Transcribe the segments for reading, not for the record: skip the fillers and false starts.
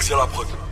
Excellent la prod.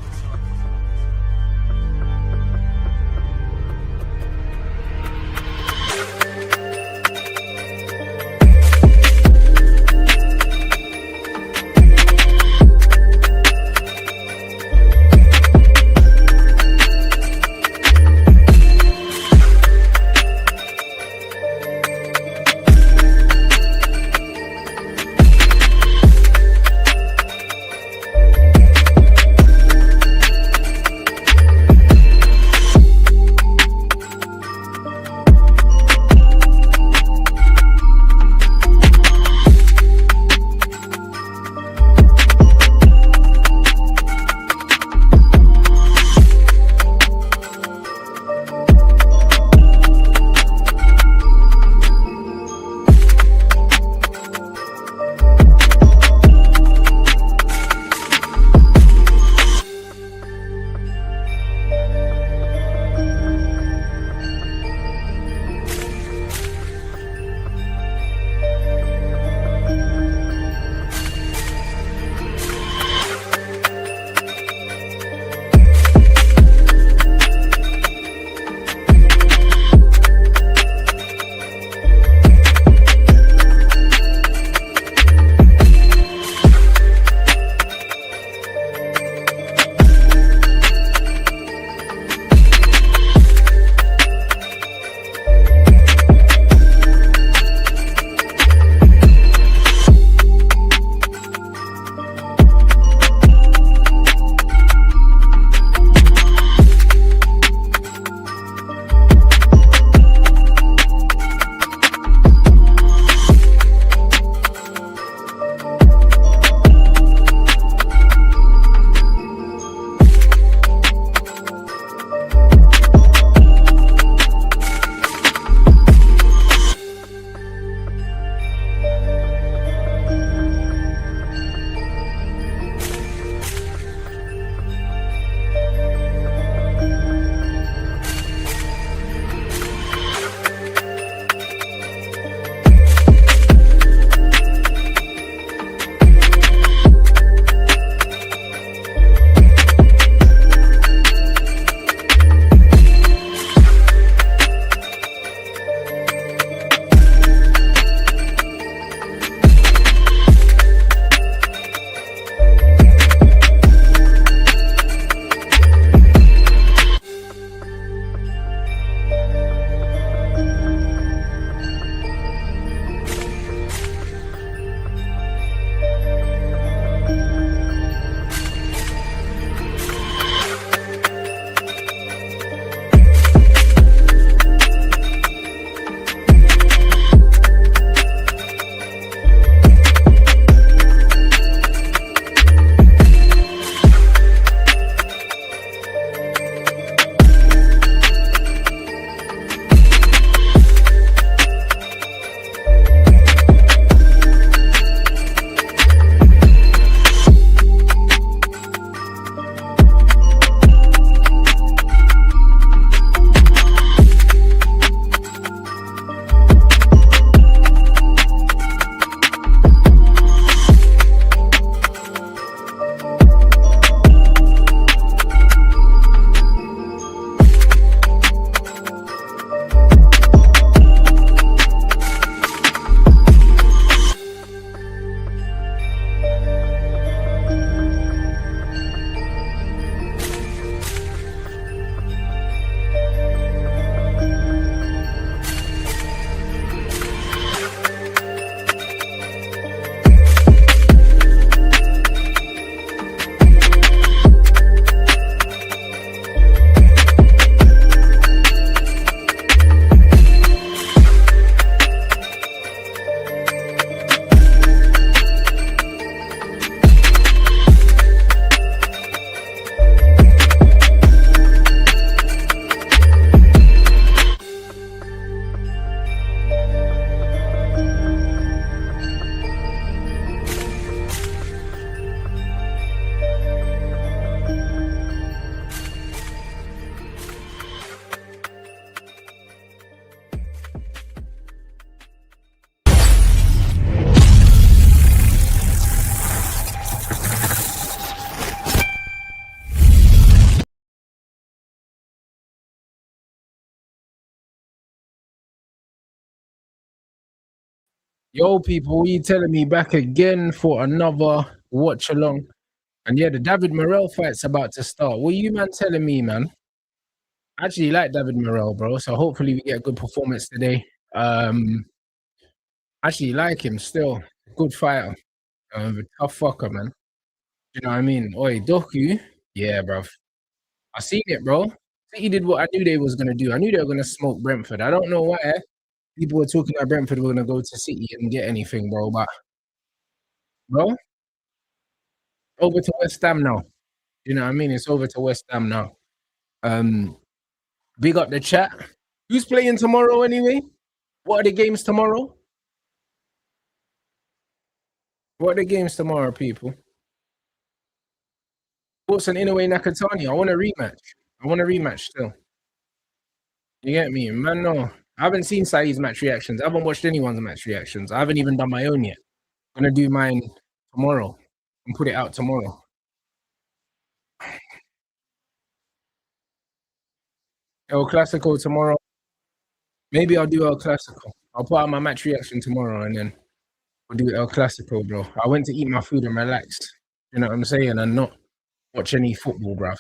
Yo, people, you telling me back again for another watch along? And yeah, the David Morel fight's about to start. What you man telling me, man? I actually like David Morel, bro. So hopefully we get a good performance today. Actually like him still. Good fighter. Tough fucker, man. You know what I mean? Oi, Doku. Yeah, bro. I seen it, bro. City did what I knew they was gonna do. I knew they were gonna smoke Brentford. I don't know why people were talking about Brentford were gonna go to City and get anything, bro. But bro, over to West Ham now. You know what I mean? It's over to West Ham now. Um, Big up the chat. Who's playing tomorrow anyway? What are the games tomorrow? What are the games tomorrow, people? What's an Inoue Nakatani? I want a rematch. I want a rematch still. You get me? Man, no. I haven't seen Saeed's match reactions. I haven't watched anyone's match reactions. I haven't even done my own yet. I'm going to do mine tomorrow and put it out tomorrow. El Clasico tomorrow. Maybe I'll do El Clasico. I'll put out my match reaction tomorrow and then we'll do El Clasico, bro. I went to eat my food and relax. You know what I'm saying? And not watch any football, bruv.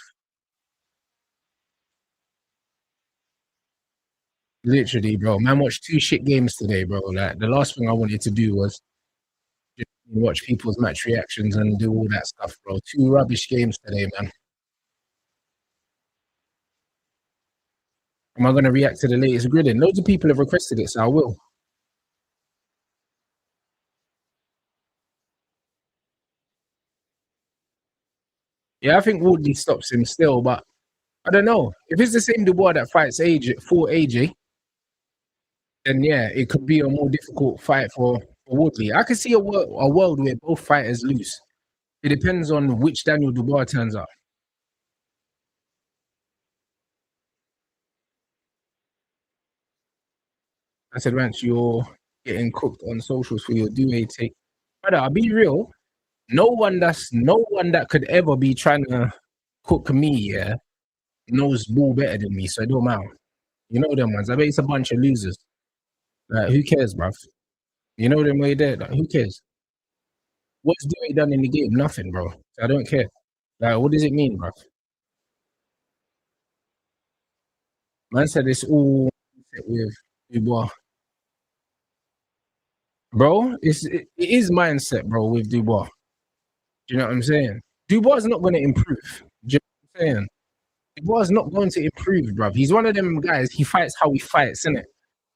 Literally, bro. Man watched 2 shit games today, bro. Like the last thing I wanted to do was just watch people's match reactions and do all that stuff, bro. 2 rubbish games today, man. Am I gonna react to the latest gridding? Loads of people have requested it, so I will. Yeah, I think Wardley stops him still, but I don't know. If it's the same Dubois that fights for AJ, then yeah, it could be a more difficult fight for Wardley. I could see a world where both fighters lose. It depends on which Daniel Dubois turns up. I said, Ranch, you're getting cooked on socials for your duet take. Brother, I'll be real. No one that could ever be trying to cook me, yeah, knows ball better than me, so it don't matter. You know them ones. I bet it's a bunch of losers. Like, who cares, bruv? You know them way there. Like, who cares? What's Dewey done in the game? Nothing, bro. I don't care. Like, what does it mean, bruv? Man said it's all with Dubois. Bro, it is mindset, bro, with Dubois. Do you know what I'm saying? Dubois is not going to improve. Do you know what I'm saying? Dubois is not going to improve, bruv. He's one of them guys. He fights how he fights, innit?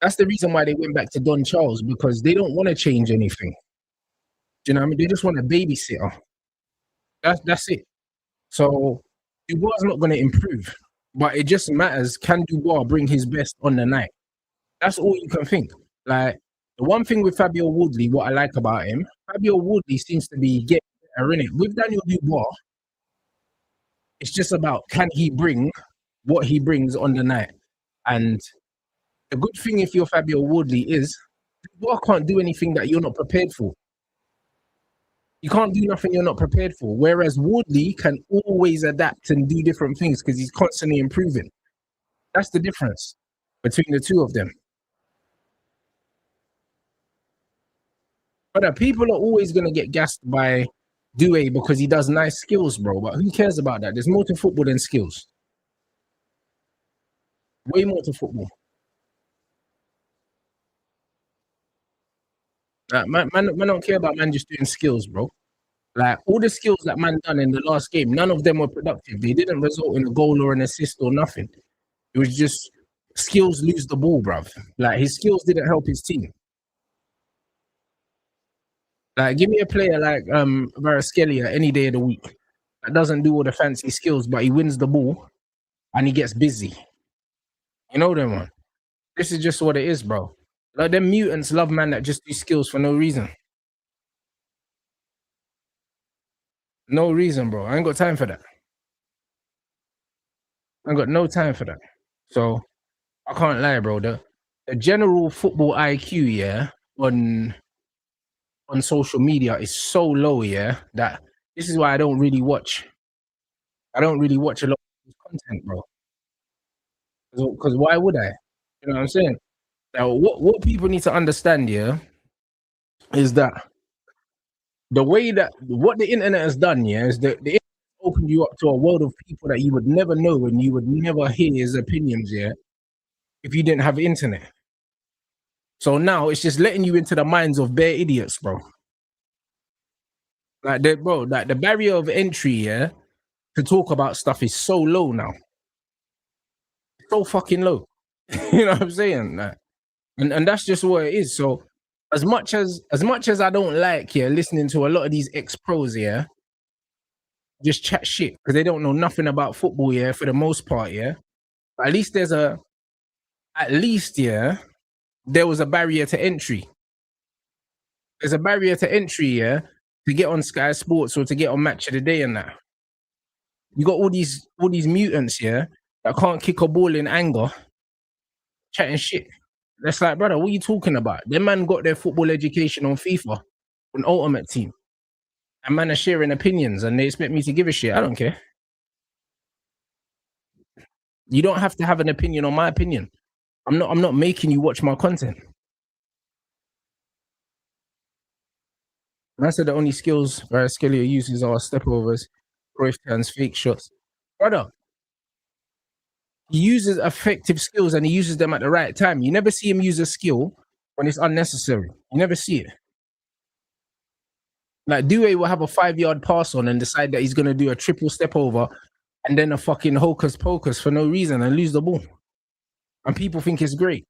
That's the reason why they went back to Don Charles, because they don't want to change anything. Do you know what I mean? They just want a babysitter. That's it. So Dubois is not going to improve, but it just matters, can Dubois bring his best on the night? That's all you can think. Like, the one thing with Fabio Wardley, what I like about him, Fabio Wardley seems to be getting better in it. With Daniel Dubois, it's just about, can he bring what he brings on the night? And the good thing if you're Fabio Wardley is Dubois can't do anything that you're not prepared for. You can't do nothing you're not prepared for. Whereas Wardley can always adapt and do different things because he's constantly improving. That's the difference between the two of them. But people are always going to get gassed by Due because he does nice skills, bro. But who cares about that? There's more to football than skills. Way more to football. Man don't care about man just doing skills, bro. Like, all the skills that man done in the last game, none of them were productive. They didn't result in a goal or an assist or nothing. It was just skills lose the ball, bruv. Like, his skills didn't help his team. Like, give me a player like Varaskelia any day of the week that doesn't do all the fancy skills, but he wins the ball and he gets busy. You know them, man. This is just what it is, bro. Like, them mutants love man that just do skills for no reason. No reason, bro. I ain't got time for that. I ain't got no time for that. So I can't lie, bro. The general football IQ, yeah, on social media is so low, yeah, that this is why I don't really watch a lot of content, bro. Because why would I? You know what I'm saying? Now, what people need to understand, yeah, is that the way that what the internet has done, yeah, is that the internet opened you up to a world of people that you would never know and you would never hear his opinions, yeah, if you didn't have internet. So now it's just letting you into the minds of bare idiots, bro. Like the barrier of entry, yeah, to talk about stuff is so low now. So fucking low. You know what I'm saying? Like, and that's just what it is. So as much as I don't like, yeah, listening to a lot of these ex-pros, yeah, just chat shit because they don't know nothing about football, yeah, for the most part, yeah. But at least, yeah, there was a barrier to entry. There's a barrier to entry, yeah, to get on Sky Sports or to get on Match of the Day and that. You got all these mutants, yeah, that can't kick a ball in anger, chatting shit. That's like, brother, what are you talking about? Them man got their football education on FIFA, on Ultimate Team. And man are sharing opinions and they expect me to give a shit. I don't care. You don't have to have an opinion on my opinion. I'm not making you watch my content. And I said the only skills Scalia uses are stepovers, Cruyff turns, fake shots. Brother, he uses effective skills and he uses them at the right time. You never see him use a skill when it's unnecessary. You never see it. Like Dubois will have a 5-yard pass on and decide that he's gonna do a triple step over and then a fucking hocus pocus for no reason and lose the ball. And people think it's great.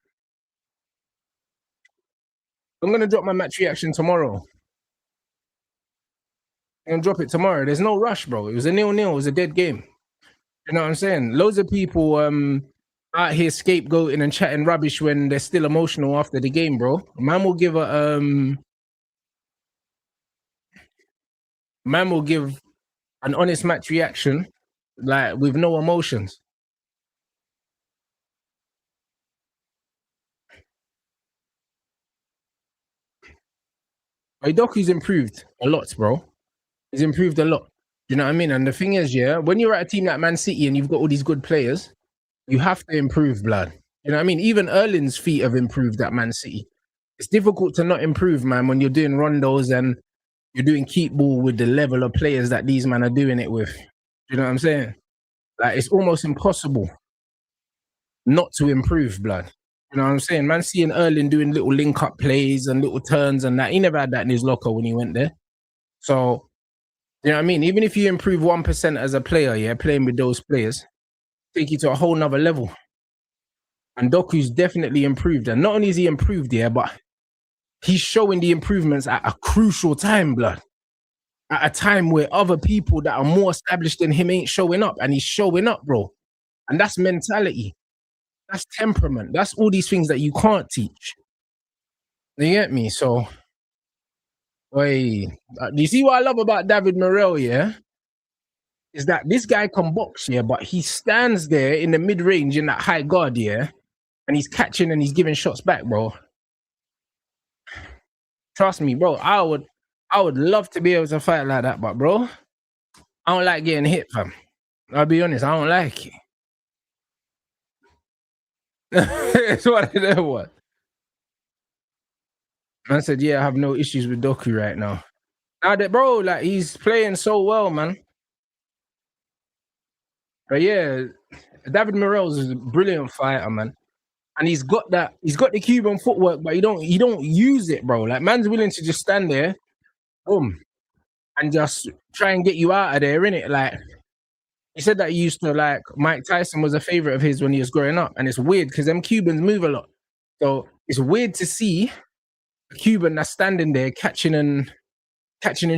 I'm gonna drop my match reaction tomorrow. I'm gonna drop it tomorrow. There's no rush, bro. It was a 0-0. It was a dead game. You know what I'm saying? Loads of people out here scapegoating and chatting rubbish when they're still emotional after the game, bro. Man will give an honest match reaction, like with no emotions. Doku's improved a lot, bro. He's improved a lot. You know what I mean? And the thing is, yeah, when you're at a team like Man City and you've got all these good players, you have to improve, blood. You know what I mean? Even Erling's feet have improved at Man City. It's difficult to not improve, man, when you're doing rondos and you're doing keep ball with the level of players that these men are doing it with. You know what I'm saying? Like, it's almost impossible not to improve, blood. You know what I'm saying? Man, seeing Erling doing little link-up plays and little turns and that, he never had that in his locker when he went there. So, you know what I mean? Even if you improve 1% as a player, yeah, playing with those players, take you to a whole nother level. And Doku's definitely improved. And not only is he improved, yeah, but he's showing the improvements at a crucial time, blood. At a time where other people that are more established than him ain't showing up. And he's showing up, bro. And that's mentality. That's temperament. That's all these things that you can't teach. You get me? So, do you see what I love about David Morell, yeah? Is that this guy can box, yeah, but he stands there in the mid-range in that high guard, yeah, and he's catching and he's giving shots back, bro. Trust me, bro. I would love to be able to fight like that, but bro, I don't like getting hit, fam. I'll be honest, I don't like it. It's one of them one. I said, yeah, I have no issues with Doku right now. Now that, bro, like, he's playing so well, man. But yeah, David Morell's is a brilliant fighter, man. And he's got the Cuban footwork, but you don't use it, bro. Like, man's willing to just stand there, boom, and just try and get you out of there, innit? Like, he said that he used to, like, Mike Tyson was a favorite of his when he was growing up. And it's weird because them Cubans move a lot. So it's weird to see a Cuban that's standing there catching and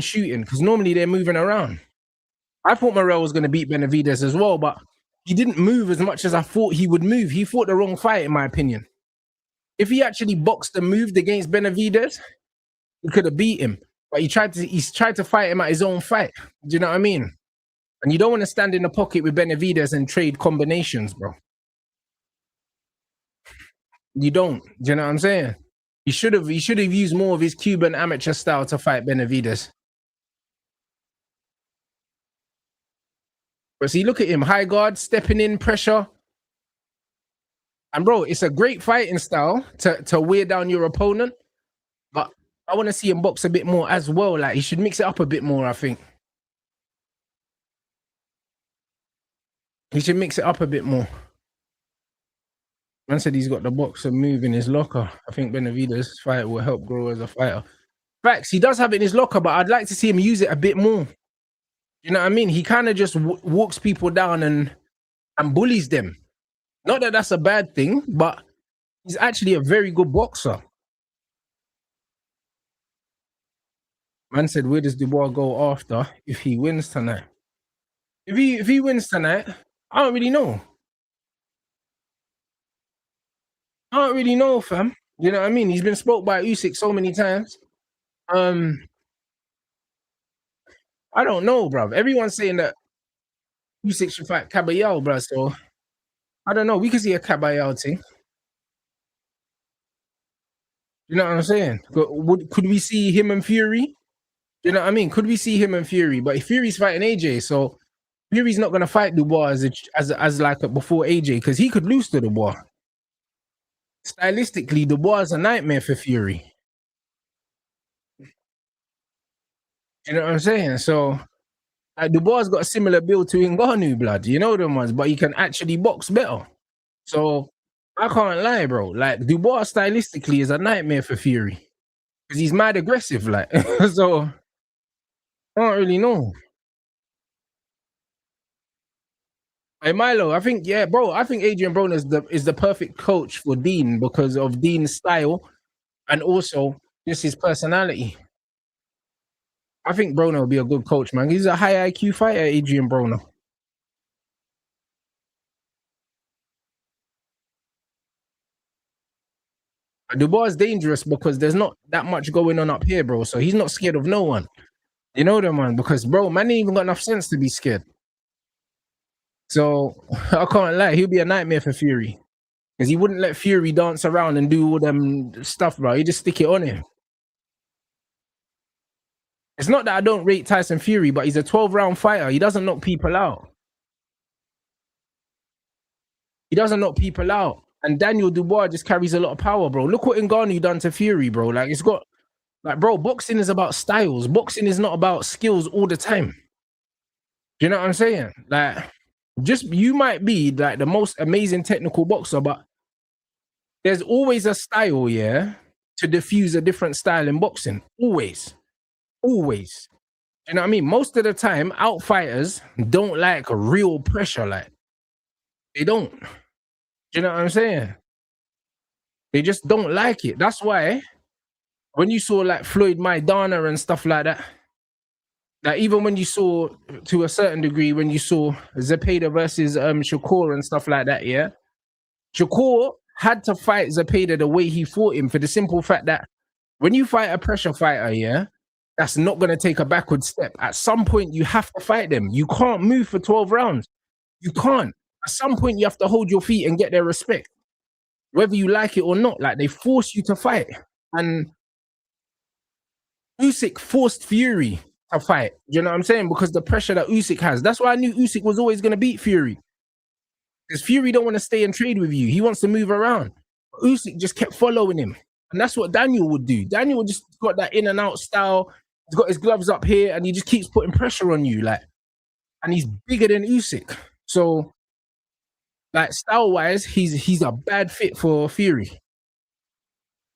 shooting, because normally they're moving around. I thought Morel was going to beat Benavidez as well, but he didn't move as much as I thought he would move. He fought the wrong fight, in my opinion. If he actually boxed and moved against Benavidez, he could have beat him. But he's tried to fight him at his own fight. Do you know what I mean? And you don't want to stand in the pocket with Benavidez and trade combinations, bro. You don't. Do you know what I'm saying? He should have used more of his Cuban amateur style to fight Benavidez. But see, look at him, high guard, stepping in, pressure. And bro, it's a great fighting style to wear down your opponent. But I want to see him box a bit more as well. Like, he should mix it up a bit more, I think. He should mix it up a bit more. Man said he's got the boxer move in his locker. I think Benavidez' fight will help grow as a fighter. Facts, he does have it in his locker, but I'd like to see him use it a bit more. You know what I mean? He kind of just walks people down and bullies them. Not that that's a bad thing, but he's actually a very good boxer. Man said, where does Dubois go after if he wins tonight? If he wins tonight, I don't really know. I don't really know, fam. You know what I mean? He's been spoke by Usyk so many times. I don't know, bruv. Everyone's saying that Usyk should fight Caballero, bruv. So I don't know. We could see a Caballero thing. You know what I'm saying? Could we see him and Fury? You know what I mean? Could we see him and Fury? But if Fury's fighting AJ, so Fury's not gonna fight Dubois as like before AJ because he could lose to Dubois. Stylistically, Dubois is a nightmare for Fury. You know what I'm saying? So Dubois got a similar build to Ngannou, blood. You know them ones, but he can actually box better. So I can't lie, bro. Like Dubois stylistically is a nightmare for Fury because he's mad aggressive. Like so, I don't really know. Hey Milo, I think bro. I think Adrian Broner is the perfect coach for Dean because of Dean's style and also just his personality. I think Broner will be a good coach, man. He's a high IQ fighter, Adrian Broner. Dubois is dangerous because there's not that much going on up here, bro. So he's not scared of no one. You know that, man? Because, bro, man ain't even got enough sense to be scared. So I can't lie. He'll be a nightmare for Fury. Because he wouldn't let Fury dance around and do all them stuff, bro. He just stick it on him. It's not that I don't rate Tyson Fury, but he's a 12-round fighter. He doesn't knock people out. He doesn't knock people out. And Daniel Dubois just carries a lot of power, bro. Look what Ngannou done to Fury, bro. Like, it's got... Like, bro, boxing is about styles. Boxing is not about skills all the time. Do you know what I'm saying? Like, just you might be like the most amazing technical boxer, but there's always a style, to diffuse a different style in boxing. Always. Always. You know what I mean? Most of the time, outfighters don't like real pressure. Like, they don't. Do you know what I'm saying? They just don't like it. That's why when you saw like Floyd Maidana and stuff like that, like even when you saw to a certain degree, when you saw Zepeda versus Shakur and stuff like that, Shakur had to fight Zepeda the way he fought him for the simple fact that when you fight a pressure fighter, that's not going to take a backward step. At some point, you have to fight them. You can't move for 12 rounds. You can't. At some point, you have to hold your feet and get their respect, whether you like it or not. Like, they force you to fight. And Usyk forced Fury to fight. You know what I'm saying? Because the pressure that Usyk has. That's why I knew Usyk was always going to beat Fury. Because Fury don't want to stay and trade with you. He wants to move around. Usyk just kept following him. And that's what Daniel would do. Daniel just got that in and out style. He's got his gloves up here and he just keeps putting pressure on you. Like, and he's bigger than Usyk. So, like, style-wise, he's a bad fit for Fury.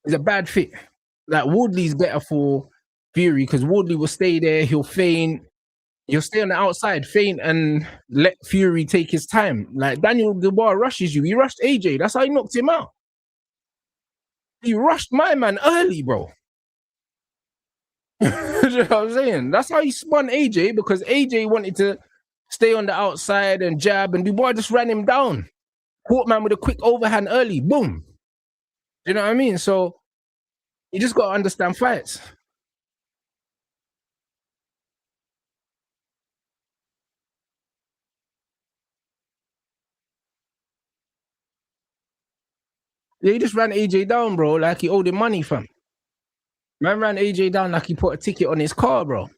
He's a bad fit. Like, Wardley's better for Fury because Wardley will stay there. He'll feint. He'll stay on the outside, feint, and let Fury take his time. Like, Daniel Dubois rushes you. He rushed AJ. That's how he knocked him out. He rushed my man early, bro. You know what I'm saying? That's how he spun AJ because AJ wanted to stay on the outside and jab, and Dubois just ran him down. Caught man with a quick overhand early. Boom. You know what I mean? So you just got to understand fights. Yeah, he just ran AJ down, bro, like he owed him money, fam. Man ran AJ down like he put a ticket on his car, bro.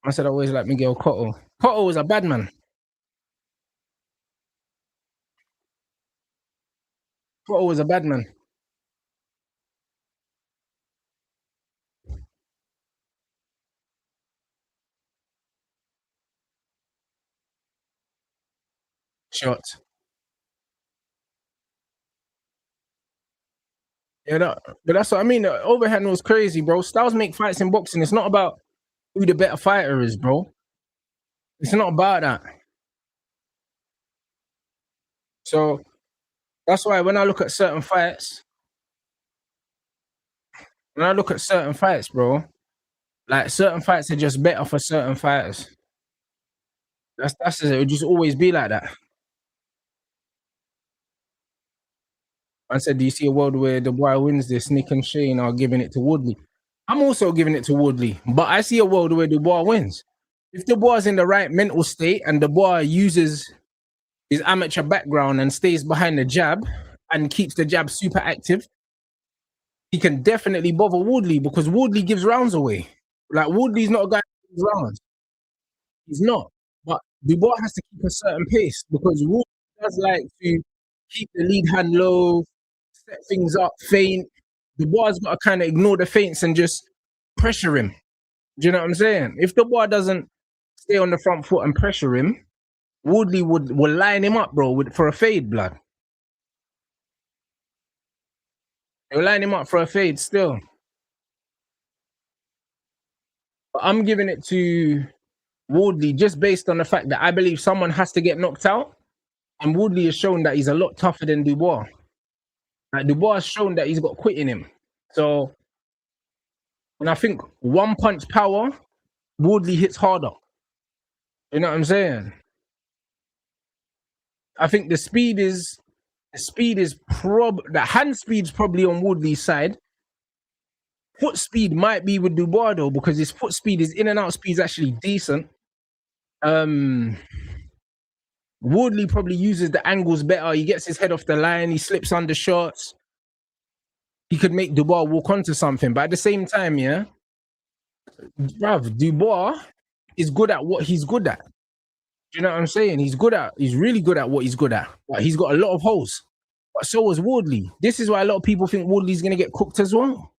I said I always like Miguel Cotto. Cotto was a bad man. Cotto was a bad man. shots. Yeah, but that's what I mean. The overhand was crazy, bro. Styles make fights in boxing. It's not about who the better fighter is, bro. It's not about that. So that's why when I look at certain fights, bro, like certain fights are just better for certain fighters. That's it. It would just always be like that. I said, do you see a world where Dubois wins this? Nick and Shane are giving it to Wardley. I'm also giving it to Wardley, but I see a world where Dubois wins. If Dubois is in the right mental state and Dubois uses his amateur background and stays behind the jab and keeps the jab super active, he can definitely bother Wardley because Wardley gives rounds away. Like Wardley's not a guy who gives rounds. He's not. But Dubois has to keep a certain pace because Wardley does like to keep the lead hand low, set things up, feint. Dubois got to kind of ignore the feints and just pressure him. Do you know what I'm saying? If Dubois doesn't stay on the front foot and pressure him, Wardley will line him up, bro, for a fade, blood. He'll line him up for a fade still. But I'm giving it to Wardley just based on the fact that I believe someone has to get knocked out. And Wardley has shown that he's a lot tougher than Dubois. Like Dubois has shown that he's got quit in him. So, and I think one punch power, Wardley hits harder. You know what I'm saying? I think the hand speed's probably on Wardley's side. Foot speed might be with Dubois though, because his foot speed, his in and out speed is actually decent. Wardley probably uses the angles better. He gets his head off the line. He slips under shots. He could make Dubois walk onto something. But at the same time, yeah, bruv, Dubois is good at what he's good at. Do you know what I'm saying? He's really good at what he's good at. But he's got a lot of holes. But so was Wardley. This is why a lot of people think Wardley's going to get cooked as well.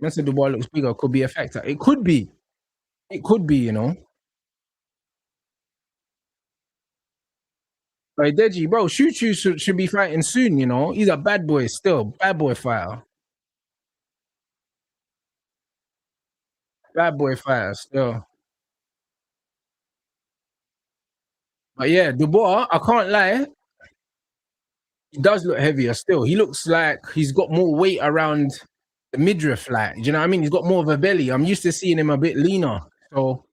Mr. Dubois looks bigger. Could be a factor. It could be. It could be, you know. Like Deji, bro, Choo should be fighting soon, you know. He's a bad boy still. Bad boy fighter. Bad boy fighter still. But yeah, Dubois, I can't lie. He does look heavier still. He looks like he's got more weight around the midriff, like, do you know what I mean? He's got more of a belly. I'm used to seeing him a bit leaner. So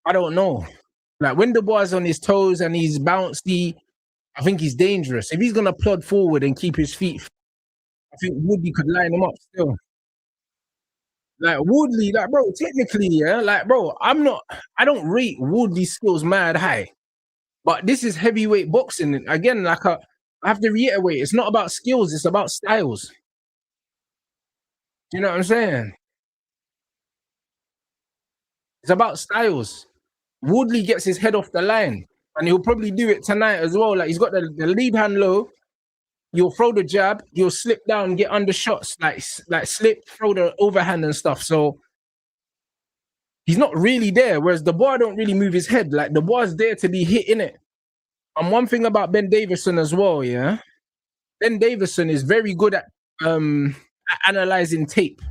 I don't know. Like when Dubois is on his toes and he's bouncy, I think he's dangerous. If he's gonna plod forward and keep his feet, I think Woodley could line him up still. Like Woodley, like bro, technically, yeah, like bro, I don't rate Woodley's skills mad high, but this is heavyweight boxing. Again, like I have to reiterate, it's not about skills, it's about styles. Do you know what I'm saying? It's about styles. Woodley gets his head off the line, and he'll probably do it tonight as well. Like he's got the lead hand low. You'll throw the jab, you'll slip down, get under shots, like slip, throw the overhand and stuff. So he's not really there. Whereas Dubois don't really move his head. Like Dubois is there to be hit in it. And one thing about Ben Davison as well, yeah, Ben Davison is very good at analyzing tape.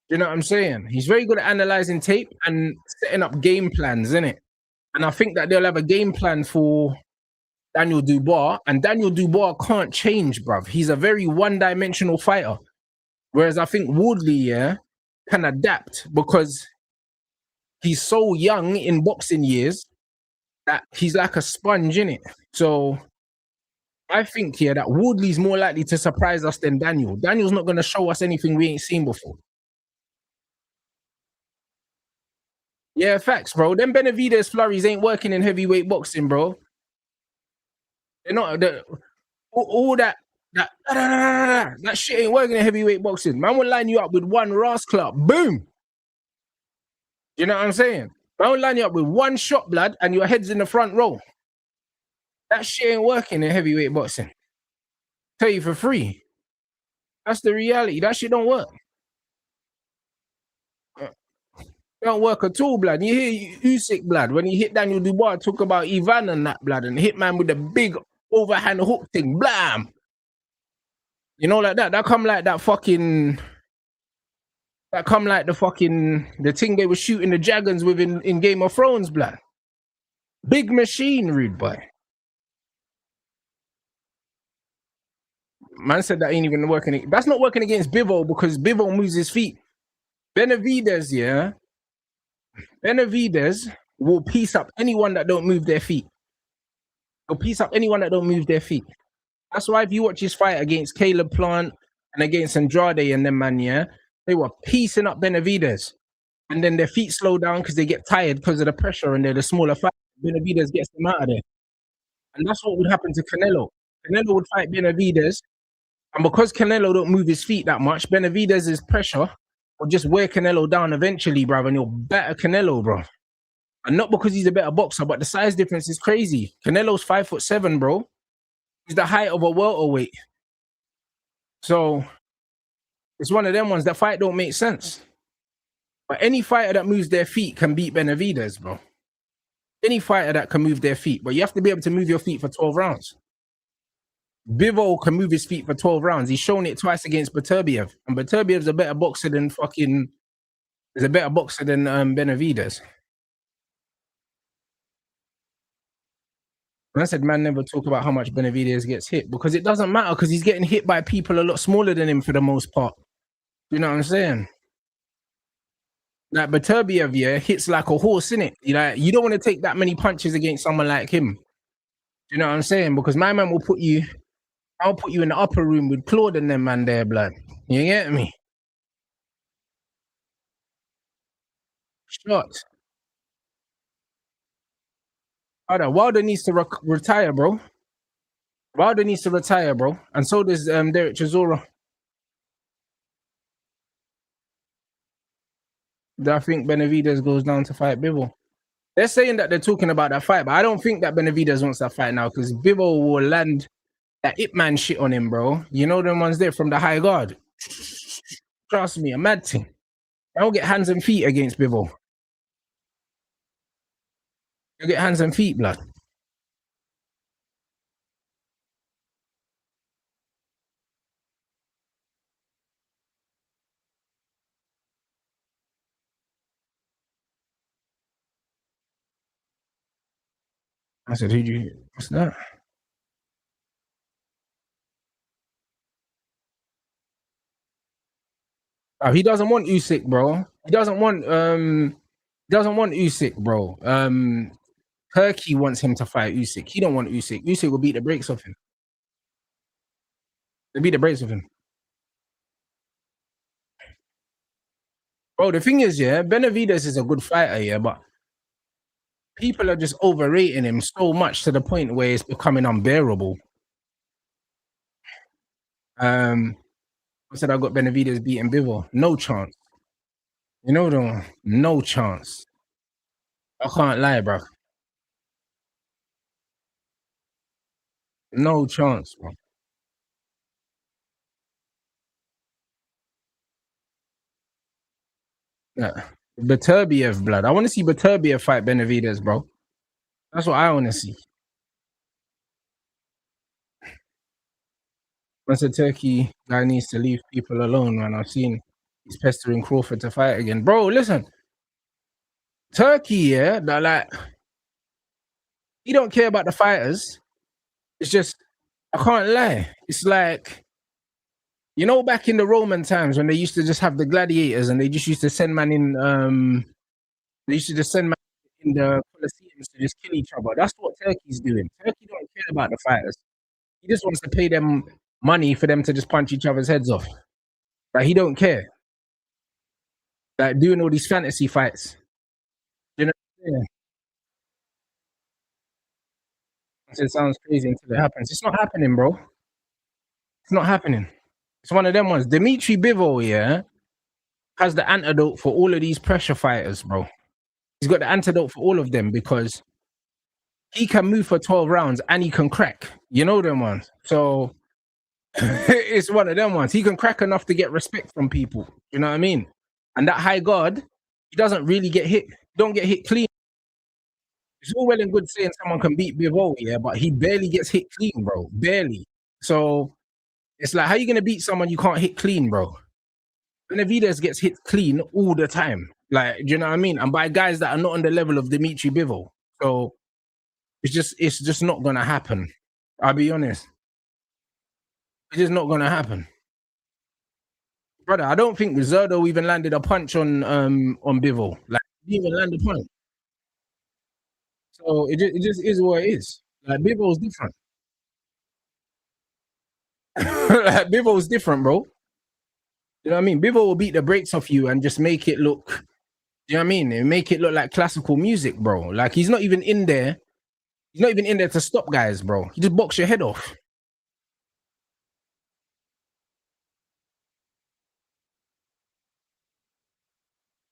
You know what I'm saying? He's very good at analyzing tape and setting up game plans, innit? And I think that they'll have a game plan for Daniel Dubois, and Daniel Dubois can't change, bruv. He's a very one-dimensional fighter. Whereas I think Wardley, yeah, can adapt because he's so young in boxing years that he's like a sponge, innit? So I think, yeah, that Wardley's more likely to surprise us than Daniel. Daniel's not going to show us anything we ain't seen before. Yeah, facts, bro. Them Benavidez flurries ain't working in heavyweight boxing, bro. They're not all that shit ain't working in heavyweight boxing. Man will line you up with one Ras club. Boom. You know what I'm saying? Man will line you up with one shot, blood, and your head's in the front row. That shit ain't working in heavyweight boxing. Tell you for free. That's the reality. That shit don't work. Don't work at all, blood. You hear Usyk, blood, when he hit Daniel Dubois, talk about Ivan and that, blood, and hit man with the big overhand hook thing, blam. You know, like that. That come like that fucking. That come like the thing they were shooting the dragons with in Game of Thrones, blood. Big machine, rude boy. Man said that ain't even working. That's not working against Bivol because Bivol moves his feet. Benavidez, yeah. Benavidez will piece up anyone that don't move their feet. He'll piece up anyone that don't move their feet. That's why if you watch his fight against Caleb Plant and against Andrade and them, man, yeah, they were piecing up Benavidez. And then their feet slow down because they get tired because of the pressure and they're the smaller fight. Benavidez gets them out of there. And that's what would happen to Canelo. Canelo would fight Benavidez. And because Canelo don't move his feet that much, Benavidez's pressure will just wear Canelo down eventually, bro. And you'll batter Canelo, bro. And not because he's a better boxer, but the size difference is crazy. Canelo's 5'7", bro. He's the height of a welterweight. So it's one of them ones that fight don't make sense. But any fighter that moves their feet can beat Benavidez, bro. Any fighter that can move their feet. But you have to be able to move your feet for 12 rounds. Bivol can move his feet for 12 rounds. He's shown it twice against Beterbiev. And Beterbiev's a better boxer than Benavidez. And I said, man, never talk about how much Benavidez gets hit because it doesn't matter because he's getting hit by people a lot smaller than him for the most part. You know what I'm saying? Like Beterbiev, yeah, hits like a horse, innit? You don't want to take that many punches against someone like him. You know what I'm saying? Because my man will I'll put you in the upper room with Claude and them, man, there, blood. You get me? Shots. Wilder needs to retire, bro. Wilder needs to retire, bro. And so does Derek Chisora. I think Benavidez goes down to fight Bivol. They're saying that they're talking about that fight, but I don't think that Benavidez wants that fight now because Bivol will land that Ip Man shit on him, bro. You know them ones there from the high guard. Trust me, a mad thing. I don't get hands and feet against Bivol. You get hands and feet, blood. I said, what's that? Oh, he doesn't want Usyk, bro. He doesn't want Usyk, bro. Turkey wants him to fight Usyk. He don't want Usyk. Usyk will beat the brakes off him. They beat the brakes off him. Bro, the thing is, yeah, Benavidez is a good fighter, yeah, but people are just overrating him so much to the point where it's becoming unbearable. I said I got Benavidez beating Bivol. No chance. You know the no chance. I can't lie, bro. No chance, bro. Yeah. Beterbiev, blood. I want to see Beterbiev fight Benavidez, bro. That's what I want to see. Once a Turkey guy needs to leave people alone, man. I've seen he's pestering Crawford to fight again. Bro, listen. Turkey, yeah, like he don't care about the fighters. It's just I can't lie. It's like you know, back in the Roman times when they used to just have the gladiators and they just used to send man in they used to just send man in the Colosseums to just kill each other. That's what Turkey's doing. Turkey don't care about the fighters. He just wants to pay them money for them to just punch each other's heads off. Like he don't care. Like doing all these fantasy fights. You know what I'm saying? It sounds crazy until it happens. It's not happening, bro. It's not happening. It's one of them ones. Dimitri Bivol, yeah, has the antidote for all of these pressure fighters, bro. He's got the antidote for all of them because he can move for 12 rounds and he can crack. You know them ones. So it's one of them ones. He can crack enough to get respect from people. You know what I mean? And that high guard He doesn't really get hit. Don't get hit clean. It's all well and good saying someone can beat Bivol, yeah, but he barely gets hit clean, bro. Barely. So it's like, how you gonna beat someone you can't hit clean, bro? Benavidez gets hit clean all the time. Like, do you know what I mean? And by guys that are not on the level of Dimitri Bivol. So it's just not gonna happen. I'll be honest. It's just not gonna happen. Brother, I don't think Zerdo even landed a punch on Bivol. Like, he didn't even land a punch. So it just is what it is. Like, Bivol's different. Like, Bivol's different, bro. You know what I mean? Bivol will beat the brakes off you and just make it look, you know what I mean? And make it look like classical music, bro. Like, he's not even in there. He's not even in there to stop guys, bro. He just box your head off.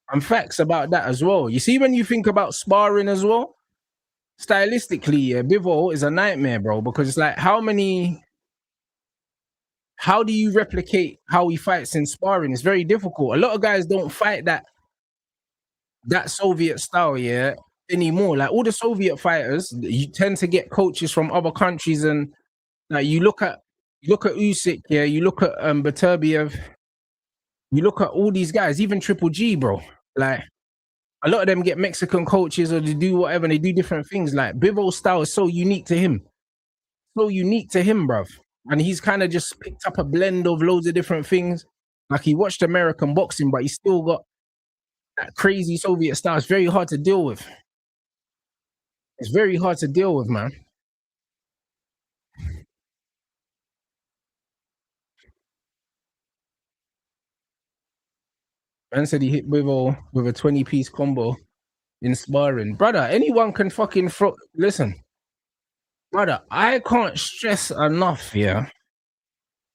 And facts about that as well. You see, when you think about sparring as well, stylistically, yeah, Bivol is a nightmare, bro, because it's like, how do you replicate how he fights in sparring? It's very difficult. A lot of guys don't fight that Soviet style, yeah, anymore. Like, all the Soviet fighters, you tend to get coaches from other countries, and like, you look at Usyk, yeah, you look at Beterbiev, you look at all these guys, even Triple G, bro. Like, a lot of them get Mexican coaches, or they do whatever, and they do different things. Like, Bivol's style is so unique to him. So unique to him, bruv. And he's kind of just picked up a blend of loads of different things. Like, he watched American boxing, but he still got that crazy Soviet style. It's very hard to deal with. It's very hard to deal with, man. Man said he hit Bivol with a 20-piece combo in sparring. Brother, anyone can fucking listen. Brother, I can't stress enough, yeah.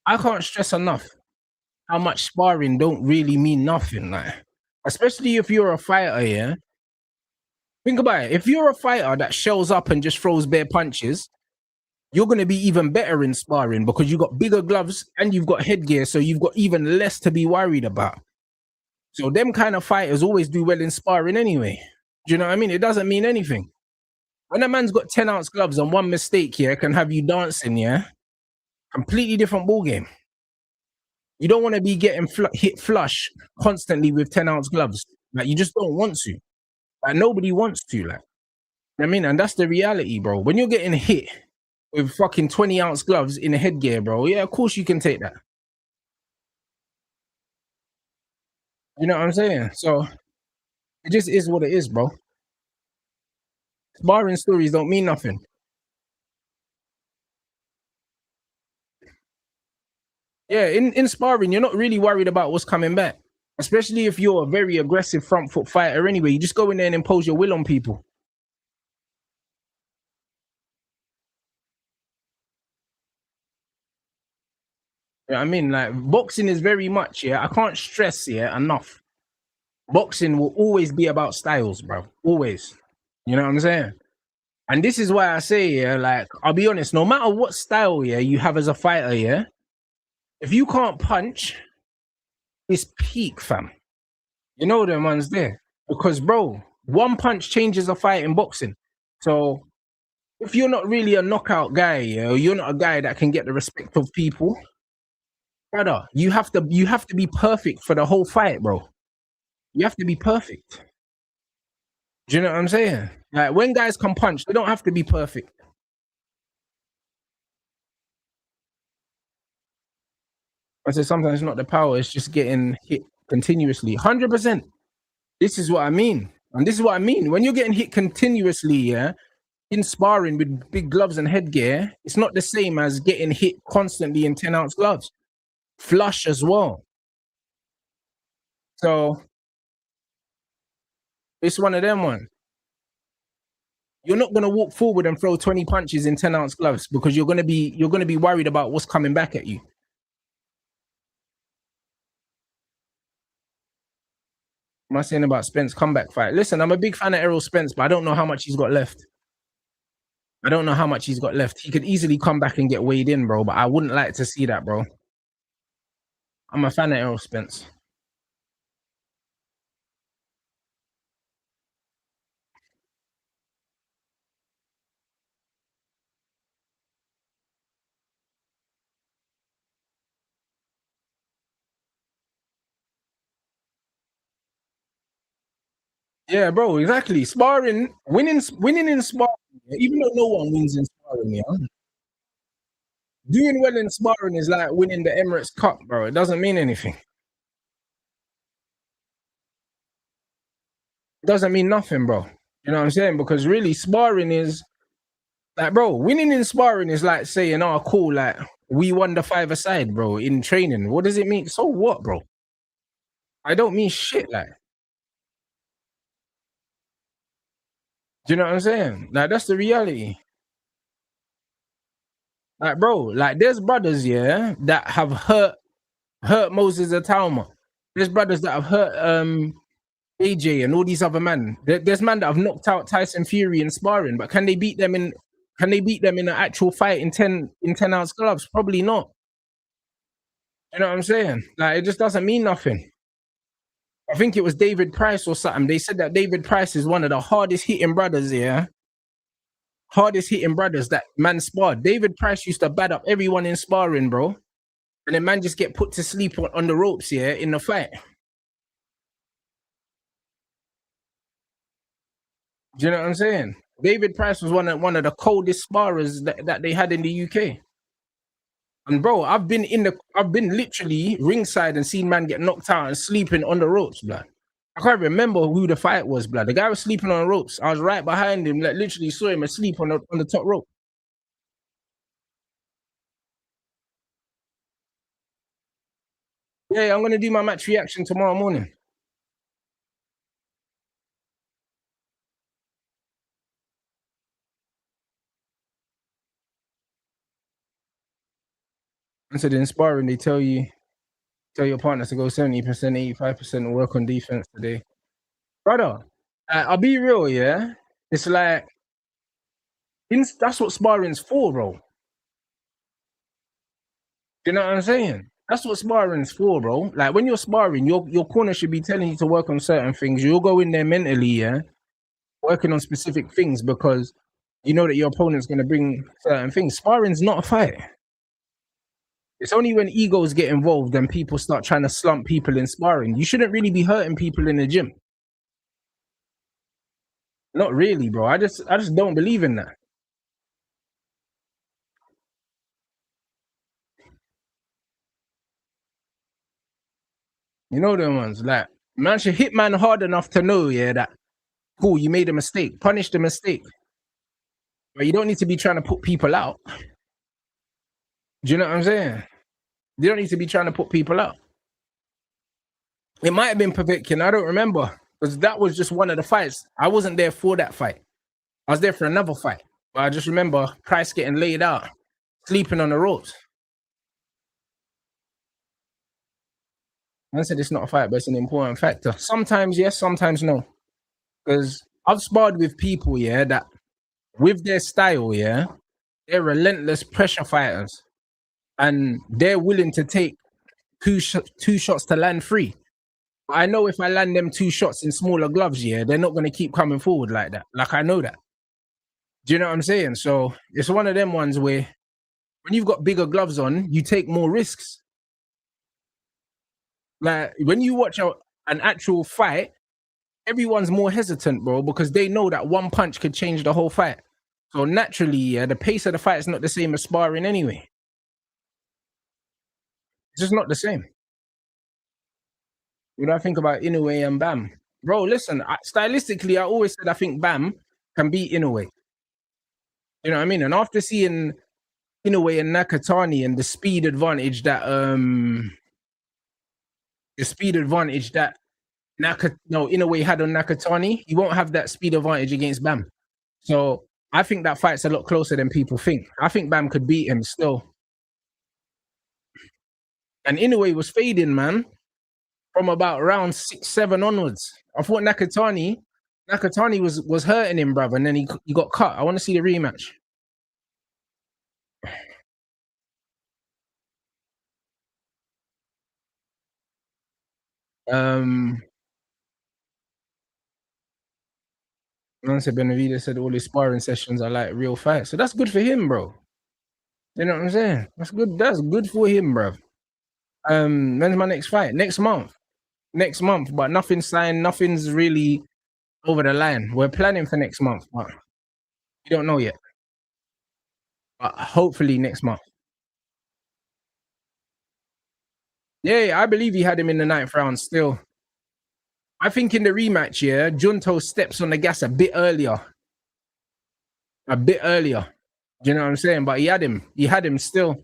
I can't stress enough how much sparring don't really mean nothing, like, especially if you're a fighter, yeah. Think about it. If you're a fighter that shells up and just throws bare punches, you're gonna be even better in sparring because you got bigger gloves and you've got headgear, so you've got even less to be worried about. So them kind of fighters always do well in sparring anyway. Do you know what I mean? It doesn't mean anything. When a man's got 10-ounce gloves and one mistake here can have you dancing, yeah, completely different ball game. You don't want to be getting hit flush constantly with 10-ounce gloves. Like, you just don't want to. Like, nobody wants to. Like, I mean, and that's the reality, bro. When you're getting hit with fucking 20-ounce gloves in a headgear, bro, yeah, of course you can take that. You know what I'm saying? So it just is what it is, bro. Sparring stories don't mean nothing. Yeah, in sparring, you're not really worried about what's coming back. Especially if you're a very aggressive front foot fighter anyway. You just go in there and impose your will on people. You know what I mean? Like, boxing is very much, yeah, I can't stress, yeah, enough. Boxing will always be about styles, bro. Always. You know what I'm saying? And this is why I say, yeah, like, I'll be honest, no matter what style, yeah, you have as a fighter, yeah, if you can't punch, it's peak, fam. You know them ones there. Because, bro, one punch changes a fight in boxing. So if you're not really a knockout guy, yeah, or you're not a guy that can get the respect of people, brother, you have to be perfect for the whole fight, bro. You have to be perfect. Do you know what I'm saying? Like, when guys can punch, they don't have to be perfect. I say sometimes it's not the power, it's just getting hit continuously. 100%. This is what I mean. And this is what I mean. When you're getting hit continuously, yeah, in sparring with big gloves and headgear, it's not the same as getting hit constantly in 10-ounce gloves. Flush as well. So it's one of them ones. You're not gonna walk forward and throw 20 punches in 10-ounce gloves because you're gonna be worried about what's coming back at you. Am I saying about Spence comeback fight? Listen, I'm a big fan of Errol Spence, but I don't know how much he's got left. I don't know how much he's got left. He could easily come back and get weighed in, bro, but I wouldn't like to see that, bro. I'm a fan of Errol Spence. Yeah, bro, exactly. Sparring, winning in sparring, even though no one wins in sparring, yeah. Doing well in sparring is like winning the Emirates Cup, bro. It doesn't mean anything. It doesn't mean nothing, bro. You know what I'm saying? Because really, sparring is like, bro, winning in sparring is like saying, oh, cool, like we won the five-a-side, bro, in training. What does it mean? So what, bro? I don't mean shit, like. Do you know what I'm saying? Like, that's the reality. Like, bro, like there's brothers, yeah, that have hurt Moses Atalma. There's brothers that have hurt AJ and all these other men. There's men that have knocked out Tyson Fury in sparring, but can they beat them in an actual fight in 10-ounce gloves? Probably not. You know what I'm saying? Like it just doesn't mean nothing. I think it was David Price or something. They said that David Price is one of the hardest hitting brothers, yeah. Hardest hitting brothers that man sparred. David Price used to bad up everyone in sparring, bro. And then man just get put to sleep on the ropes, yeah, in the fight. Do you know what I'm saying? David Price was one of the coldest sparrers that they had in the UK. And bro, I've been literally ringside and seen man get knocked out and sleeping on the ropes, blood. I can't remember who the fight was, blood. The guy was sleeping on the ropes. I was right behind him, like literally saw him asleep on the top rope. Yeah, I'm gonna do my match reaction tomorrow morning. And so the sparring, they tell your partner to go 70%, 85% work on defense today. Brother, I'll be real, yeah. It's like that's what sparring's for, bro. You know what I'm saying? That's what sparring's for, bro. Like when you're sparring, your corner should be telling you to work on certain things. You'll go in there mentally, yeah, working on specific things because you know that your opponent's gonna bring certain things. Sparring's not a fight. It's only when egos get involved and people start trying to slump people in sparring. You shouldn't really be hurting people in the gym. Not really, bro. I just don't believe in that. You know them ones. Like man should hit man hard enough to know, yeah, that cool, you made a mistake. Punish the mistake. But you don't need to be trying to put people out. Do you know what I'm saying? You don't need to be trying to put people out. It might have been Povetkin, I don't remember. Because that was just one of the fights. I wasn't there for that fight. I was there for another fight. But I just remember Price getting laid out, sleeping on the ropes. I said it's not a fight, but it's an important factor. Sometimes yes, sometimes no. Because I've sparred with people, yeah, that with their style, yeah, they're relentless pressure fighters. And they're willing to take two shots to land three. I know if I land them two shots in smaller gloves, yeah, they're not going to keep coming forward like that. Like I know that. Do you know what I'm saying? So it's one of them ones where when you've got bigger gloves on, you take more risks. Like when you watch an actual fight, everyone's more hesitant, bro, because they know that one punch could change the whole fight. So naturally, yeah, the pace of the fight is not the same as sparring anyway. It's just not the same. When I think about Inoue and Bam, bro, listen, stylistically, I always said I think Bam can beat Inoue. You know what I mean? And after seeing Inoue and Nakatani and the speed advantage that Inoue had on Nakatani, he won't have that speed advantage against Bam. So I think that fight's a lot closer than people think. I think Bam could beat him still. And Inoue was fading, man, from about round 6, 7 onwards. I thought Nakatani was hurting him, brother, and then he got cut. I want to see the rematch. Nancy Benavides said all his sparring sessions are like real fights. So that's good for him, bro. You know what I'm saying? That's good. That's good for him, bro. When's my next fight? Next month. Next month, but nothing's signed. Nothing's really over the line. We're planning for next month, but we don't know yet. But hopefully next month. Yeah, I believe he had him in the 9th round still. I think in the rematch, yeah, Junto steps on the gas a bit earlier. A bit earlier. Do you know what I'm saying? But he had him. He had him still.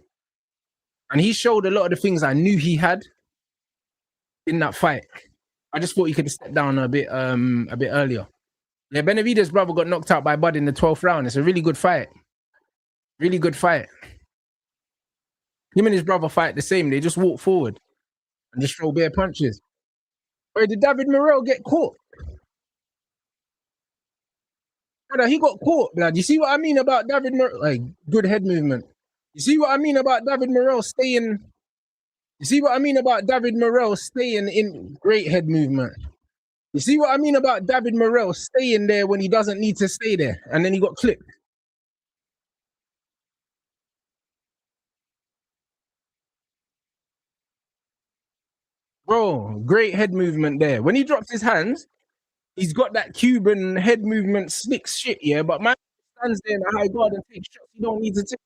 And he showed a lot of the things I knew he had in that fight. I just thought he could have stepped down a bit earlier. Yeah, Benavidez' brother got knocked out by Bud in the 12th round. It's a really good fight. Really good fight. Him and his brother fight the same. They just walk forward and just throw bare punches. Wait, did David Morell get caught? Brother, he got caught, blood. You see what I mean about David Morell? Like, good head movement. You see what I mean about David Morell staying... You see what I mean about David Morell staying in great head movement? You see what I mean about David Morell staying there when he doesn't need to stay there, and then he got clipped? Bro, great head movement there. When he drops his hands, he's got that Cuban head movement slick shit, yeah, but man stands there in a high guard and takes shots he don't need to take.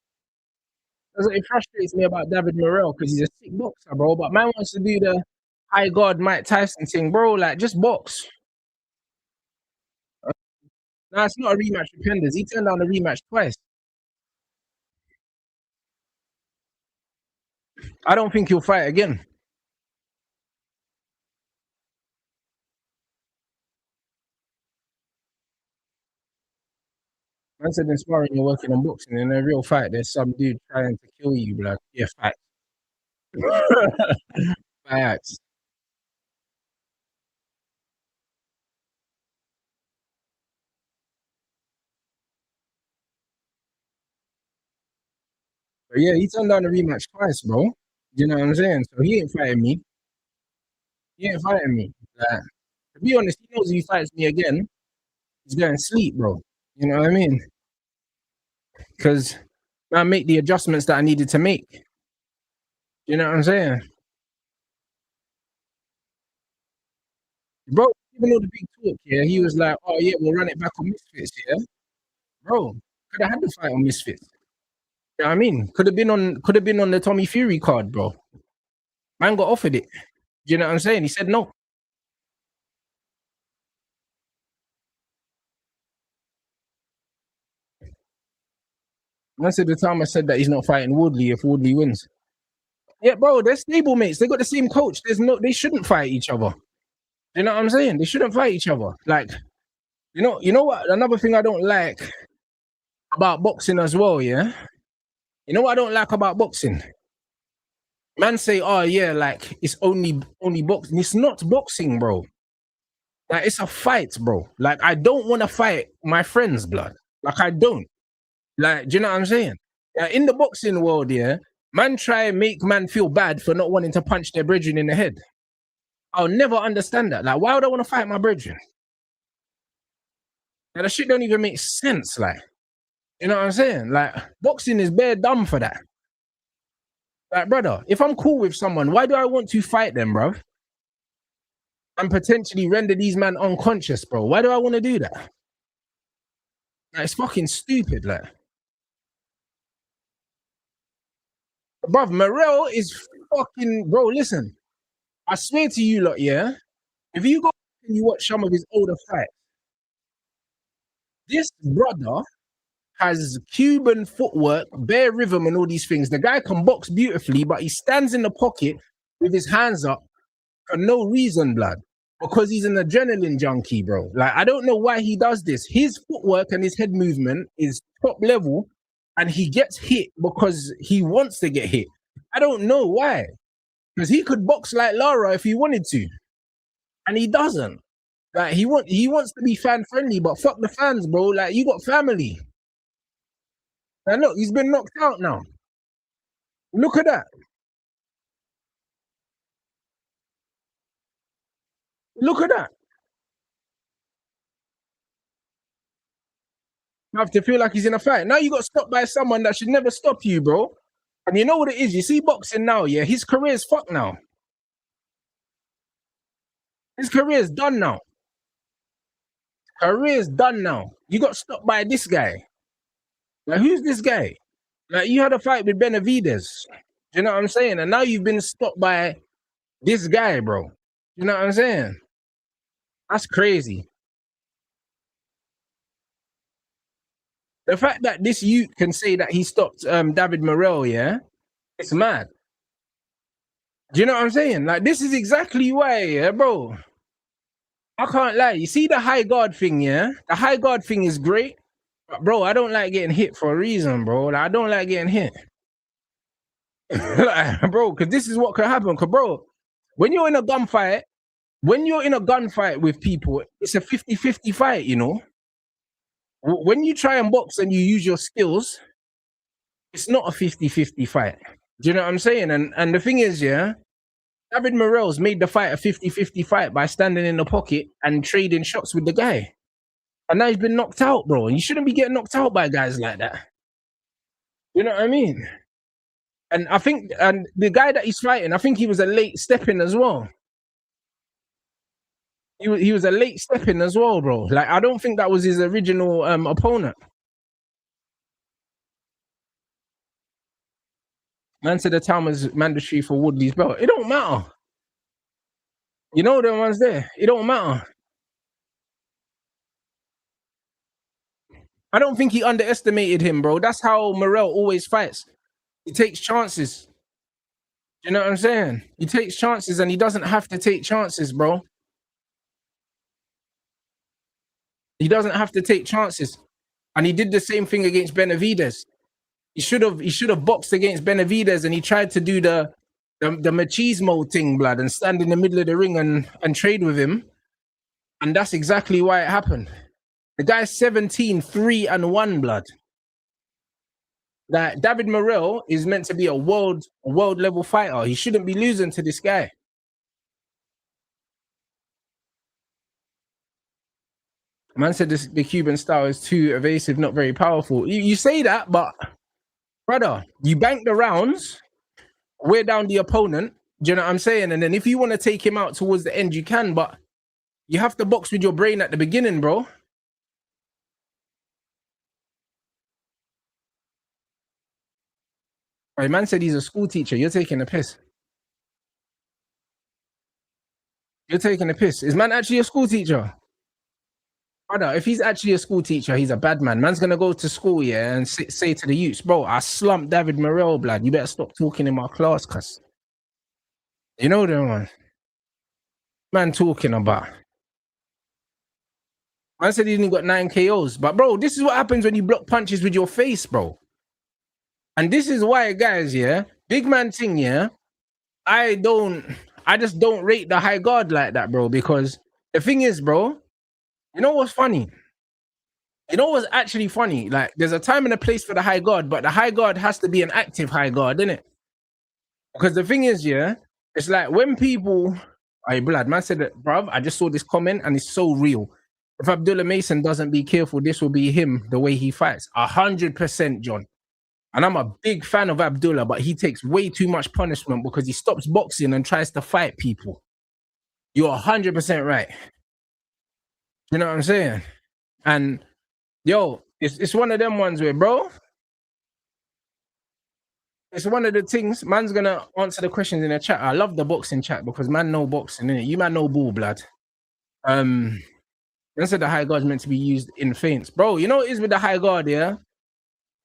That's what it frustrates me about David Morell, because he's a sick boxer, bro, but man wants to do the high guard Mike Tyson thing, bro, like, just box. Nah, it's not a rematch with Penders. He turned down a rematch twice. I don't think he'll fight again. Man said in sparring you're working on boxing. In a real fight, there's some dude trying to kill you, like, yeah, fight. Facts. But yeah, he turned down the rematch twice, bro. You know what I'm saying? So he ain't fighting me. He ain't fighting me. Like, to be honest, he knows if he fights me again, he's going to sleep, bro. You know what I mean? Because I make the adjustments that I needed to make. You know what I'm saying? Bro, even all the big talk, yeah, he was like, oh yeah, we'll run it back on Misfits, yeah. Bro, could have had the fight on Misfits. You know what I mean? Could have been on the Tommy Fury card, bro. Man got offered it. You know what I'm saying? He said no. Most of the time I said that he's not fighting Wardley if Wardley wins. Yeah, bro, they're stable mates. They got the same coach. They shouldn't fight each other. You know what I'm saying? They shouldn't fight each other. Like, you know what? Another thing I don't like about boxing as well, yeah? You know what I don't like about boxing? Man say, oh yeah, like it's only boxing. It's not boxing, bro. Like it's a fight, bro. Like I don't want to fight my friends, blood. Like I don't. Like, do you know what I'm saying? In the boxing world, yeah, man try and make man feel bad for not wanting to punch their brethren in the head. I'll never understand that. Like, why would I want to fight my brethren? Like, that shit don't even make sense. Like, you know what I'm saying? Like, boxing is bare dumb for that. Like, brother, if I'm cool with someone, why do I want to fight them, bro? And potentially render these men unconscious, bro. Why do I want to do that? Like, it's fucking stupid, like. Bruv, Morel is fucking, bro, listen. I swear to you lot, yeah, if you go and you watch some of his older fights, this brother has Cuban footwork, bare rhythm, and all these things. The guy can box beautifully, but he stands in the pocket with his hands up for no reason, blood. Because he's an adrenaline junkie, bro. Like, I don't know why he does this. His footwork and his head movement is top level, and he gets hit because he wants to get hit. I don't know why. Because he could box like Lara if he wanted to. And he doesn't. Like, he wants to be fan friendly, but fuck the fans, bro. Like, you got family. And look, he's been knocked out now. Look at that. Look at that. You have to feel like he's in a fight. Now you got stopped by someone that should never stop you, bro. And you know what it is? You see boxing now, yeah? His career's fucked now. His career's done now. career's done now. You got stopped by this guy. Like, who's this guy? Like, you had a fight with Benavidez. Do you know what I'm saying? And now you've been stopped by this guy, bro. You know what I'm saying? That's crazy. The fact that this youth can say that he stopped David Morel, yeah, it's mad. Do you know what I'm saying? Like, this is exactly why, yeah, bro. I can't lie. You see the high guard thing, yeah? The high guard thing is great. But bro, I don't like getting hit for a reason, bro. Like, I don't like getting hit. Like, bro, because this is what could happen. Because, bro, when you're in a gunfight with people, it's a 50-50 fight, you know? When you try and box and you use your skills, it's not a 50-50 fight. Do you know what I'm saying? And the thing is, yeah, David Morell's made the fight a 50-50 fight by standing in the pocket and trading shots with the guy. And now he's been knocked out, bro. And you shouldn't be getting knocked out by guys like that. You know what I mean? And I think, and the guy that he's fighting, I think he was a late step in as well. He was a late step in as well, bro. Like, I don't think that was his original opponent. Man said the time was mandatory for Wardley's belt. It don't matter. You know the ones there. It don't matter. I don't think he underestimated him, bro. That's how Morel always fights. He takes chances. You know what I'm saying? He takes chances and he doesn't have to take chances, bro. He doesn't have to take chances. And he did the same thing against Benavidez. He should have boxed against Benavidez and he tried to do the machismo thing, blood, and stand in the middle of the ring and trade with him. And that's exactly why it happened. The guy's 17, 3-1, blood. That David Morel is meant to be a world level fighter. He shouldn't be losing to this guy. Man said the Cuban style is too evasive, not very powerful. You say that, but brother, you bank the rounds, wear down the opponent. Do you know what I'm saying? And then if you want to take him out towards the end, you can, but you have to box with your brain at the beginning, bro. Right, man said he's a school teacher. You're taking a piss. You're taking a piss. Is man actually a school teacher? Brother, if he's actually a school teacher, he's a bad man. Man's gonna go to school, yeah, and say to the youths, bro, I slumped David Morel, blood. You better stop talking in my class, cuz. You know them, man. Man talking about. Man said he didn't got 9 KOs. But bro, this is what happens when you block punches with your face, bro. And this is why, guys, yeah, big man thing, yeah, I just don't rate the high guard like that, bro, because the thing is, bro, you know what's funny? You know what's actually funny? Like, there's a time and a place for the high guard, but the high guard has to be an active high guard, isn't it? Because the thing is, yeah, it's like when people, hey, blood, man said that, bruv, I just saw this comment and it's so real. If Abdullah Mason doesn't be careful, this will be him, the way he fights. 100%, John. And I'm a big fan of Abdullah, but he takes way too much punishment because he stops boxing and tries to fight people. You're 100% right. You know what I'm saying? And yo, it's one of them ones where, bro, it's one of the things. Man's gonna answer the questions in the chat. I love the boxing chat because man know boxing, innit? You man know ball, blood. Man said the high guard's meant to be used in feints, bro. You know what it is with the high guard, yeah?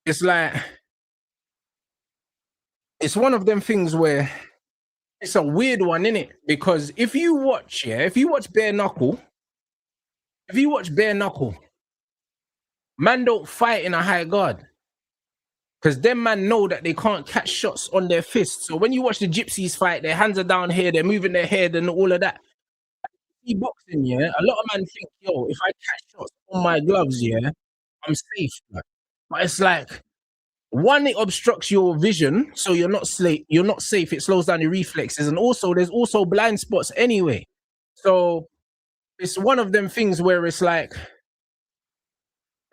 It's like, it's one of them things where it's a weird one, innit? Because if you watch bare knuckle, man don't fight in a high guard. Because them man know that they can't catch shots on their fists. So when you watch the gypsies fight, their hands are down here, they're moving their head and all of that. Boxing, yeah, a lot of men think, yo, if I catch shots on my gloves, yeah, I'm safe. But it's like, one, it obstructs your vision, so you're not safe. It slows down your reflexes, and also there's also blind spots anyway. So it's one of them things where it's like,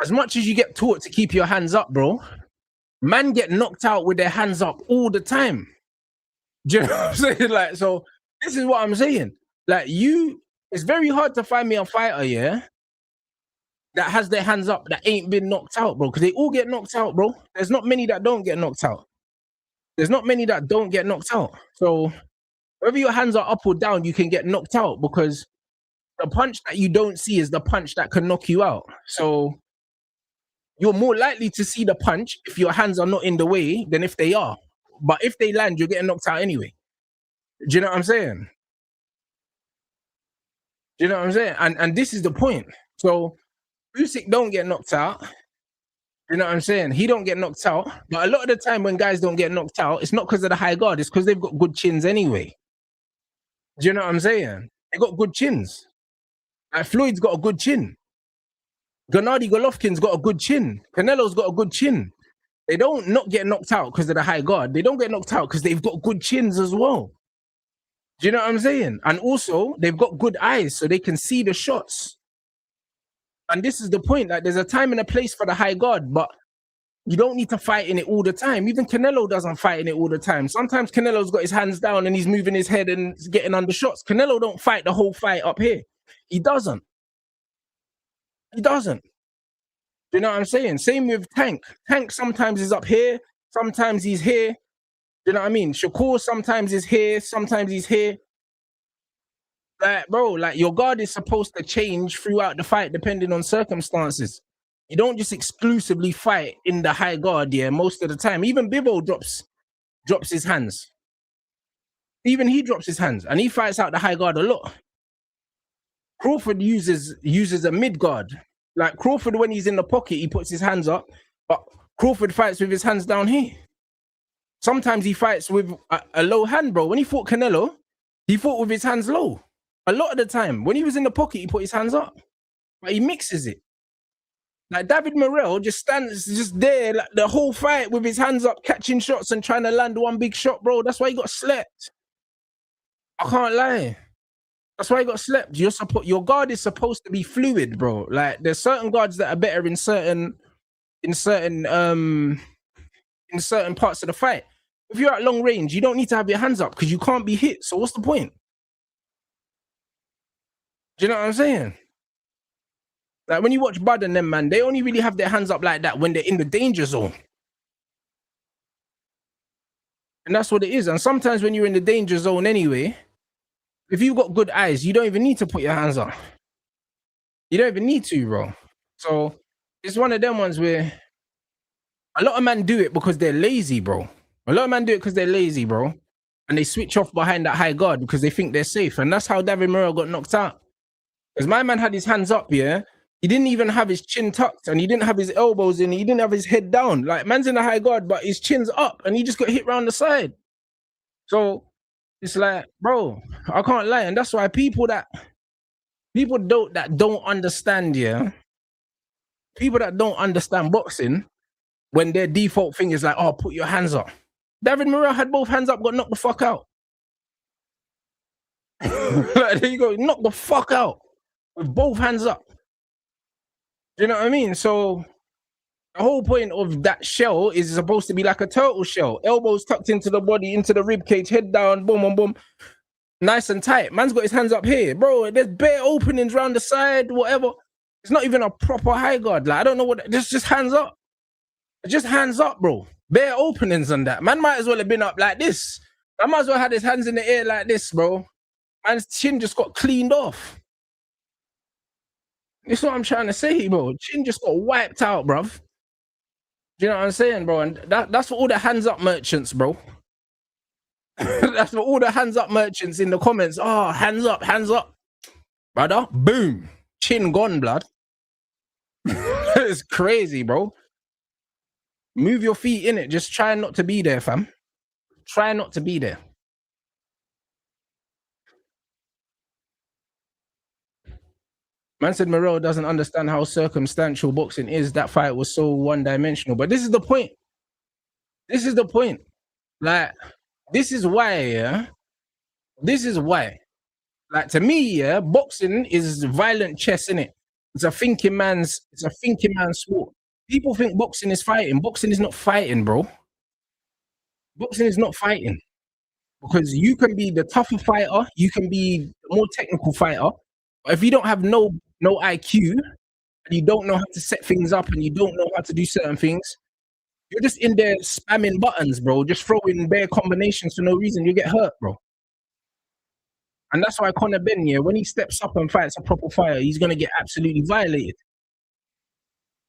as much as you get taught to keep your hands up, bro, man get knocked out with their hands up all the time. Do you know what I'm saying? Like, so this is what I'm saying. Like, it's very hard to find me a fighter, yeah, that has their hands up that ain't been knocked out, bro. Because they all get knocked out, bro. There's not many that don't get knocked out. There's not many that don't get knocked out. So whether your hands are up or down, you can get knocked out because the punch that you don't see is the punch that can knock you out. So you're more likely to see the punch if your hands are not in the way than if they are. But if they land, you're getting knocked out anyway. Do you know what I'm saying? Do you know what I'm saying? And this is the point. So Usyk don't get knocked out. You know what I'm saying? He don't get knocked out. But a lot of the time when guys don't get knocked out, it's not because of the high guard. It's because they've got good chins anyway. Do you know what I'm saying? They got good chins. Like Floyd's got a good chin. Gennady Golovkin's got a good chin. Canelo's got a good chin. They don't not get knocked out because of the high guard. They don't get knocked out because they've got good chins as well. Do you know what I'm saying? And also, they've got good eyes so they can see the shots. And this is the point. Like, there's a time and a place for the high guard, but you don't need to fight in it all the time. Even Canelo doesn't fight in it all the time. Sometimes Canelo's got his hands down and he's moving his head and getting under shots. Canelo don't fight the whole fight up here. He doesn't. He doesn't. You know what I'm saying? Same with Tank. Tank sometimes is up here, sometimes he's here. You know what I mean? Shakur sometimes is here, sometimes he's here. Like, bro, like your guard is supposed to change throughout the fight depending on circumstances. You don't just exclusively fight in the high guard, yeah, most of the time. Even Bivol drops his hands. Even he drops his hands and he fights out the high guard a lot. Crawford uses a mid guard. Like Crawford, when he's in the pocket, he puts his hands up, but Crawford fights with his hands down here. Sometimes he fights with a low hand, bro. When he fought Canelo, he fought with his hands low. A lot of the time, when he was in the pocket, he put his hands up, but he mixes it. Like David Morell just stands just there like the whole fight with his hands up, catching shots and trying to land one big shot, bro. That's why he got slept. I can't lie. That's why he got slept. Your guard is supposed to be fluid, bro. Like there's certain guards that are better in certain parts of the fight. If you're at long range, you don't need to have your hands up because you can't be hit. So what's the point? Do you know what I'm saying? Like when you watch Bud and them, man, they only really have their hands up like that when they're in the danger zone. And that's what it is. And sometimes when you're in the danger zone anyway, if you've got good eyes, you don't even need to put your hands up. You don't even need to, bro. So it's one of them ones where a lot of men do it because they're lazy, bro. A lot of men do it because they're lazy, bro. And they switch off behind that high guard because they think they're safe. And that's how David Morel got knocked out. Because my man had his hands up, yeah. He didn't even have his chin tucked and he didn't have his elbows in. He didn't have his head down. Like, man's in the high guard, but his chin's up and he just got hit round the side. So it's like, bro, I can't lie. And that's why people that don't understand, yeah, people that don't understand boxing, when their default thing is like, oh, put your hands up. David Morel had both hands up, got knocked the fuck out. Like, there you go, knock the fuck out with both hands up. Do you know what I mean? So the whole point of that shell is supposed to be like a turtle shell. Elbows tucked into the body, into the rib cage, head down, boom, boom, boom. Nice and tight. Man's got his hands up here. Bro, there's bare openings around the side, whatever. It's not even a proper high guard. Like, I don't know what, just hands up. Just hands up, bro. Bare openings on that. Man might as well have been up like this. I might as well have his hands in the air like this, bro. Man's chin just got cleaned off. That's what I'm trying to say, bro. Chin just got wiped out, bruv. Do you know what I'm saying, bro? And that's for all the hands up merchants, bro. That's for all the hands up merchants in the comments. Oh, hands up, brother. Boom. Chin gone, blood. It's crazy, bro. Move your feet in it. Just try not to be there, fam. Try not to be there. Man said Morel doesn't understand how circumstantial boxing is. That fight was so one-dimensional. But this is the point. This is the point. Like, this is why, yeah. This is why. Like, to me, yeah, boxing is violent chess, innit? It's a thinking man's sport. People think boxing is fighting. Boxing is not fighting, bro. Boxing is not fighting. Because you can be the tougher fighter, you can be the more technical fighter. But if you don't have no IQ, and you don't know how to set things up and you don't know how to do certain things, you're just in there spamming buttons, bro, just throwing bare combinations for no reason. You get hurt, bro. And that's why Conor Ben, yeah, when he steps up and fights a proper fighter, he's gonna get absolutely violated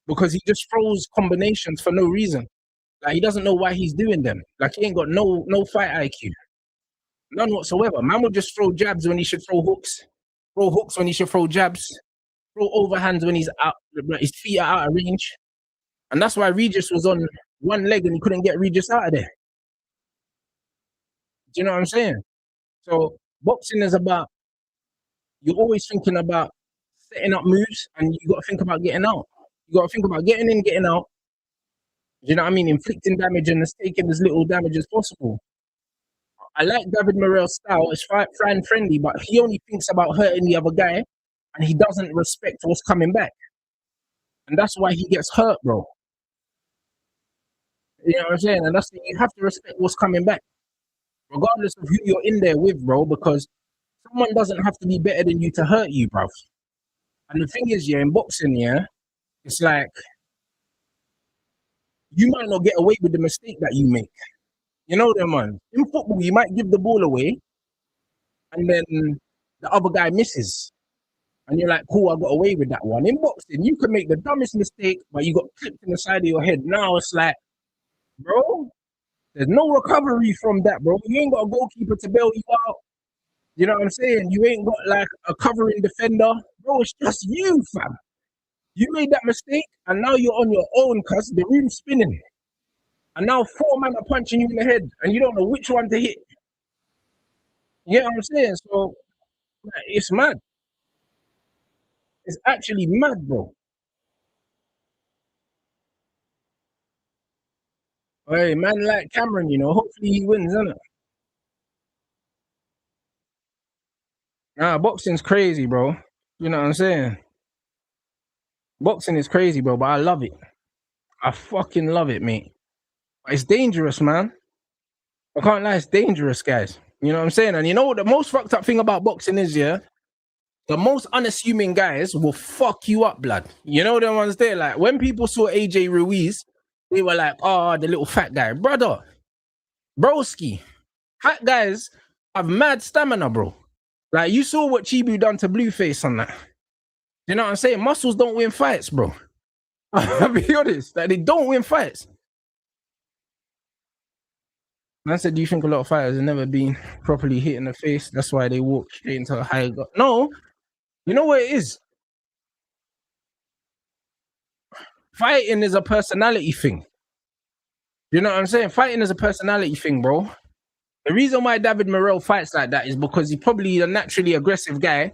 because he just throws combinations for no reason. Like he doesn't know why he's doing them. Like he ain't got no fight IQ, none whatsoever. Man will just throw jabs when he should throw hooks when he should throw jabs, throw overhands when he's out, his feet are out of range. And that's why Regis was on one leg and he couldn't get Regis out of there. Do you know what I'm saying? So boxing is about, you're always thinking about setting up moves and you got to think about getting out. You got to think about getting in, getting out. Do you know what I mean? Inflicting damage and taking as little damage as possible. I like David Morell's style. It's fan friendly, but he only thinks about hurting the other guy and he doesn't respect what's coming back. And that's why he gets hurt, bro. You know what I'm saying? And that's, you have to respect what's coming back, regardless of who you're in there with, bro, because someone doesn't have to be better than you to hurt you, bro. And the thing is, yeah, in boxing, yeah, it's like you might not get away with the mistake that you make. You know them, man. In football, you might give the ball away and then the other guy misses. And you're like, cool, I got away with that one. In boxing, you can make the dumbest mistake, but you got clipped in the side of your head. Now it's like, bro, there's no recovery from that, bro. You ain't got a goalkeeper to bail you out. You know what I'm saying? You ain't got like a covering defender. Bro, it's just you, fam. You made that mistake, and now you're on your own, cuz the room's spinning. And now 4 men are punching you in the head, and you don't know which one to hit. You know what I'm saying? So, it's mad. It's actually mad, bro. Hey, man like Cameron, you know, hopefully he wins, isn't it? Nah, boxing's crazy, bro. You know what I'm saying? Boxing is crazy, bro, but I love it. I fucking love it, mate. It's dangerous, man. I can't lie, it's dangerous, guys. You know what I'm saying? And you know what the most fucked up thing about boxing is, yeah? The most unassuming guys will fuck you up, blood. You know the ones there? Like, when people saw AJ Ruiz, they were like, oh, the little fat guy. Brother, broski, fat guys have mad stamina, bro. Like, you saw what Chibu done to Blueface on that. You know what I'm saying? Muscles don't win fights, bro. I'll be honest. Like, they don't win fights. Man said, do you think a lot of fighters have never been properly hit in the face? That's why they walk straight into a high guard. No. You know what it is? Fighting is a personality thing. You know what I'm saying? Fighting is a personality thing, bro. The reason why David Morell fights like that is because he's probably a naturally aggressive guy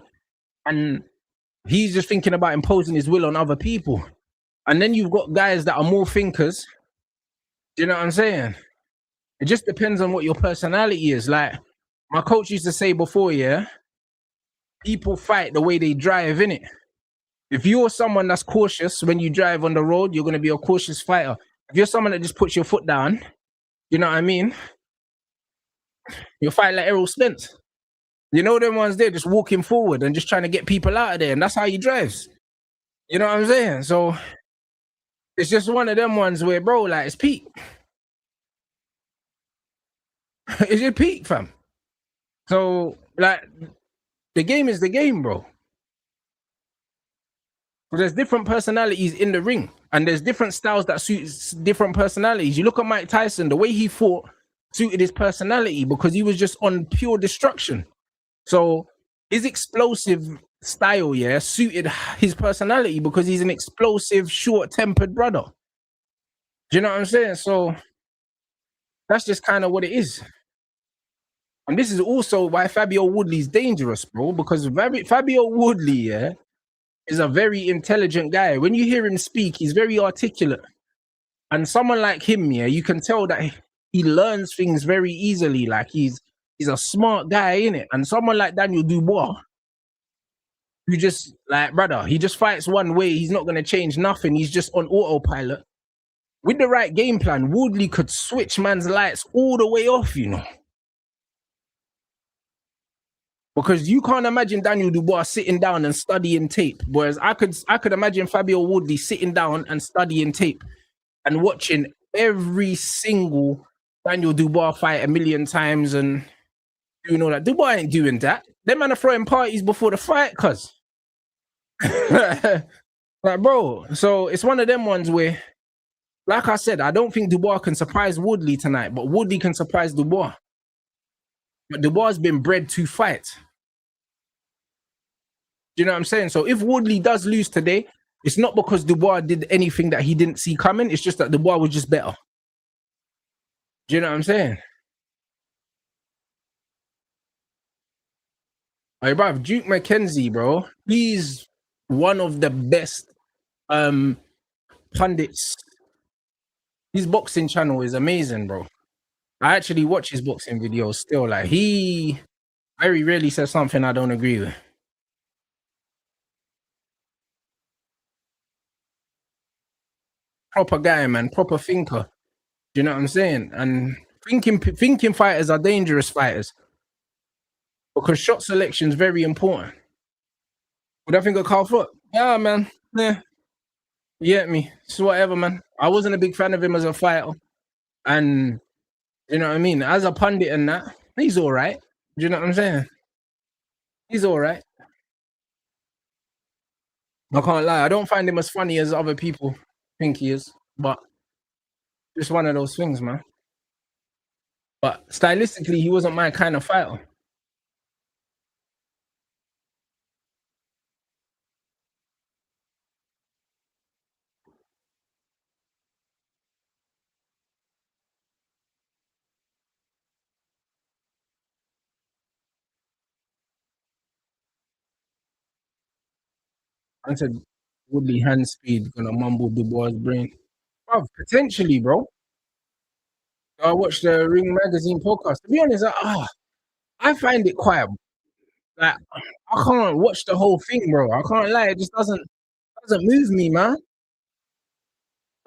and he's just thinking about imposing his will on other people. And then you've got guys that are more thinkers. Do you know what I'm saying? It just depends on what your personality is. Like my coach used to say before, yeah, people fight the way they drive, innit? If you're someone that's cautious when you drive on the road, you're going to be a cautious fighter. If you're someone that just puts your foot down, you know what I mean? You'll fight like Errol Spence. You know them ones there just walking forward and just trying to get people out of there. And that's how he drives. You know what I'm saying? So it's just one of them ones where, bro, like it's peak. It's your peak, fam. So, like, the game is the game, bro. There's different personalities in the ring, and there's different styles that suit different personalities. You look at Mike Tyson, the way he fought suited his personality because he was just on pure destruction. So his explosive style, yeah, suited his personality because he's an explosive, short-tempered brother. Do you know what I'm saying? So that's just kind of what it is. And this is also why Fabio Wardley's dangerous, bro, because Fabio Wardley, yeah, is a very intelligent guy. When you hear him speak, he's very articulate. And someone like him, yeah, you can tell that he learns things very easily. Like he's a smart guy, innit? And someone like Daniel Dubois, who just, like, brother, he just fights one way. He's not going to change nothing. He's just on autopilot. With the right game plan, Wardley could switch man's lights all the way off, you know. Because you can't imagine Daniel Dubois sitting down and studying tape, whereas I could imagine Fabio Wardley sitting down and studying tape and watching every single Daniel Dubois fight a million times and doing all that. Dubois ain't doing that. Them man are throwing parties before the fight, cuz. Like, bro, so it's one of them ones where, like I said, I don't think Dubois can surprise Woodley tonight, but Woodley can surprise Dubois. But Dubois has been bred to fight. Do you know what I'm saying? So if Woodley does lose today, it's not because Dubois did anything that he didn't see coming. It's just that Dubois was just better. Do you know what I'm saying? Hey, bro, Duke McKenzie, bro, he's one of the best pundits. His boxing channel is amazing, bro. I actually watch his boxing videos still. Like, he very rarely says something I don't agree with. Proper guy, man. Proper thinker. Do you know what I'm saying? And thinking fighters are dangerous fighters because shot selection is very important. Would I think of Carl Foot? Yeah, man. Yeah. You get me? So whatever, man. I wasn't a big fan of him as a fighter. And you know what I mean? As a pundit and that, he's all right. Do you know what I'm saying? He's all right. I can't lie. I don't find him as funny as other people think he is. But just one of those things, man. But stylistically, he wasn't my kind of fighter. I said Woodley hand speed gonna mumble Dubois' brain. Bro, potentially, bro. I watched the Ring Magazine podcast. To be honest, I find it quite like I can't watch the whole thing, bro. I can't lie, it just doesn't move me, man.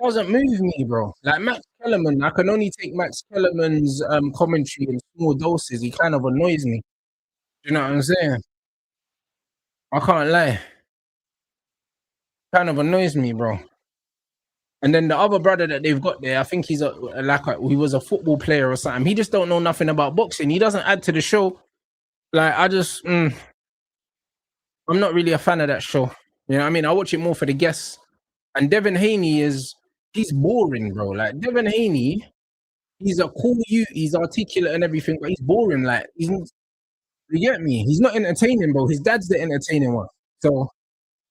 Doesn't move me, bro. Like Max Kellerman, I can only take Max Kellerman's commentary in small doses. He kind of annoys me. Do you know what I'm saying? I can't lie. Kind of annoys me, bro. And then the other brother that they've got there, I think he's he was a football player or something. He just don't know nothing about boxing. He doesn't add to the show. Like I'm not really a fan of that show. You know what I mean? I watch it more for the guests. And Devin Haney he's boring, bro. Like Devin Haney, he's a cool youth, he's articulate and everything, but he's boring. Like you get me? He's not entertaining, bro. His dad's the entertaining one. So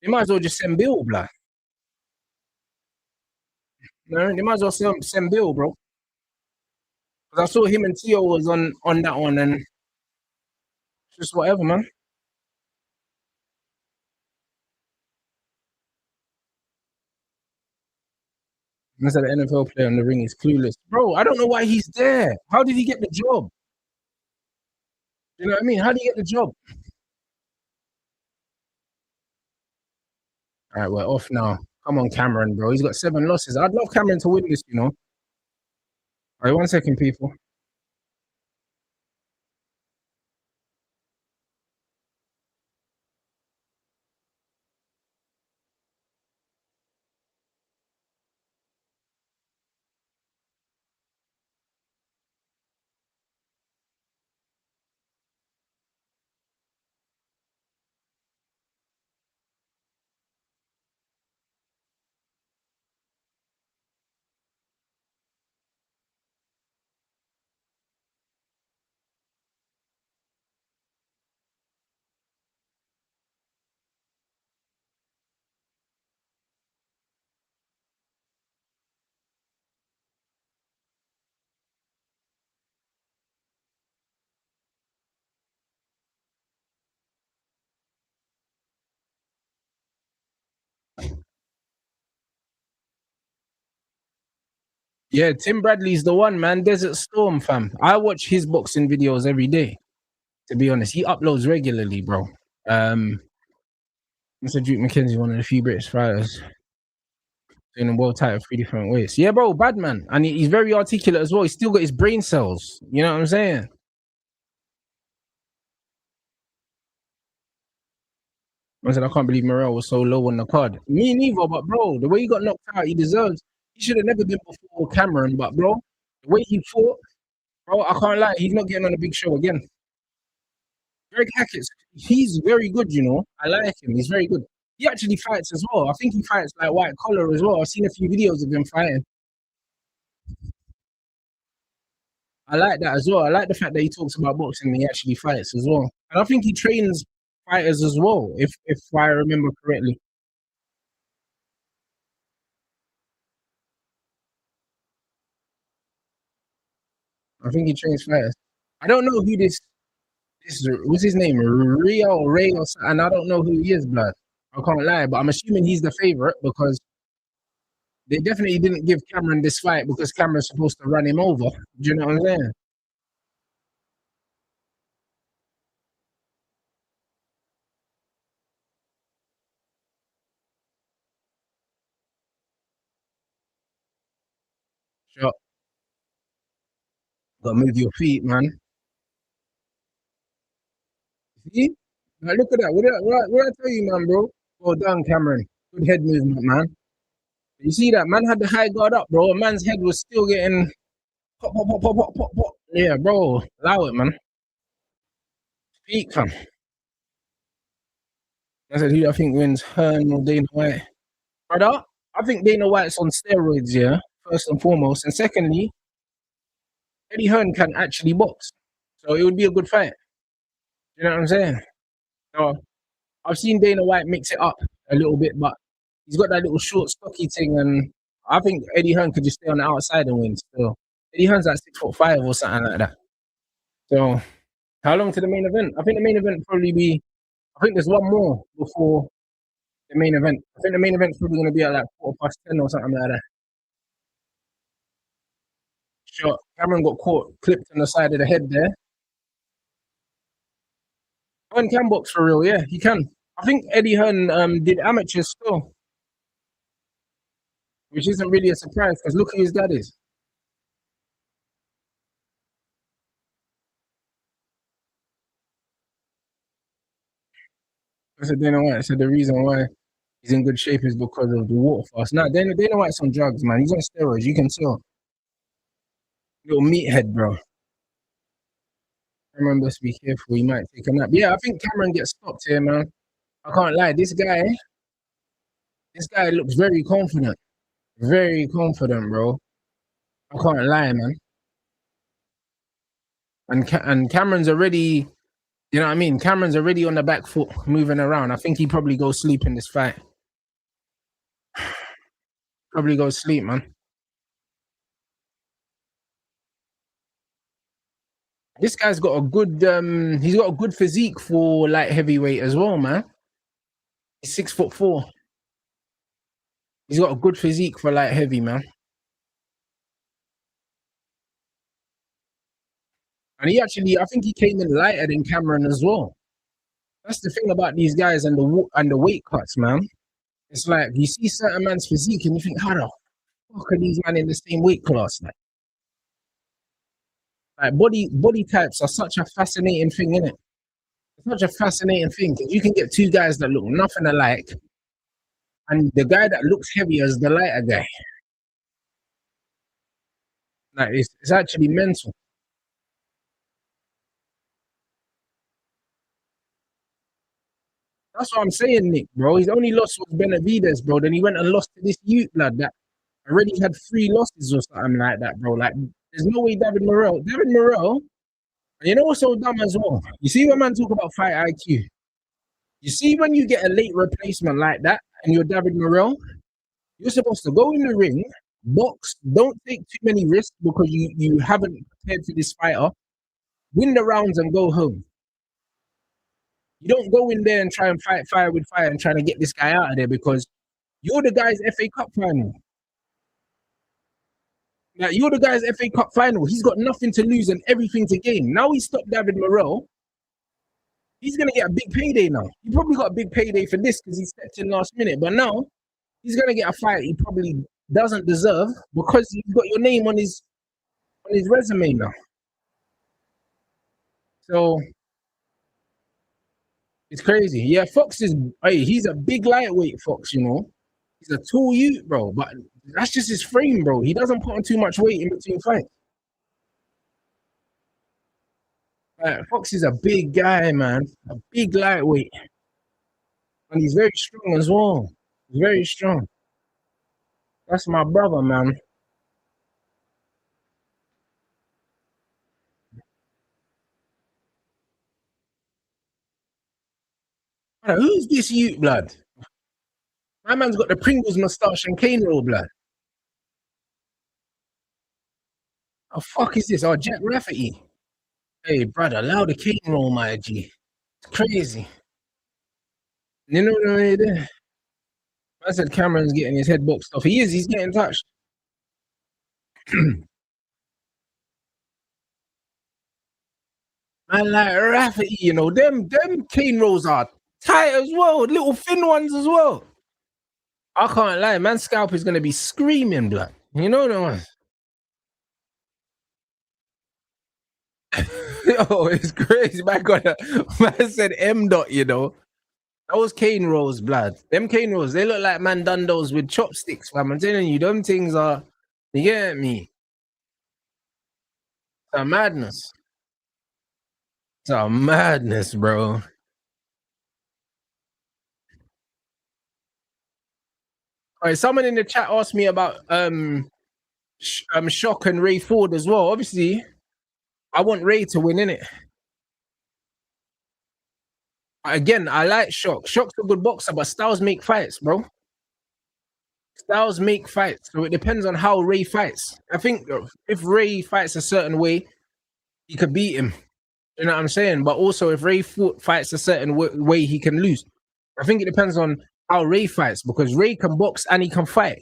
they might as well just send Bill, blah. No, they might as well send Bill, bro. Because I saw him and Tio was on that one, and just whatever, man. I said the NFL player in the ring is clueless, bro. I don't know why he's there. How did he get the job? You know what I mean? How did he get the job? All right, we're off now. Come on, Cameron, bro. He's got 7 losses. I'd love Cameron to win this, you know. All right, 1 second, people. Yeah, Tim Bradley's the one, man. Desert Storm, fam. I watch his boxing videos every day. To be honest, he uploads regularly, bro. Mr. Duke McKenzie, one of the few British fighters doing a world title 3 different ways. Yeah, bro, bad man, and he's very articulate as well. He's still got his brain cells. You know what I'm saying? I said, I can't believe Morel was so low on the card. Me neither, but bro, the way he got knocked out, he deserves. He should have never been before Cameron, but bro, the way he fought, bro, I can't lie, he's not getting on a big show again. Greg Hackett's, he's very good, you know. I like him. He's very good. He actually fights as well. I think he fights like white collar as well. I've seen a few videos of him fighting. I like that as well. I like the fact that he talks about boxing and he actually fights as well. And I think he trains fighters as well, if I remember correctly. I think he trains fighters. I don't know who this what's his name? Rio Ray or something. And I don't know who he is, blood. I can't lie, but I'm assuming he's the favorite because they definitely didn't give Cameron this fight because Cameron's supposed to run him over. Do you know what I'm saying? Sure. Gotta move your feet, man. See? Now look at that. What I tell you, man, bro? Well done, Cameron. Good head movement, man. You see that? Man had the high guard up, bro. A man's head was still getting pop, pop, pop, pop, pop, pop, pop. Yeah, bro. Allow it, man. Peak, fam. I said, who I think wins, Hearn or Dana White? Brother, I think Dana White's on steroids, yeah, first and foremost. And secondly, Eddie Hearn can actually box. So it would be a good fight. You know what I'm saying? So I've seen Dana White mix it up a little bit, but he's got that little short, stocky thing. And I think Eddie Hearn could just stay on the outside and win still. Eddie Hearn's like 6'5" or something like that. So how long to the main event? I think the main event probably be, I think there's one more before the main event. I think the main event's probably going to be at like 10:15 or something like that. Sure. Cameron got caught, clipped on the side of the head there. Hearn can box for real, yeah, he can. I think Eddie Hearn did amateurs still, which isn't really a surprise because look who his dad is. I said Dana White. I said the reason why he's in good shape is because of the water fast. Nah, Dana White's on drugs, man. He's on steroids. You can tell. Little meathead, bro. Cameron best be careful. He might take a nap. Yeah, I think Cameron gets stopped here, man. I can't lie. This guy looks very confident. Very confident, bro. I can't lie, man. And Cameron's already, you know what I mean? Cameron's already on the back foot, moving around. I think he probably goes sleep in this fight. Probably goes sleep, man. This guy's got a good he's got a good physique for light heavyweight as well, man. He's 6'4". He's got a good physique for light heavy, man. And he actually, I think he came in lighter than Cameron as well. That's the thing about these guys and the weight cuts, man. It's like you see certain man's physique and you think, how the fuck are these men in the same weight class? Like body types are such a fascinating thing, isn't it? It's such a fascinating thing because you can get two guys that look nothing alike, and the guy that looks heavier is the lighter guy. Like it's actually mental. That's what I'm saying, Nick, bro. His only loss was Benavides, bro. Then he went and lost to this youth lad that already had 3 losses or something like that, bro. Like, there's no way David Morell, you know what's so dumb as well? You see when man talk about fight IQ? You see when you get a late replacement like that and you're David Morell, you're supposed to go in the ring, box, don't take too many risks because you haven't prepared for this fighter, win the rounds and go home. You don't go in there and try and fight fire with fire and trying to get this guy out of there because you're the guy's FA Cup final. Like, you're the guy's FA Cup final. He's got nothing to lose and everything to gain. Now he stopped David Morell. He's going to get a big payday now. He probably got a big payday for this because he stepped in last minute. But now he's going to get a fight he probably doesn't deserve because you've got your name on his resume now. So It's crazy. Yeah, Fox is. Hey, he's a big lightweight, Fox. You know, he's a tall youth, bro. But that's just his frame, bro. He doesn't put on too much weight in between fights. Fox is a big guy, man. A big lightweight, and he's very strong as well. He's very strong. That's my brother, man. Who's this youth, blood? My man's got the Pringles moustache and cane roll, blood. How fuck is this? Oh, Jack Rafferty. Hey, brother, allow the cane roll, my G. It's crazy. You know what I mean? I said Cameron's getting his head boxed off. He is. He's getting touched. Man, like Rafferty, you know, them cane rolls are tight as well. Little thin ones as well. I can't lie. Man's scalp is going to be screaming, blood. You know the one. Oh, it's crazy. Man said M dot, you know. Those cane rolls, blood. Them cane rolls, they look like man done those with chopsticks, fam. I'm telling you, them things are, you get me? It's a madness. It's a madness, bro. All right, someone in the chat asked me about Shock and Ray Ford as well. Obviously, I want Ray to win, innit? Again, I like Shock. Shock's a good boxer, but styles make fights, bro. Styles make fights. So it depends on how Ray fights. I think if Ray fights a certain way, he could beat him. You know what I'm saying? But also, if Ray fights a certain way, he can lose. I think it depends on how Ray fights, because Ray can box and he can fight.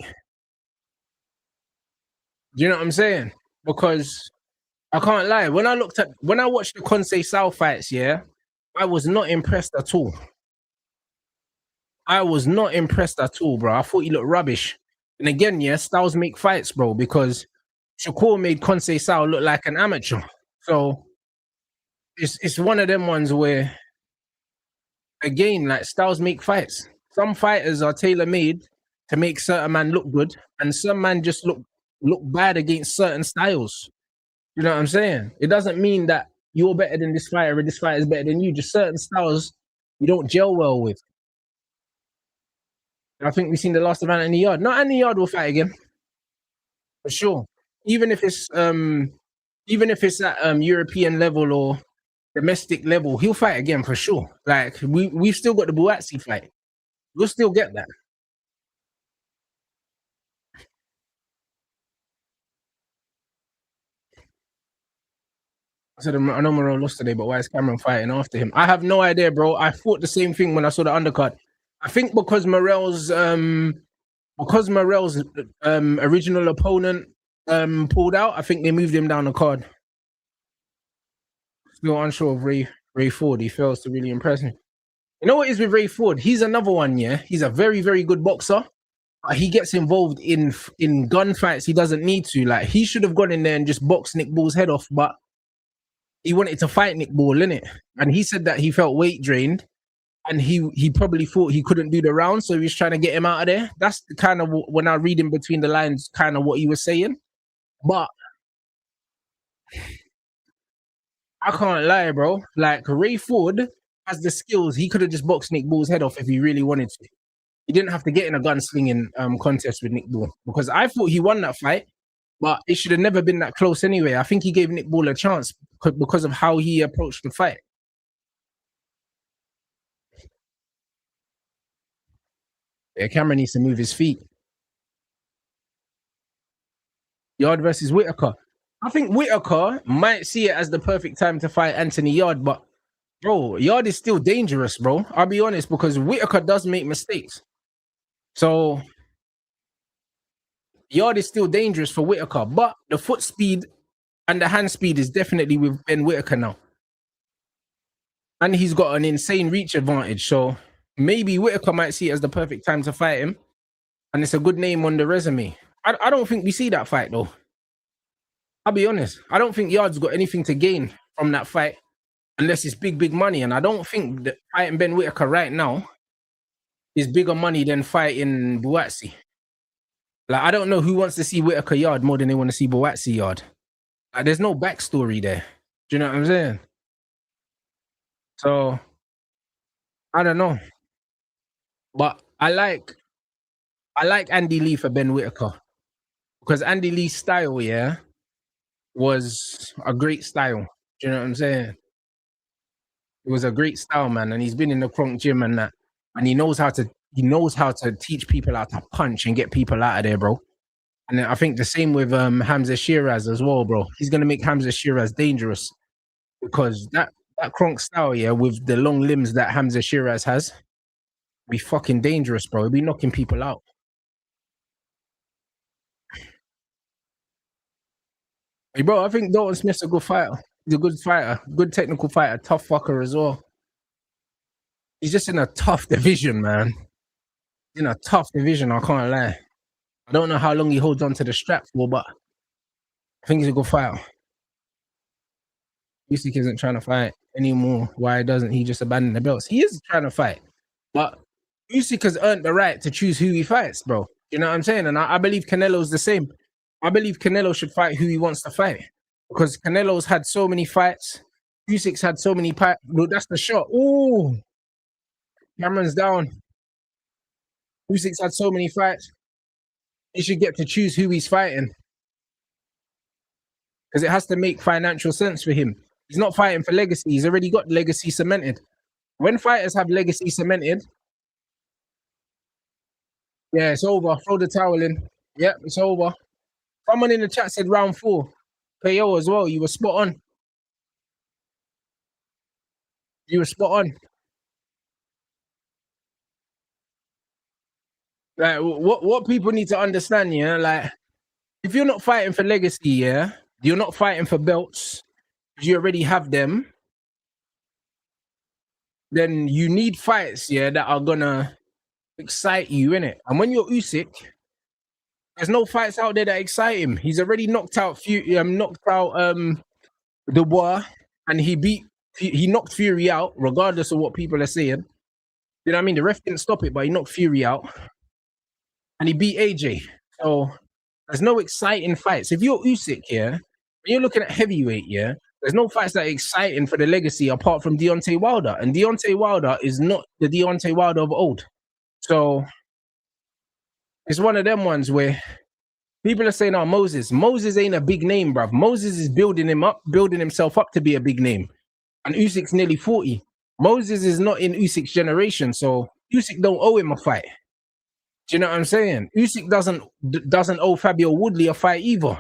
Do you know what I'm saying? Because I can't lie. When I watched the Conceição fights, yeah, I was not impressed at all. I was not impressed at all, bro. I thought he looked rubbish. And again, yeah, styles make fights, bro, because Shakur made Conceição look like an amateur. So it's one of them ones where, again, like styles make fights. Some fighters are tailor-made to make certain man look good, and some man just look bad against certain styles. You know what I'm saying? It doesn't mean that you're better than this fighter or this fighter is better than you. Just certain styles you don't gel well with. I think we've seen the last of Anthony Yard. Not Anthony Yard will fight again. For sure. Even if it's at European level or domestic level, he'll fight again for sure. Like we've still got the Buatsi fight. We'll still get that. I said I know Morel lost today, but why is Cameron fighting after him? I have no idea, bro. I thought the same thing when I saw the undercard. I think because Morel's original opponent pulled out, I think they moved him down the card. Still unsure of Ray Ford. He fails to really impress me. You know what is with Ray Ford? He's another one, yeah. He's a very, very good boxer. But he gets involved in gunfights he doesn't need to. Like he should have gone in there and just boxed Nick Ball's head off, but he wanted to fight Nick Ball, innit? And he said that he felt weight drained. And he probably thought he couldn't do the round, so he was trying to get him out of there. That's the kind of, when I read in between the lines, kind of what he was saying. But I can't lie, bro. Like Ray Ford has the skills. He could have just boxed Nick Ball's head off if he really wanted to. He didn't have to get in a gunslinging contest with Nick Ball, because I thought he won that fight, but it should have never been that close anyway. I think he gave Nick Ball a chance because of how he approached the fight. Yeah, Cameron needs to move his feet. Yard versus Whitaker. I think Whitaker might see it as the perfect time to fight Anthony Yard, but bro, Yard is still dangerous, bro. I'll be honest, because Whitaker does make mistakes. So Yard is still dangerous for Whitaker, but the foot speed and the hand speed is definitely with Ben Whitaker now. And he's got an insane reach advantage. So maybe Whitaker might see it as the perfect time to fight him. And it's a good name on the resume. I don't think we see that fight, though. I'll be honest. I don't think Yard's got anything to gain from that fight. unless it's big money. And I don't think that fighting Ben Whittaker right now is bigger money than fighting Buatsi. Like, I don't know who wants to see Whittaker yard more than they want to see Buatsi yard. Like, there's no backstory there. Do you know what I'm saying? So, I don't know. But I like Andy Lee for Ben Whittaker. Because Andy Lee's style, yeah, was a great style. Do you know what I'm saying? It was a great style, man. And he's been in the Kronk gym and that. And he knows how to teach people how to punch and get people out of there, bro. And I think the same with Hamza Shiraz as well, bro. He's gonna make Hamza Shiraz dangerous because that Kronk style, yeah, with the long limbs that Hamza Shiraz has, be fucking dangerous, bro. He'll be knocking people out. Hey, bro, I think Dalton Smith's a good fighter. He's a good fighter, good technical fighter, tough fucker as well. He's just in a tough division, man. In a tough division, I can't lie. I don't know how long he holds on to the strap for, but I think he's a good fighter. Usyk isn't trying to fight anymore. Why doesn't he just abandon the belts? He is trying to fight, but Usyk has earned the right to choose who he fights, bro. You know what I'm saying? And I believe Canelo's the same. I believe Canelo should fight who he wants to fight because Canelo's had so many fights. Usyk's had so many fights. Look, that's the shot. Ooh, Cameron's down. Usyk's had so many fights. He should get to choose who he's fighting because it has to make financial sense for him. He's not fighting for legacy. He's already got legacy cemented. When fighters have legacy cemented, yeah, it's over. Throw the towel in. Yep, it's over. Someone in the chat said round 4. KO as well. You were spot on. You were spot on. Like, what people need to understand, yeah, like, if you're not fighting for legacy, yeah, you're not fighting for belts, you already have them, then you need fights, yeah, that are gonna excite you, innit? And when you're Usyk, there's no fights out there that excite him. He's already knocked out Dubois, and he knocked Fury out, regardless of what people are saying. You know what I mean? The ref didn't stop it, but he knocked Fury out. And he beat AJ. So there's no exciting fights. If you're Usyk, yeah, when you're looking at heavyweight, yeah, there's no fights that are exciting for the legacy apart from Deontay Wilder. And Deontay Wilder is not the Deontay Wilder of old. So it's one of them ones where people are saying, oh, Moses ain't a big name, bruv. Moses is building himself up to be a big name. And Usyk's nearly 40. Moses is not in Usyk's generation, so Usyk don't owe him a fight. Do you know what I'm saying? Usyk doesn't owe Fabio Wardley a fight either.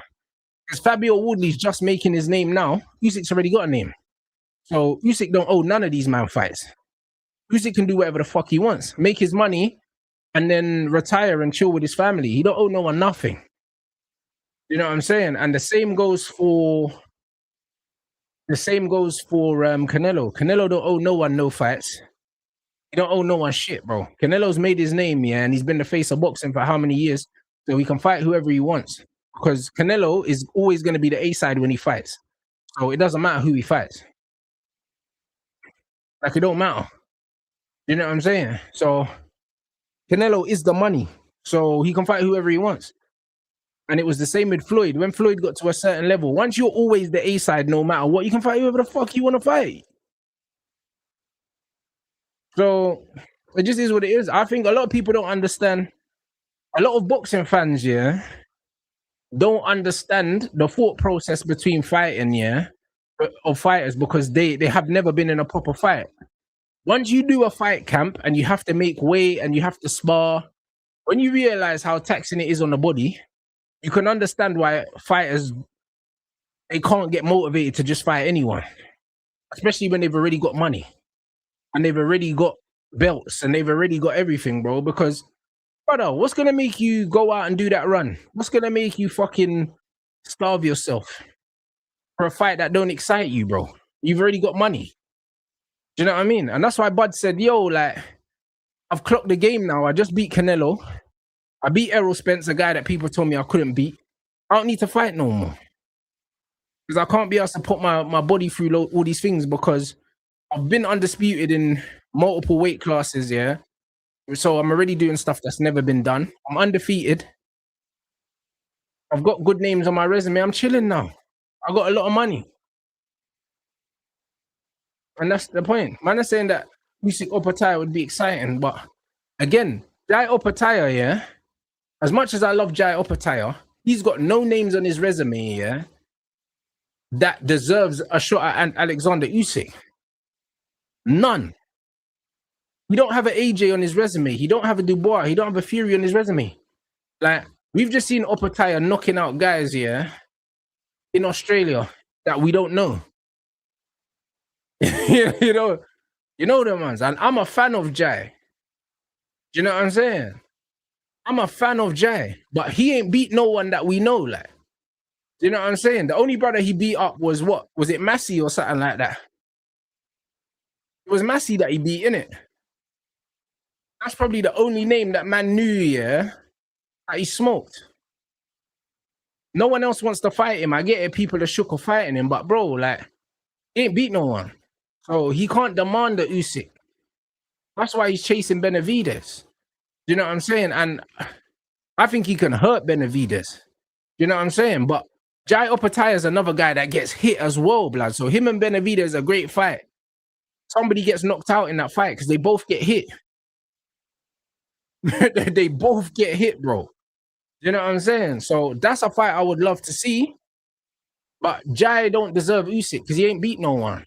Because Fabio Wardley's just making his name now. Usyk's already got a name. So Usyk don't owe none of these man fights. Usyk can do whatever the fuck he wants. Make his money and then retire and chill with his family. He don't owe no one nothing. You know what I'm saying? And the same goes for Canelo. Canelo don't owe no one no fights. He don't owe no one shit, bro. Canelo's made his name, yeah, and he's been the face of boxing for how many years? So he can fight whoever he wants. Because Canelo is always going to be the A-side when he fights. So it doesn't matter who he fights. Like, it don't matter. You know what I'm saying? So Canelo is the money. So he can fight whoever he wants. And it was the same with Floyd. When Floyd got to a certain level, once you're always the A-side, no matter what, you can fight whoever the fuck you want to fight. So it just is what it is. I think a lot of people don't understand. A lot of boxing fans, yeah, don't understand the thought process between fighting, yeah, of fighters because they have never been in a proper fight. Once you do a fight camp and you have to make weight and you have to spar, when you realize how taxing it is on the body, you can understand why fighters, they can't get motivated to just fight anyone, especially when they've already got money and they've already got belts and they've already got everything, bro. Because, brother, what's going to make you go out and do that run? What's going to make you fucking starve yourself for a fight that don't excite you, bro? You've already got money. Do you know what I mean? And that's why Bud said, yo, like, I've clocked the game now. I just beat Canelo. I beat Errol Spence, a guy that people told me I couldn't beat. I don't need to fight no more. Because I can't be asked to put my body through all these things because I've been undisputed in multiple weight classes, yeah. So I'm already doing stuff that's never been done. I'm undefeated. I've got good names on my resume. I'm chilling now. I got a lot of money. And that's the point. Man is saying that Usyk Opataya would be exciting, but again, Jai Opataya, yeah. As much as I love Jai Opataya, he's got no names on his resume, yeah, that deserves a shot at Alexander Usyk. None. He don't have an AJ on his resume. He don't have a Dubois. He don't have a Fury on his resume. Like, we've just seen Opataya knocking out guys, yeah, in Australia that we don't know. you know them ones. And I'm a fan of Jai. Do you know what I'm saying? I'm a fan of Jai, but he ain't beat no one that we know. Like, do you know what I'm saying? The only brother he beat up was what? Was it Massey or something like that? It was Massey that he beat, innit? That's probably the only name that man knew, yeah, that he smoked. No one else wants to fight him. I get it, people are shook of fighting him, but bro, like, he ain't beat no one. So he can't demand the Usyk. That's why he's chasing Benavidez. Do you know what I'm saying? And I think he can hurt Benavidez. You know what I'm saying? But Jai Opataya is another guy that gets hit as well, blood. So him and Benavidez is a great fight. Somebody gets knocked out in that fight because they both get hit. They both get hit, bro. You know what I'm saying? So that's a fight I would love to see. But Jai don't deserve Usyk because he ain't beat no one.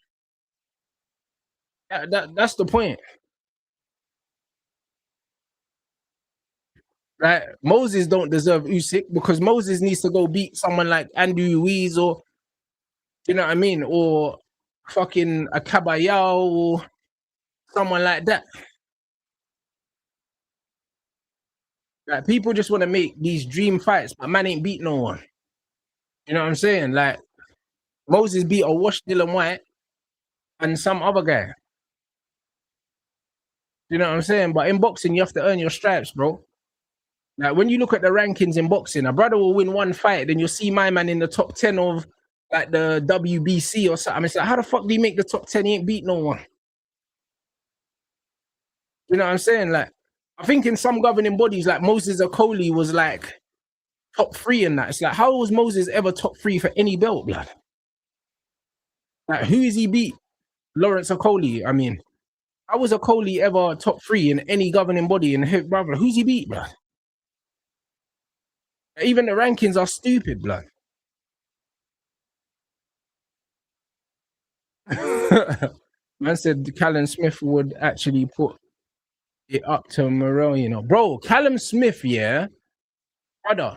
That's the point. Right? Moses don't deserve Usyk because Moses needs to go beat someone like Andrew Ruiz or, you know what I mean, or fucking a Caballao or someone like that. Like, people just want to make these dream fights, but man ain't beat no one. You know what I'm saying? Like, Moses beat a Wash Dylan White and some other guy. You know what I'm saying? But in boxing, you have to earn your stripes, bro. Like, when you look at the rankings in boxing, a brother will win one fight, then you'll see my man in the top 10 of like the WBC or something. It's like, how the fuck do he make the top 10? He ain't beat no one. You know what I'm saying? Like, I think in some governing bodies, like Moses Okoli was like top 3 in that. It's like, how was Moses ever top 3 for any belt, blood? Like, who is he beat? Lawrence Okoli. I mean, how was Okoli ever top 3 in any governing body? And brother, who's he beat, blood? Even the rankings are stupid, blood. Man said Callum Smith would actually put it up to Morel, you know. Bro, Callum Smith, yeah. Brother,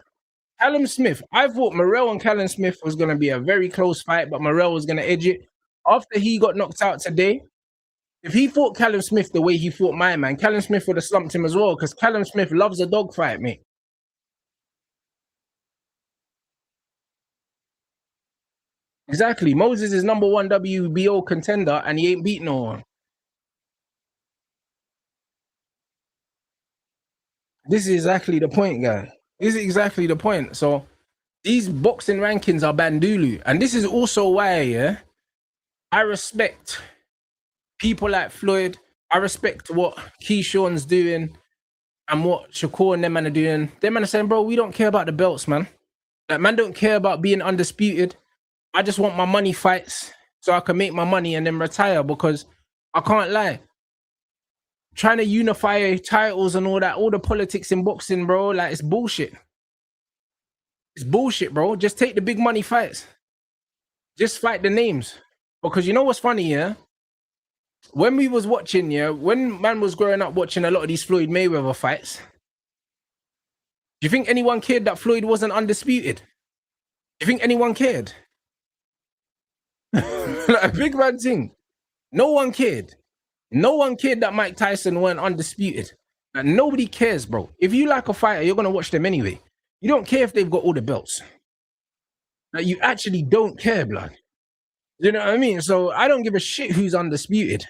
Callum Smith. I thought Morel and Callum Smith was going to be a very close fight, but Morel was going to edge it. After he got knocked out today, if he fought Callum Smith the way he fought my man, Callum Smith would have slumped him as well, because Callum Smith loves a dogfight, mate. Exactly. Moses is #1 WBO contender, and he ain't beat no one. This is exactly the point, guy. This is exactly the point. So these boxing rankings are bandulu. And this is also why, yeah, I respect people like Floyd. I respect what Keyshawn's doing and what Shakur and them man are doing. Them man are saying, bro, we don't care about the belts, man. Like, man don't care about being undisputed. I just want my money fights so I can make my money and then retire, because I can't lie. Trying to unify titles and all that, all the politics in boxing, bro, like, it's bullshit. It's bullshit, bro. Just take the big money fights. Just fight the names. Because you know what's funny, yeah? When we was watching, yeah, when man was growing up watching a lot of these Floyd Mayweather fights, do you think anyone cared that Floyd wasn't undisputed? Do you think anyone cared? Like, a big bad thing. No one cared. No one cared that Mike Tyson weren't undisputed. Like, nobody cares, bro. If you like a fighter, you're gonna watch them anyway. You don't care if they've got all the belts. Like, you actually don't care, blood. You know what I mean? So I don't give a shit who's undisputed.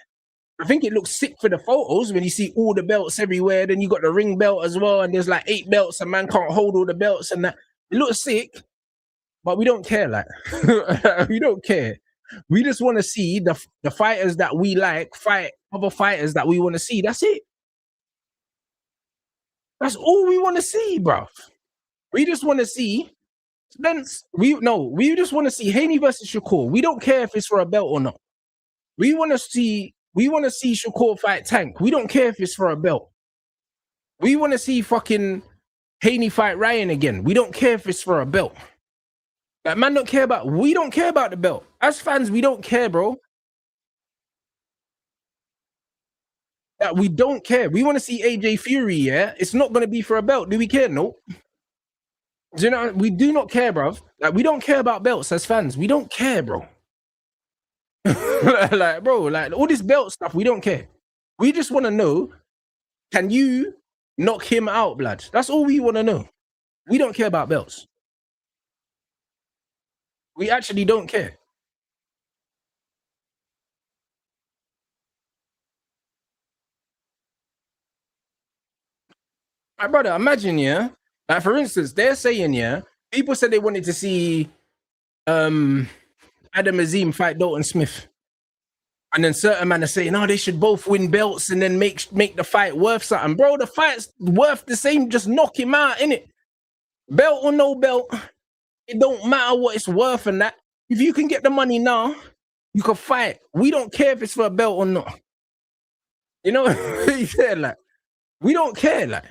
I think it looks sick for the photos when you see all the belts everywhere. Then you got the ring belt as well, and there's like 8 belts, and man can't hold all the belts and that. It looks sick, but we don't care, like. We don't care. We just want to see the fighters that we like fight other fighters that we want to see. That's it. That's all we want to see, bro. We just want to see Spence. We just want to see Haney versus Shakur. We don't care if it's for a belt or not. We want to see Shakur fight Tank. We don't care if it's for a belt. We want to see fucking Haney fight Ryan again. We don't care if it's for a belt. Like, man, we don't care about the belt. As fans, we don't care, bro. That we don't care. We want to see AJ Fury, yeah? It's not going to be for a belt. Do we care? No. Do you know? We do not care, bro. Like, we don't care about belts as fans. We don't care, bro. Like, bro, like, all this belt stuff, we don't care. We just want to know, can you knock him out, blood? That's all we want to know. We don't care about belts. We actually don't care. My brother, imagine, yeah. Like, for instance, they're saying, yeah, people said they wanted to see Adam Azim fight Dalton Smith. And then certain men are saying, oh, they should both win belts and then make the fight worth something. Bro, the fight's worth the same. Just knock him out, innit? Belt or no belt, it don't matter what it's worth and that. If you can get the money now, you can fight. We don't care if it's for a belt or not. You know what he said? Like, we don't care, like.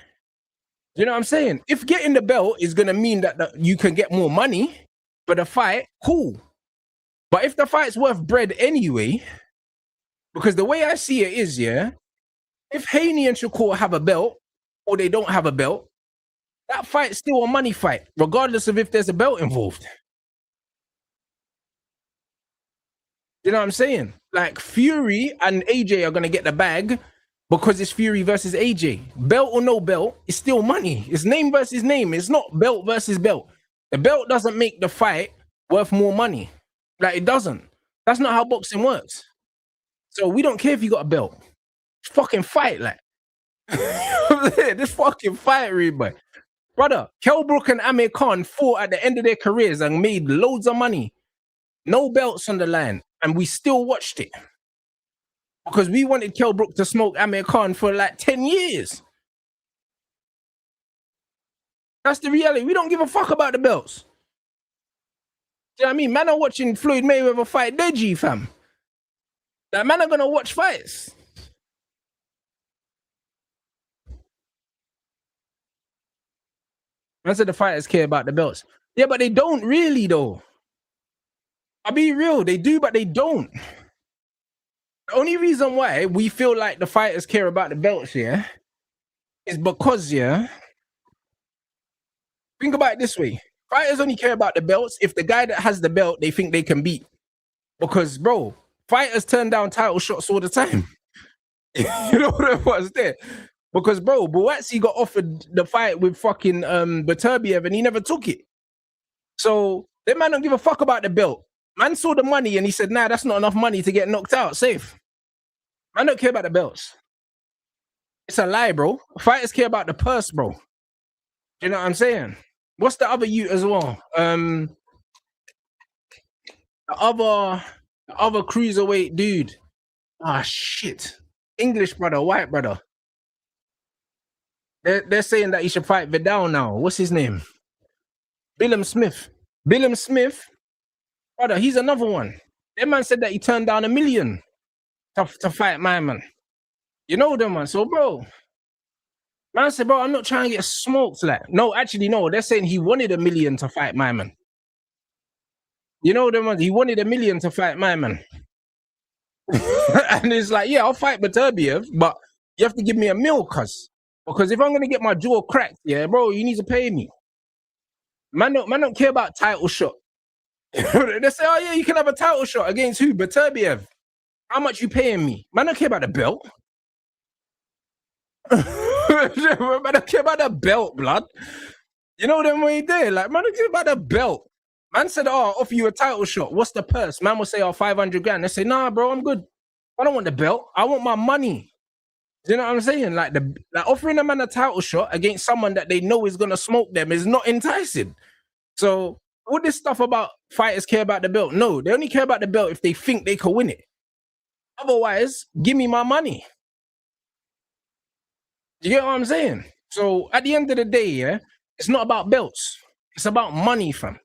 You know what I'm saying? If getting the belt is going to mean that you can get more money for the fight, cool. But if the fight's worth bread anyway, because the way I see it is, yeah, if Haney and Shakur have a belt or they don't have a belt, that fight's still a money fight, regardless of if there's a belt involved. You know what I'm saying? Like, Fury and AJ are going to get the bag because it's Fury versus AJ. Belt or no belt, it's still money. It's name versus name. It's not belt versus belt. The belt doesn't make the fight worth more money. Like, it doesn't. That's not how boxing works. So we don't care if you got a belt. Just fucking fight, like. This fucking fight, boy. Brother, Kell Brook and Amir Khan fought at the end of their careers and made loads of money. No belts on the line. And we still watched it. Because we wanted Kell Brook to smoke Amir Khan for like 10 years. That's the reality. We don't give a fuck about the belts. Do you know what I mean? Man are watching Floyd Mayweather fight Deji, fam. That man are gonna watch fights. I said the fighters care about the belts. Yeah, but they don't really, though. I'll be real, they do, but they don't. The only reason why we feel like the fighters care about the belts, yeah, is because, yeah, think about it this way. Fighters only care about the belts if the guy that has the belt, they think they can beat. Because, bro, fighters turn down title shots all the time. You know what it was there? Because, bro, Buatsi got offered the fight with fucking Beterbiev and he never took it. So, that man don't give a fuck about the belt. Man saw the money and he said, nah, that's not enough money to get knocked out. Safe. Man don't care about the belts. It's a lie, bro. Fighters care about the purse, bro. Do you know what I'm saying? What's the other youth as well? The other cruiserweight dude. Ah, shit. English brother, white brother. They're saying that he should fight Vidal now. What's his name? Billum Smith. Billum Smith, brother, he's another one. That man said that he turned down $1 million to fight my man. You know them, man. So, bro, man said, bro, I'm not trying to get smoked. Like, no, actually, no. They're saying he wanted $1 million to fight my man. You know them, man. He wanted $1 million to fight my man. And it's like, yeah, I'll fight Beterbiev, but you have to give me $1 million, because if I'm gonna get my jaw cracked, yeah, bro, you need to pay me. Man don't care about title shot. They say, oh yeah, you can have a title shot against who? Beterbiev. How much you paying me? Man don't care about the belt. Man don't care about the belt, blood. You know them way there. Like, man don't care about the belt. Man said, oh, I'll offer you a title shot. What's the purse? Man will say, oh, 500 grand. They say, nah, bro, I'm good. I don't want the belt. I want my money. You know what I'm saying? Like, offering a man a title shot against someone that they know is gonna smoke them is not enticing. So all this stuff about fighters care about the belt. No, they only care about the belt if they think they can win it. Otherwise, give me my money. You get what I'm saying? So at the end of the day, yeah, it's not about belts. It's about money, fam.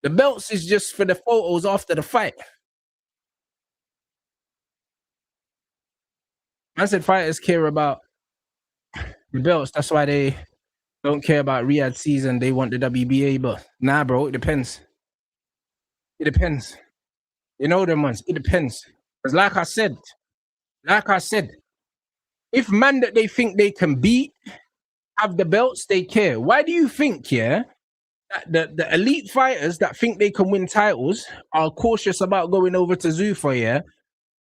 The belts is just for the photos after the fight. I said fighters care about the belts. That's why they don't care about Riyadh season. They want the WBA, but nah, bro, it depends. It depends. You know them ones. It depends. Because like I said, if man that they think they can beat have the belts, they care. Why do you think, yeah, that the elite fighters that think they can win titles are cautious about going over to Zuffa, yeah?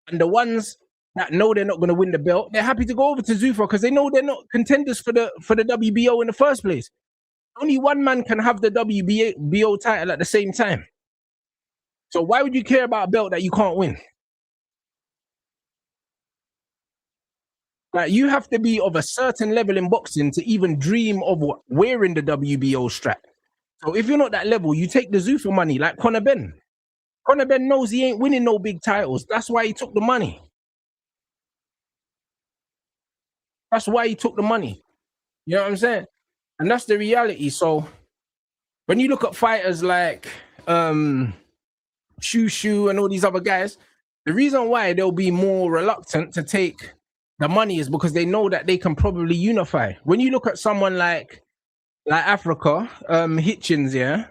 And the ones that know they're not going to win the belt, they're happy to go over to Zuffa because they know they're not contenders for the WBO in the first place. Only one man can have the WBO title at the same time. So why would you care about a belt that you can't win? Like, you have to be of a certain level in boxing to even dream of wearing the WBO strap. So if you're not that level, you take the Zuffa money, like Conor Ben. Conor Ben knows he ain't winning no big titles. That's why he took the money. That's why he took the money. You know what I'm saying? And that's the reality. So when you look at fighters like Shushu and all these other guys, the reason why they'll be more reluctant to take the money is because they know that they can probably unify. When you look at someone like Africa, Hitchens, yeah.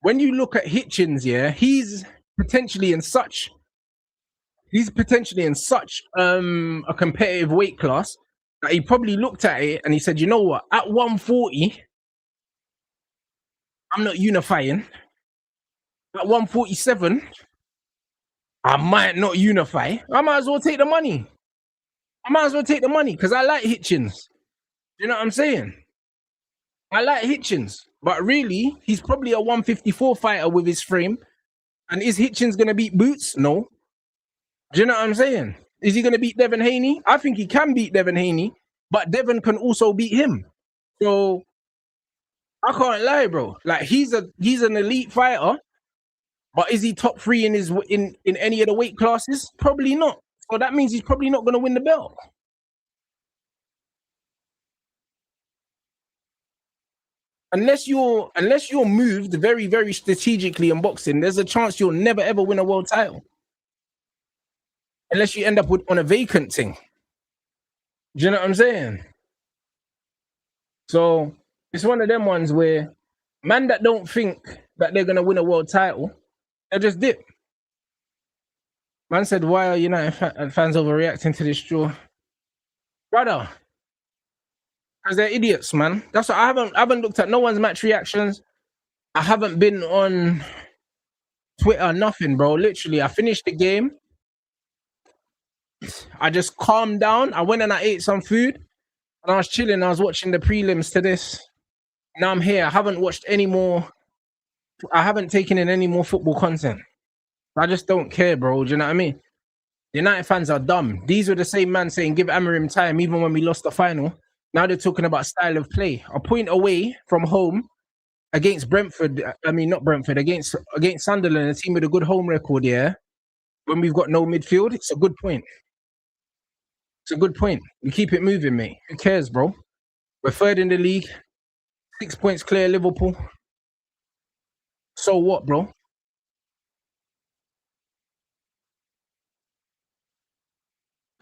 When you look at Hitchens, yeah, he's potentially in such a competitive weight class that he probably looked at it and he said, you know what, at 140, I'm not unifying. At 147, I might not unify. I might as well take the money. Because I like Hitchens. You know what I'm saying? I like Hitchens. But really, he's probably a 154 fighter with his frame. And is Hitchens going to beat Boots? No. Do you know what I'm saying? Is he going to beat Devin Haney? I think he can beat Devin Haney. But Devin can also beat him. So, I can't lie, bro. Like, he's an elite fighter. But is he top 3 in any of the weight classes? Probably not. So that means he's probably not going to win the belt. Unless you're moved very, very strategically in boxing, there's a chance you'll never ever win a world title. Unless you end up on a vacant thing. Do you know what I'm saying? So it's one of them ones where man that don't think that they're gonna win a world title, they just dip. Man said, why are United fans overreacting to this draw? Brother, because they're idiots, man. That's what I haven't looked at no one's match reactions. I haven't been on Twitter, nothing, bro. Literally, I finished the game. I just calmed down. I went and I ate some food. And I was chilling. I was watching the prelims to this. Now I'm here. I haven't watched any more. I haven't taken in any more football content. I just don't care, bro. Do you know what I mean? The United fans are dumb. These were the same man saying, give Amorim time, even when we lost the final. Now they're talking about style of play. A point away from home against Brentford. I mean, not Brentford. Against Sunderland, a team with a good home record, yeah. When we've got no midfield, it's a good point. It's a good point. We keep it moving, mate. Who cares, bro? We're third in the league. 6 points clear Liverpool. So what, bro?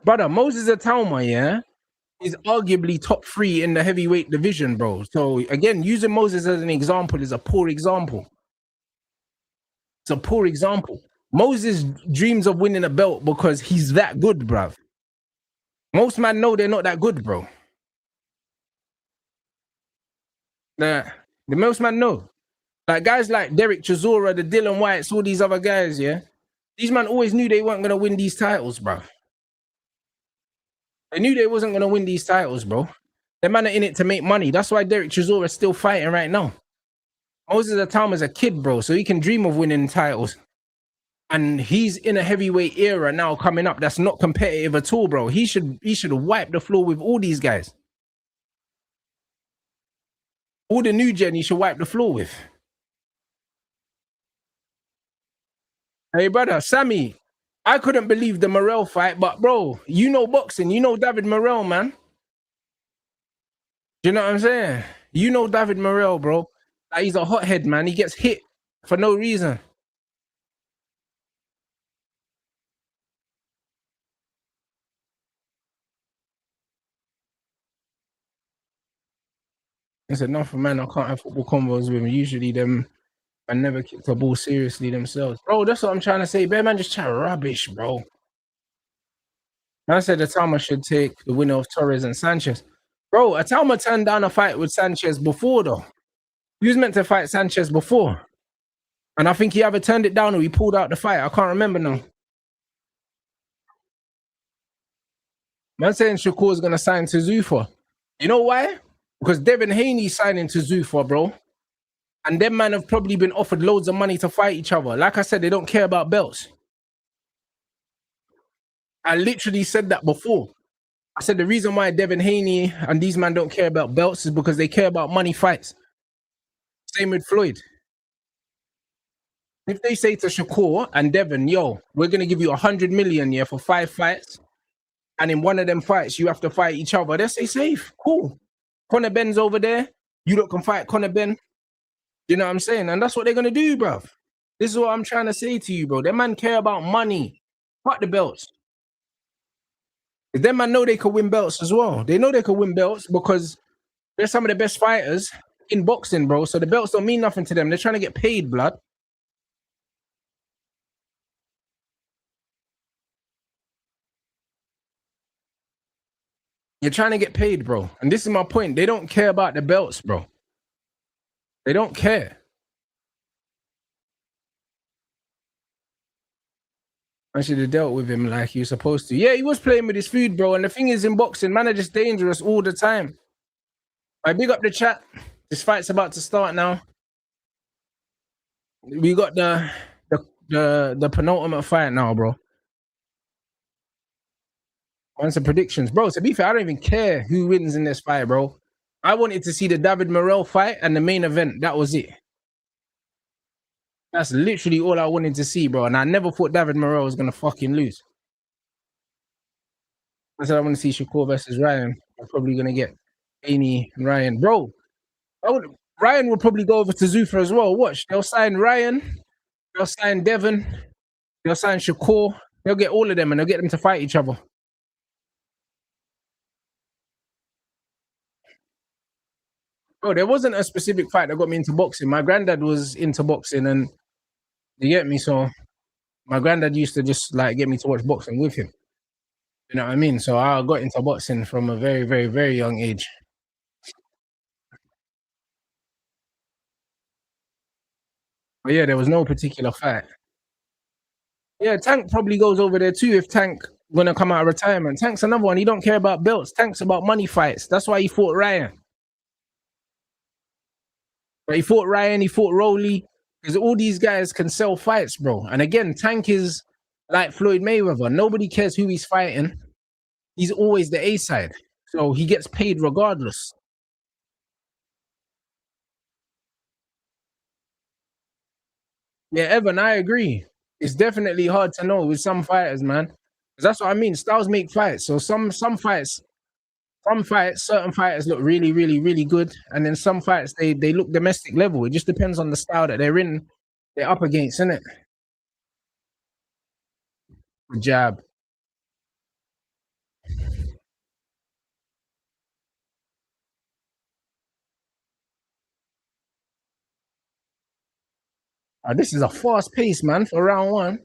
Brother, Moses Atauma, yeah, is arguably top 3 in the heavyweight division, bro. So again, using Moses as an example is a poor example. It's a poor example. Moses dreams of winning a belt because he's that good, bruv. Most men know they're not that good, bro. The most men know. Like guys like Derek Chisora, the Dylan Whites, all these other guys, yeah. These men always knew they weren't gonna win these titles, bro. They knew they wasn't gonna win these titles, bro. The man are in it to make money. That's why Derek Chisora is still fighting right now. Moses Atama's a kid, bro, so he can dream of winning titles. And he's in a heavyweight era now coming up that's not competitive at all, bro. He should wipe the floor with all these guys. All the new gen he should wipe the floor with. Hey, brother, Sammy, I couldn't believe the Morel fight, but bro, you know boxing, you know David Morel, man. Do you know what I'm saying? You know David Morel, bro. Like, he's a hothead, man. He gets hit for no reason. He said, nothing, man. I can't have football convos with him. Usually, them I never kicked a ball seriously themselves, bro. That's what I'm trying to say. Bear man just chat rubbish, bro. Man said Atama should take the winner of Torres and Sanchez. Bro, Atama turned down a fight with Sanchez before, though. He was meant to fight Sanchez before. And I think he either turned it down or he pulled out the fight. I can't remember now. Man saying Shakur's going to sign to Zuffa. You know why? Because Devin Haney's signing to Zuffa, bro. And them man have probably been offered loads of money to fight each other. Like I said, they don't care about belts. I literally said that before. I said the reason why Devin Haney and these men don't care about belts is because they care about money fights. Same with Floyd. If they say to Shakur and Devin, yo, we're going to give you 100 million, yeah, for 5 fights, and in one of them fights, you have to fight each other, they say safe, cool. Conor Ben's over there. You lot can fight Conor Ben. You know what I'm saying? And that's what they're going to do, bruv. This is what I'm trying to say to you, bro. Them man care about money. Fuck the belts. Them man know they could win belts as well. They know they could win belts because they're some of the best fighters in boxing, bro. So the belts don't mean nothing to them. They're trying to get paid, blood. You're trying to get paid, bro. And this is my point. They don't care about the belts, bro. They don't care. I should have dealt with him like he was supposed to. Yeah, he was playing with his food, bro. And the thing is, in boxing, man are just dangerous all the time. I big up the chat. This fight's about to start now. We got the penultimate fight now, bro. And some predictions, bro. To be fair, I don't even care who wins in this fight, bro. I wanted to see the David Morel fight and the main event. That was it. That's literally all I wanted to see, bro. And I never thought David Morel was gonna fucking lose. I said I want to see Shakur versus Ryan. I'm probably gonna get Haney and Ryan, bro. Ryan will probably go over to Zuffa as well. Watch, they'll sign Ryan, they'll sign Devin, they'll sign Shakur. They'll get all of them and they'll get them to fight each other. Bro, there wasn't a specific fight that got me into boxing. My granddad was into boxing, and you get me. So my granddad used to just like get me to watch boxing with him. You know what I mean? So I got into boxing from a very, very, very young age. But yeah, there was no particular fight. Yeah, Tank probably goes over there too if Tank gonna come out of retirement. Tank's another one. He don't care about belts. Tank's about money fights. That's why he fought Ryan. But he fought Ryan, he fought Rowley, because all these guys can sell fights, bro. And again, Tank is like Floyd Mayweather. Nobody cares who he's fighting. He's always the A side. So he gets paid regardless. Yeah, Evan, I agree. It's definitely hard to know with some fighters, man. Because that's what I mean. Styles make fights. So some fights, certain fighters look really, really, really good. And then some fights, they look domestic level. It just depends on the style that they're up against, innit? Jab. This is a fast pace, man, for round one.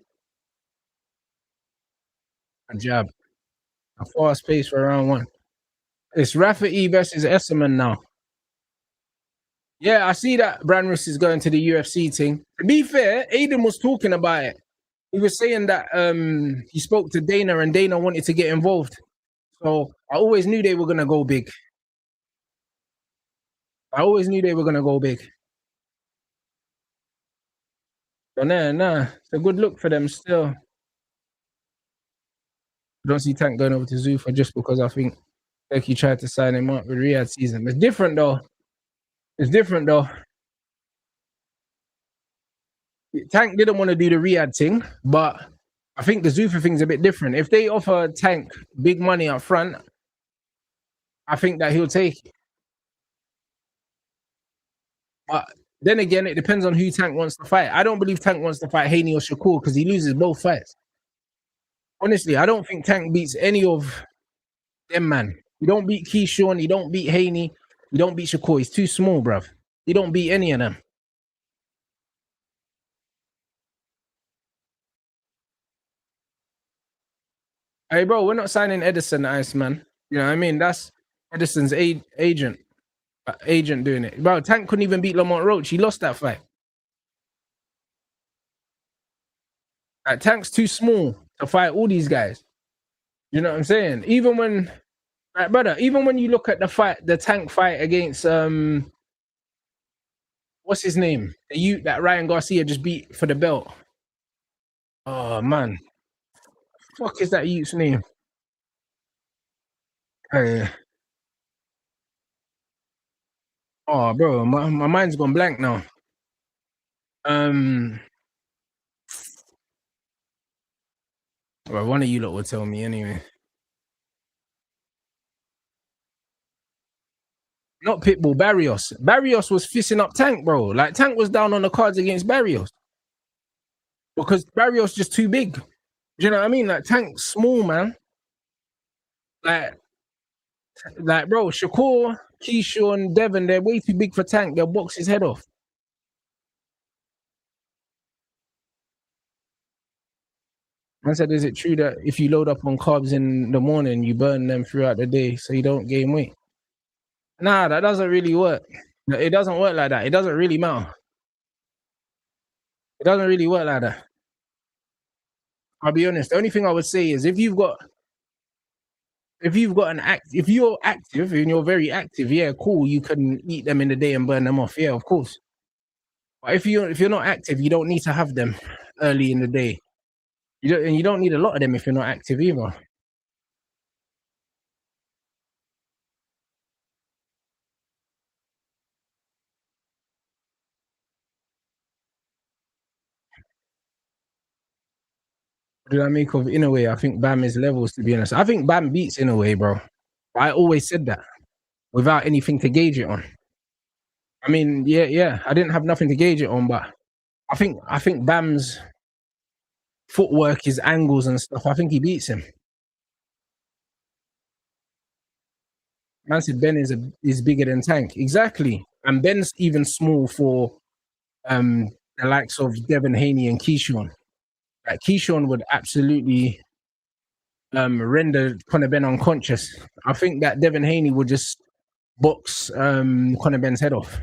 A jab. A fast pace for round one. It's Rafa'i versus Esserman now. Yeah, I see that Branris is going to the UFC thing. To be fair, Aiden was talking about it. He was saying that he spoke to Dana and Dana wanted to get involved. So I always knew they were gonna go big. I always knew they were gonna go big. So nah, it's a good look for them still. I don't see Tank going over to Zuffa just because I think Becky tried to sign him up with Riyadh season. It's different though. It's different though. Tank didn't want to do the Riyadh thing, but I think the Zuffa thing's a bit different. If they offer Tank big money up front, I think that he'll take it. But then again, it depends on who Tank wants to fight. I don't believe Tank wants to fight Haney or Shakur because he loses both fights. Honestly, I don't think Tank beats any of them, man. You don't beat Keyshawn, you don't beat Haney, you don't beat Shakur. He's too small, bruv. You don't beat any of them. Hey, bro, we're not signing Edison Ice, man. You know what I mean? That's Edison's agent. Agent doing it. Bro, Tank couldn't even beat Lamont Roach. He lost that fight. Tank's too small to fight all these guys. You know what I'm saying? Even when, like, brother, even when you look at the Tank fight against what's his name? The youth that Ryan Garcia just beat for the belt. Oh man, fuck is that youth's name? Oh, bro, my mind's gone blank now. Well, one of you lot will tell me anyway. Not Pitbull, Barrios. Barrios was fisting up Tank, bro. Like Tank was down on the cards against Barrios because Barrios just too big. Do you know what I mean? Like Tank's small, man. Like bro, Shakur, Keyshawn, Devon, they're way too big for Tank. They'll box his head off. I said, is it true that if you load up on carbs in the morning, you burn them throughout the day so you don't gain weight? Nah, that doesn't really work. It doesn't work like that. It doesn't really matter. It doesn't really work like that. I'll be honest. The only thing I would say is if you're active and you're very active, yeah, cool. You can eat them in the day and burn them off. Yeah, of course. But if you're not active, you don't need to have them early in the day. You don't need a lot of them if you're not active either. What did I make of Inouye? I think Bam is levels, to be honest. I think Bam beats Inouye, bro. I always said that without anything to gauge it on. I mean, yeah. I didn't have nothing to gauge it on, but I think Bam's footwork, his angles and stuff, I think he beats him. Man said Ben is bigger than Tank. Exactly. And Ben's even small for the likes of Devin Haney and Keyshawn. Like Keyshawn would absolutely render Conor Ben unconscious. I think that Devin Haney would just box Conor Ben's head off.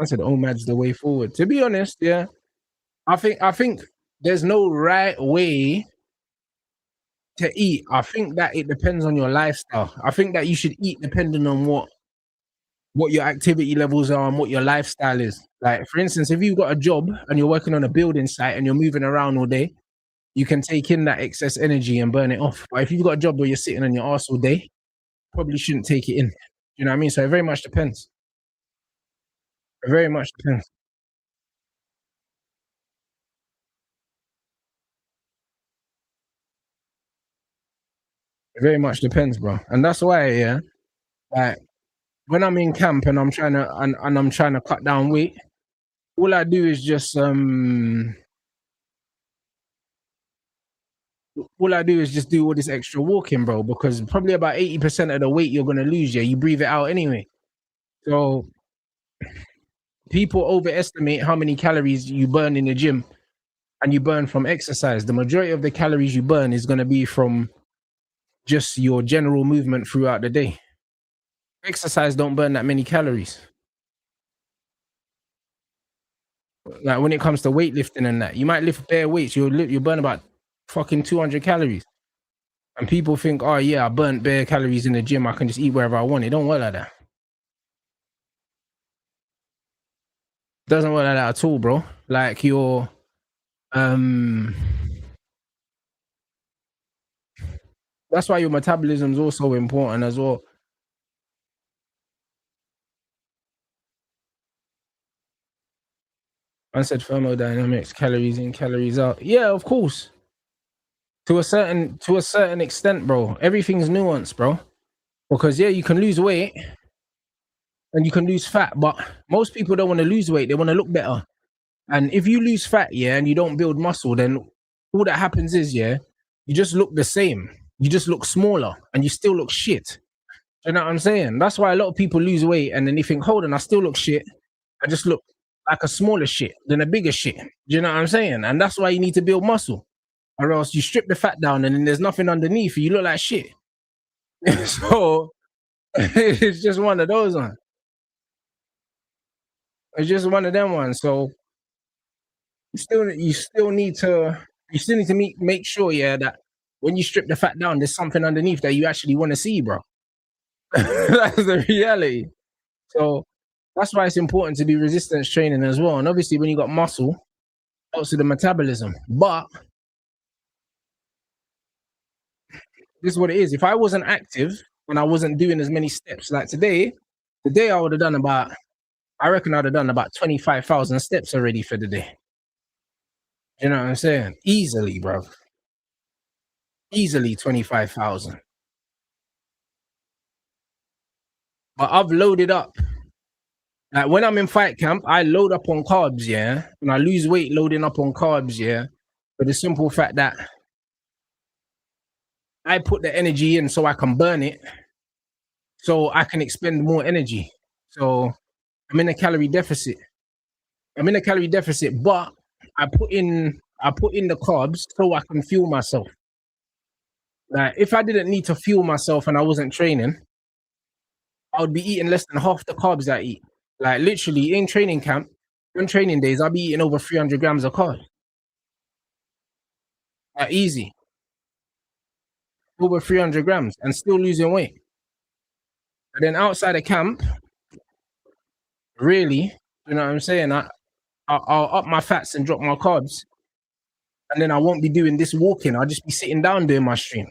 I said, Omad's the way forward. To be honest, yeah, I think there's no right way to eat. I think that it depends on your lifestyle. I think that you should eat depending on what your activity levels are and what your lifestyle is. Like, for instance, if you've got a job and you're working on a building site and you're moving around all day, you can take in that excess energy and burn it off. But if you've got a job where you're sitting on your ass all day, probably shouldn't take it in. You know what I mean? So it very much depends. It very much depends. It very much depends, bro. And that's why, yeah, like when I'm in camp and I'm trying to cut down weight, all I do is just do all this extra walking, bro, because probably about 80% of the weight you're gonna lose, yeah, you breathe it out anyway. So people overestimate how many calories you burn in the gym and you burn from exercise. The majority of the calories you burn is gonna be from just your general movement throughout the day. Exercise don't burn that many calories. Like when it comes to weightlifting and that, you might lift bare weights, you burn about fucking 200 calories. And people think, oh yeah, I burnt bare calories in the gym, I can just eat wherever I want. It don't work like that. It doesn't work like that at all, bro. Like your That's why your metabolism is also important as well. I said thermodynamics, calories in, calories out. Yeah, of course. To a certain extent, bro. Everything's nuanced, bro. Because yeah, you can lose weight and you can lose fat, but most people don't want to lose weight. They want to look better. And if you lose fat, yeah, and you don't build muscle, then all that happens is, yeah, you just look the same. You just look smaller and you still look shit. You know what I'm saying? That's why a lot of people lose weight and then they think, hold on, I still look shit. I just look like a smaller shit than a bigger shit. Do you know what I'm saying? And that's why you need to build muscle. Or else you strip the fat down and then there's nothing underneath. You look like shit. So it's just one of those ones. It's just one of them ones. So you still need to make sure, yeah, that when you strip the fat down, there's something underneath that you actually want to see, bro. That's the reality. So that's why it's important to do resistance training as well. And obviously, when you got muscle, helps with the metabolism. But this is what it is. If I wasn't active and I wasn't doing as many steps like today I would have done about, I reckon I'd have done about 25,000 steps already for the day. You know what I'm saying? Easily, bro. Easily 25,000. But I've loaded up. Like when I'm in fight camp, I load up on carbs, yeah. And I lose weight loading up on carbs, yeah. For the simple fact that I put the energy in so I can burn it, so I can expend more energy. So I'm in a calorie deficit. But I put in the carbs so I can fuel myself. Like if I didn't need to fuel myself and I wasn't training, I would be eating less than half the carbs I eat. Like literally in training camp, on training days, I'll be eating over 300 grams of carbs. Like easy, over 300 grams, and still losing weight. And then outside of camp, really, you know what I'm saying? I'll up my fats and drop my carbs, and then I won't be doing this walking. I'll just be sitting down doing my stream.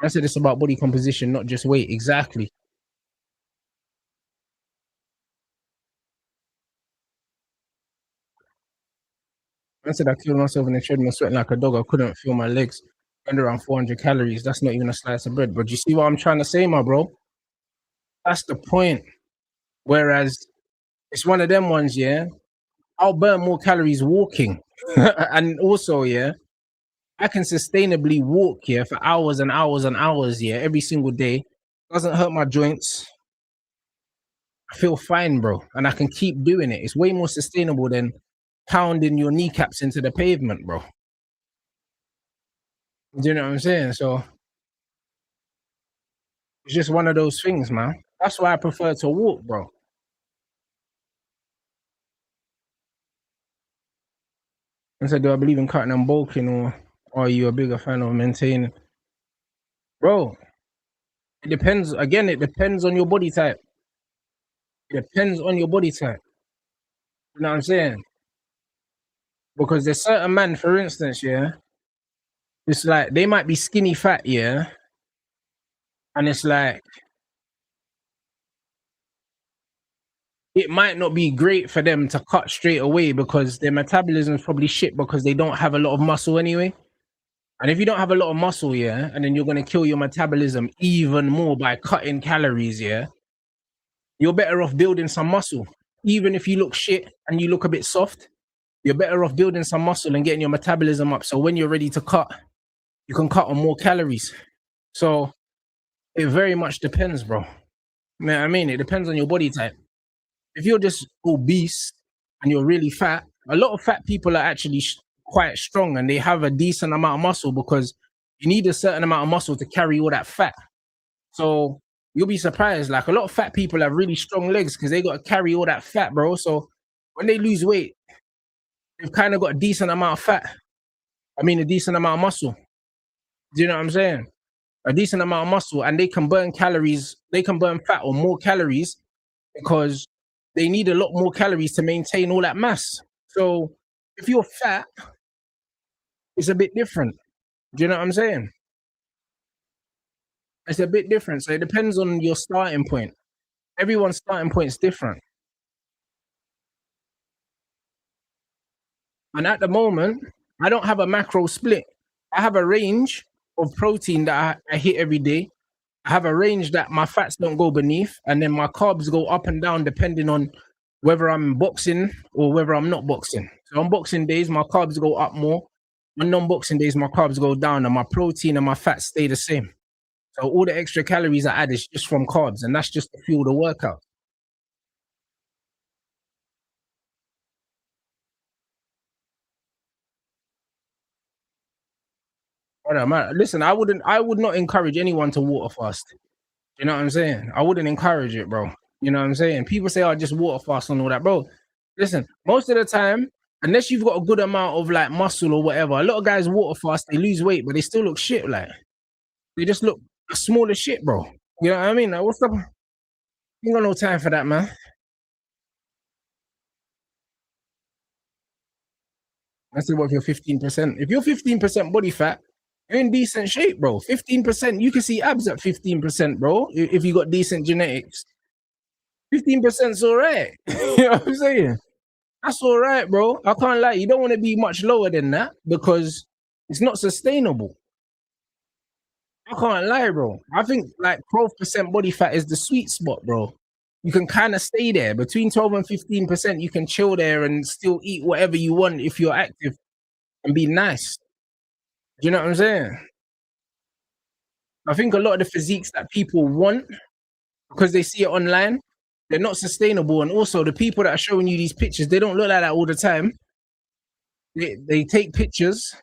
I said it's about body composition, not just weight. Exactly. I said I killed myself in the treadmill, sweating like a dog. I couldn't feel my legs. Burned around 400 calories. That's not even a slice of bread. But you see what I'm trying to say, my bro? That's the point. Whereas it's one of them ones, yeah. I'll burn more calories walking, and also, yeah, I can sustainably walk, yeah, for hours and hours and hours, yeah, every single day. Doesn't hurt my joints. I feel fine, bro, and I can keep doing it. It's way more sustainable than pounding your kneecaps into the pavement, bro. Do you know what I'm saying? So it's just one of those things, man. That's why I prefer to walk, bro. I said, do I believe in cutting and bulking, or are you a bigger fan of maintaining? Bro, it depends. Again, it depends on your body type. It depends on your body type. You know what I'm saying? Because there's certain men, for instance, yeah, it's like they might be skinny fat, yeah, and it's like it might not be great for them to cut straight away because their metabolism is probably shit because they don't have a lot of muscle anyway. And if you don't have a lot of muscle, yeah, and then you're gonna kill your metabolism even more by cutting calories, yeah, you're better off building some muscle. Even if you look shit and you look a bit soft, you're better off building some muscle and getting your metabolism up. So when you're ready to cut, you can cut on more calories. So it very much depends, bro. You know what I mean? It depends on your body type. If you're just obese and you're really fat, a lot of fat people are actually quite strong and they have a decent amount of muscle because you need a certain amount of muscle to carry all that fat. So you'll be surprised. Like a lot of fat people have really strong legs because they got to carry all that fat, bro. So when they lose weight, they've kind of got a decent amount of fat. I mean, a decent amount of muscle. Do you know what I'm saying? A decent amount of muscle, and they can burn calories. They can burn fat or more calories because they need a lot more calories to maintain all that mass. So if you're fat, it's a bit different. Do you know what I'm saying? It's a bit different. So it depends on your starting point. Everyone's starting point is different. And at the moment, I don't have a macro split. I have a range of protein that I hit every day. I have a range that my fats don't go beneath, and then my carbs go up and down depending on whether I'm boxing or whether I'm not boxing. So on boxing days, my carbs go up more. On non-boxing days, my carbs go down, and my protein and my fats stay the same. So all the extra calories I add is just from carbs, and that's just to fuel the workout. Listen, I would not encourage anyone to water fast. You know what I'm saying? I wouldn't encourage it, bro. You know what I'm saying? People say, "I just water fast and all that, bro." Listen, most of the time, unless you've got a good amount of like muscle or whatever, a lot of guys water fast, they lose weight, but they still look shit. Like they just look small as shit, bro. You know what I mean? Like, what's up? You ain't got no time for that, man. I said, what if you're 15%? If you're 15% body fat, you're in decent shape, bro. 15%, you can see abs at 15%, bro. If you got decent genetics, 15%'s all right. You know what I'm saying? That's all right, bro. I can't lie. You don't want to be much lower than that because it's not sustainable. I can't lie, bro. I think like 12% body fat is the sweet spot, bro. You can kind of stay there between 12 and 15%. You can chill there and still eat whatever you want if you're active and be nice. Do you know what I'm saying? I think a lot of the physiques that people want because they see it online, they're not sustainable. And also, the people that are showing you these pictures, they don't look like that all the time. They take pictures,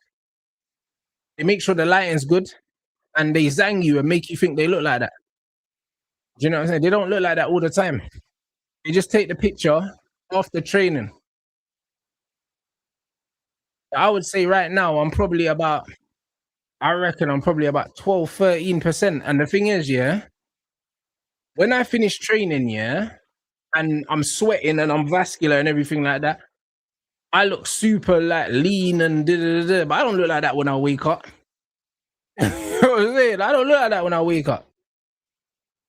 they make sure the lighting's good, and they zang you and make you think they look like that. Do you know what I'm saying? They don't look like that all the time. They just take the picture after training. I would say right now, I reckon I'm probably about 12, 13%. And the thing is, yeah, when I finish training, yeah, and I'm sweating and I'm vascular and everything like that, I look super like lean and but I don't look like that when I wake up. You know what I'm saying? I don't look like that when I wake up.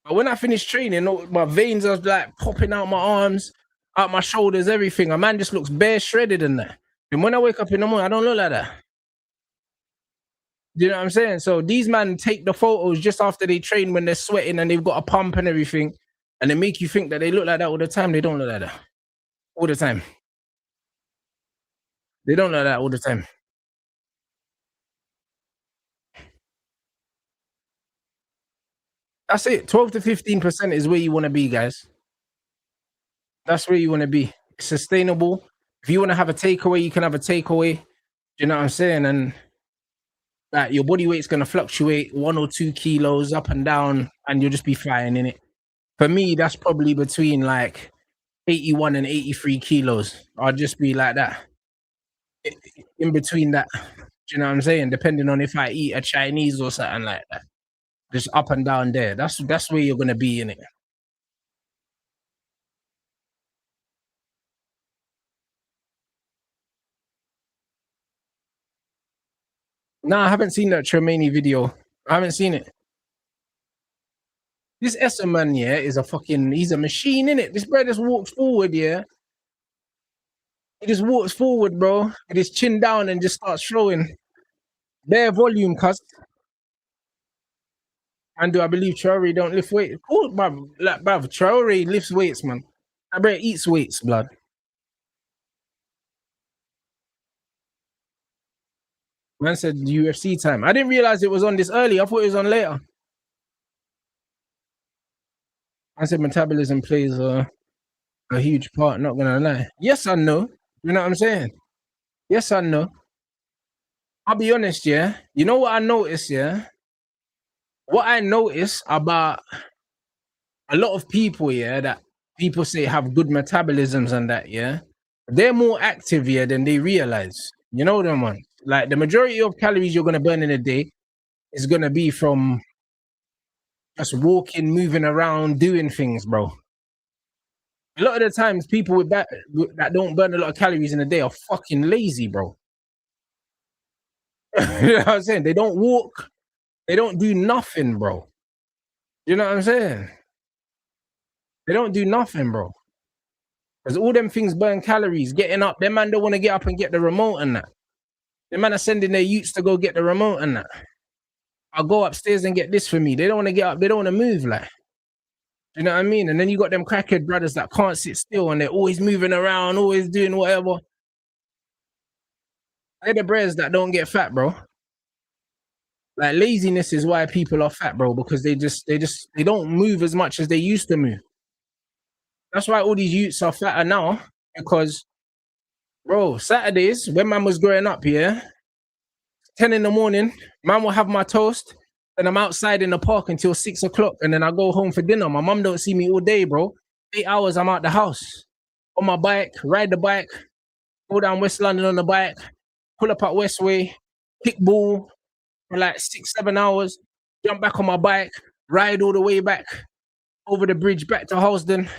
But when I finish training, my veins are like popping out my arms, out my shoulders, everything. A man just looks bare shredded in that. And when I wake up in the morning, I don't look like that. Do you know what I'm saying? So these men take the photos just after they train when they're sweating and they've got a pump and everything, and they make you think that they look like that all the time. They don't look like that all the time. They don't look like that all the time. That's it. 12 to 15% is where you want to be, guys. That's where you want to be. It's sustainable. If you want to have a takeaway, you can have a takeaway. Do you know what I'm saying? And that your body weight's gonna fluctuate 1 or 2 kilos up and down, and you'll just be flying in it. For me, that's probably between like 81 and 83 kilos. I'll just be like that. In between that. Do you know what I'm saying? Depending on if I eat a Chinese or something like that. Just up and down there. That's where you're gonna be in it. No, I haven't seen that Tremaine video. I haven't seen it. This Essa man, yeah, he's a machine, in it. This bro just walks forward, yeah. He just walks forward, bro, with his chin down and just starts throwing. Bare volume, cuz. And do I believe Traore don't lift weight? Of course, bruv. Like, bruv, Traore lifts weights, man. I bet eats weights, blood. Man said UFC time. I didn't realize it was on this early. I thought it was on later. I said metabolism plays a huge part, not gonna lie. Yes, I know. You know what I'm saying? Yes, I know. I'll be honest, yeah. You know what I noticed, yeah? What I notice about a lot of people, yeah, that people say have good metabolisms and that, yeah, they're more active, yeah, than they realize. You know them ones. Like the majority of calories you're gonna burn in a day is gonna be from just walking, moving around, doing things, bro. A lot of the times, people that, that don't burn a lot of calories in a day are fucking lazy, bro. You know what I'm saying? They don't walk. They don't do nothing, bro. You know what I'm saying? They don't do nothing, bro. Because all them things burn calories. Getting up, them man don't want to get up and get the remote and that. The man are sending their youths to go get the remote and that. I'll go upstairs and get this for me. They don't want to get up. They don't want to move. Like, you know what I mean? And then you got them crackhead brothers that can't sit still and they're always moving around, always doing whatever. They're the breads that don't get fat, bro. Like laziness is why people are fat, bro, because they don't move as much as they used to move. That's why all these youths are fatter now, because bro, Saturdays when man was growing up, yeah, 10 in the morning, man will have my toast, and I'm outside in the park until 6 o'clock, and then I go home for dinner. My mum don't see me all day, bro. 8 hours I'm out the house. On my bike, ride the bike, go down West London on the bike, pull up at Westway, kick ball for like 6-7 hours, jump back on my bike, ride all the way back over the bridge back to Halsden,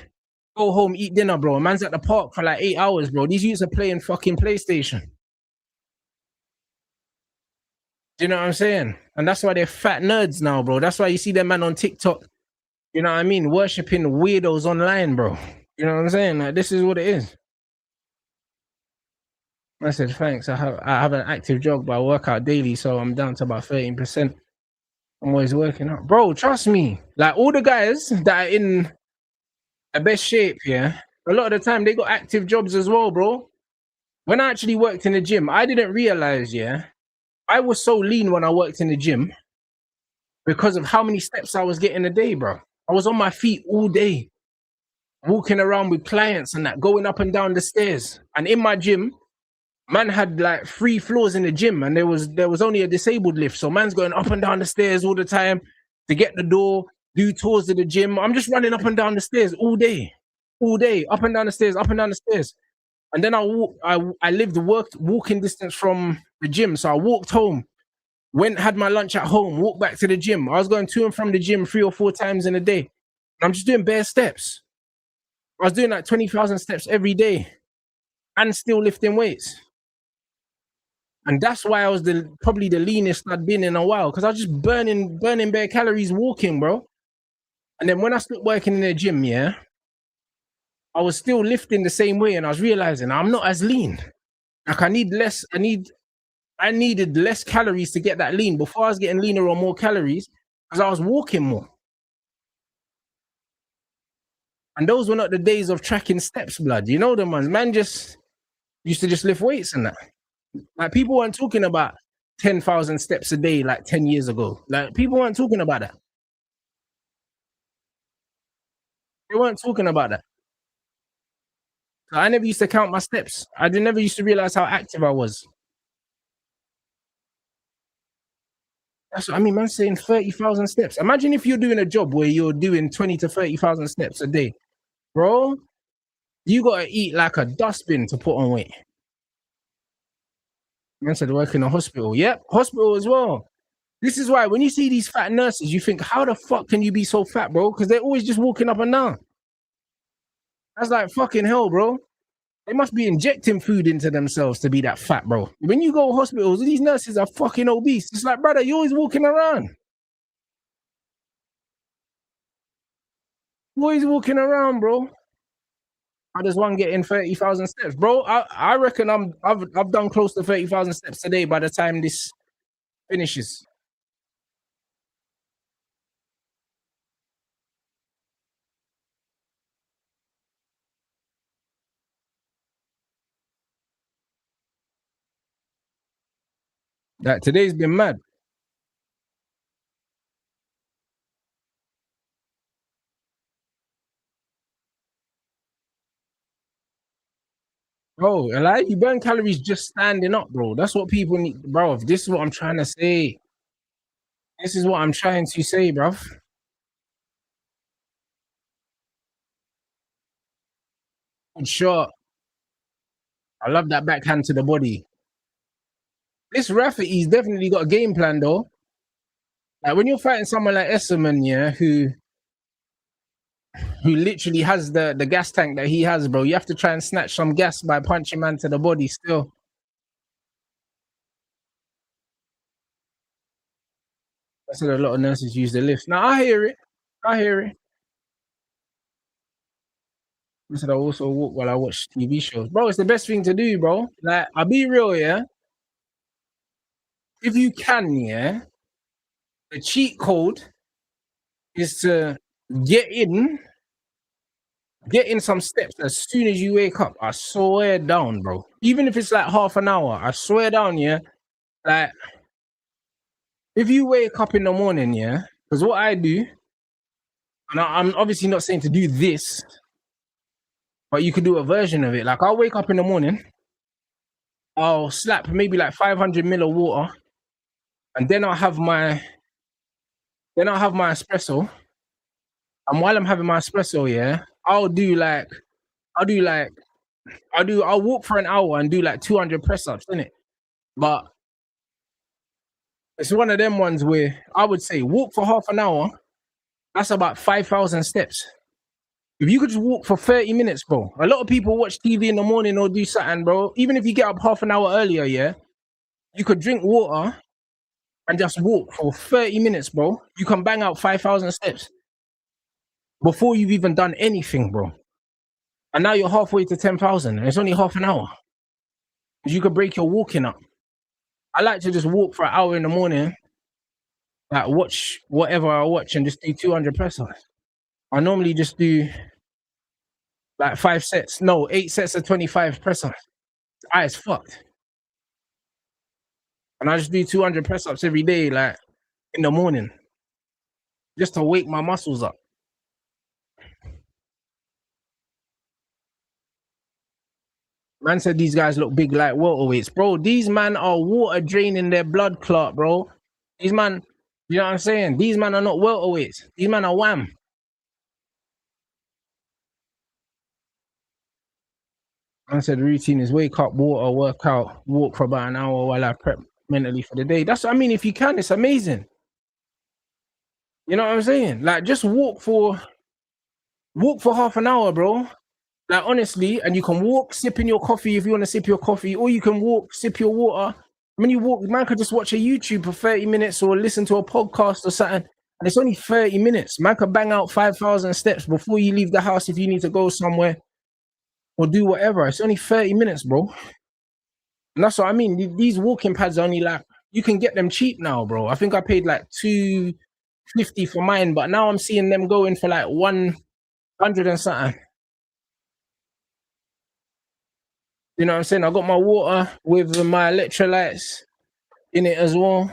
go home, eat dinner, bro. Man's at the park for like 8 hours, bro. These youths are playing fucking PlayStation. Do you know what I'm saying? And that's why they're fat nerds now, bro. That's why you see them man on TikTok, you know what I mean, worshipping weirdos online, bro. You know what I'm saying? Like, this is what it is. I said, thanks. I have an active job, but I work out daily, so I'm down to about 13%. I'm always working out. Bro, trust me. Like, all the guys that are in the best shape, yeah, a lot of the time, they got active jobs as well, bro. When I actually worked in the gym, I didn't realize, yeah, I was so lean when I worked in the gym because of how many steps I was getting a day, bro. I was on my feet all day, walking around with clients and that, going up and down the stairs. And in my gym, man had like 3 floors in the gym, and there was only a disabled lift. So man's going up and down the stairs all the time to get the door, do tours of the gym. I'm just running up and down the stairs all day, up and down the stairs, up and down the stairs. And then I lived walking distance from the gym. So I walked home, had my lunch at home, walked back to the gym. I was going to and from the gym 3 or 4 times in a day. And I'm just doing bare steps. I was doing like 20,000 steps every day and still lifting weights. And that's why I was probably the leanest I'd been in a while, because I was just burning bare calories walking, bro. And then when I started working in the gym, yeah, I was still lifting the same way, and I was realizing I'm not as lean. Like I needed less calories to get that lean. Before I was getting leaner or more calories because I was walking more. And those were not the days of tracking steps, blood. You know them ones. Man just used to just lift weights and that. Like people weren't talking about 10,000 steps a day like 10 years ago. Like people weren't talking about that. They weren't talking about that. I never used to count my steps. I never used to realize how active I was. That's what I mean, man, saying 30,000 steps. Imagine if you're doing a job where you're doing 20 to 30,000 steps a day. Bro, you got to eat like a dustbin to put on weight. Man said work in a hospital. Yep, hospital as well. This is why when you see these fat nurses, you think, how the fuck can you be so fat, bro? Because they're always just walking up and down. That's like fucking hell, bro. They must be injecting food into themselves to be that fat, bro. When you go to hospitals, these nurses are fucking obese. It's like, brother, you're always walking around. You're always walking around, bro. How does one get in 30,000 steps, bro? I reckon I've done close to 30,000 steps today by the time this finishes. Like today's been mad. Bro, like you burn calories just standing up, bro. That's what people need, bro. This is what I'm trying to say. This is what I'm trying to say, bro. Good shot. I love that backhand to the body. This Rafi's definitely got a game plan, though. Like when you're fighting someone like Esserman, yeah, who literally has the gas tank that he has, bro. You have to try and snatch some gas by punching man to the body still. I said a lot of nurses use the lift. Now I hear it. I hear it. I said I also walk while I watch TV shows. Bro, it's the best thing to do, bro. Like, I'll be real, yeah. If you can, yeah, the cheat code is to get in some steps as soon as you wake up. I swear down, bro. Even if it's like half an hour, I swear down, yeah. Like, if you wake up in the morning, yeah, because what I do, and I'm obviously not saying to do this, but you could do a version of it. Like, I'll wake up in the morning, I'll slap maybe like 500 ml of water, and then I'll have my espresso. And while I'm having my espresso, yeah, I'll walk for an hour and do like 200 press ups, innit? But it's one of them ones where I would say walk for half an hour. That's about 5,000 steps. If you could just walk for 30 minutes, bro. A lot of people watch TV in the morning or do something, bro. Even if you get up half an hour earlier, yeah, you could drink water and just walk for 30 minutes, bro. You can bang out 5,000 steps before you've even done anything, bro. And now you're halfway to 10,000. It's only half an hour. You could break your walking up. I like to just walk for an hour in the morning, like watch whatever I watch and just do 200 press ups. I normally just do like 8 sets of 25 press ups. Eyes fucked. And I just do 200 press ups every day, like in the morning, just to wake my muscles up. Man said these guys look big like welterweights. Bro, these man are water draining their blood clot, bro. These man, you know what I'm saying? These man are not welterweights. These man are wham. Man said the routine is wake up, water, work out, walk for about an hour while I prep mentally for the day. That's what I mean. If you can, it's amazing. You know what I'm saying? Like, just walk for half an hour, bro. Like, honestly, and you can walk sipping your coffee if you want to sip your coffee, or you can walk, sip your water. When you walk, man could just watch a YouTube for 30 minutes or listen to a podcast or something, and it's only 30 minutes. Man could bang out 5,000 steps before you leave the house if you need to go somewhere or do whatever. It's only 30 minutes, bro. And that's what I mean. These walking pads are only like, you can get them cheap now, bro. I think I paid like $250 for mine, but now I'm seeing them going for like 100 and something. You know what I'm saying? I got my water with my electrolytes in it as well.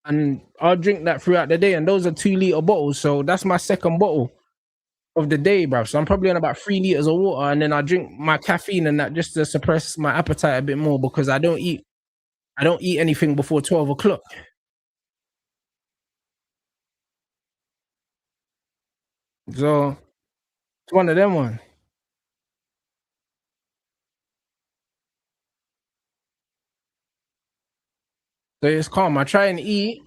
And I'll drink that throughout the day. And those are 2-liter bottles. So that's my second bottle of the day, bro. So I'm probably on about 3 liters of water. And then I drink my caffeine and that just to suppress my appetite a bit more because I don't eat anything before 12 o'clock. So it's one of them ones. So it's calm. I try and eat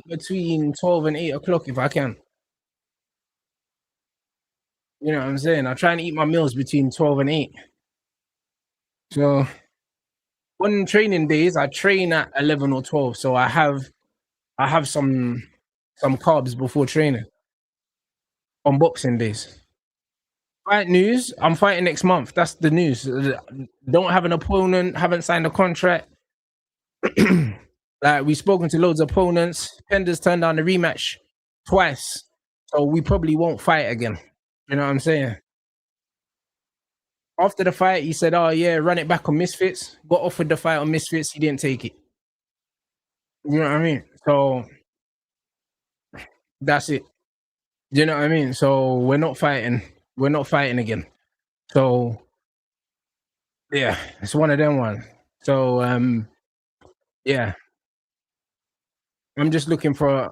between 12 and 8 o'clock if I can. You know what I'm saying? I try and eat my meals between 12 and 8. So on training days, I train at 11 or 12. So I have some carbs before training on boxing days. Fight news, I'm fighting next month. That's the news. Don't have an opponent, haven't signed a contract. Like, we've spoken to loads of opponents. Penders turned down the rematch twice. So we probably won't fight again. You know what I'm saying? After the fight, he said, oh yeah, run it back on Misfits. Got offered the fight on Misfits. He didn't take it. You know what I mean? So that's it. You know what I mean? So we're not fighting. We're not fighting again. So yeah, it's one of them ones. So yeah, I'm just looking for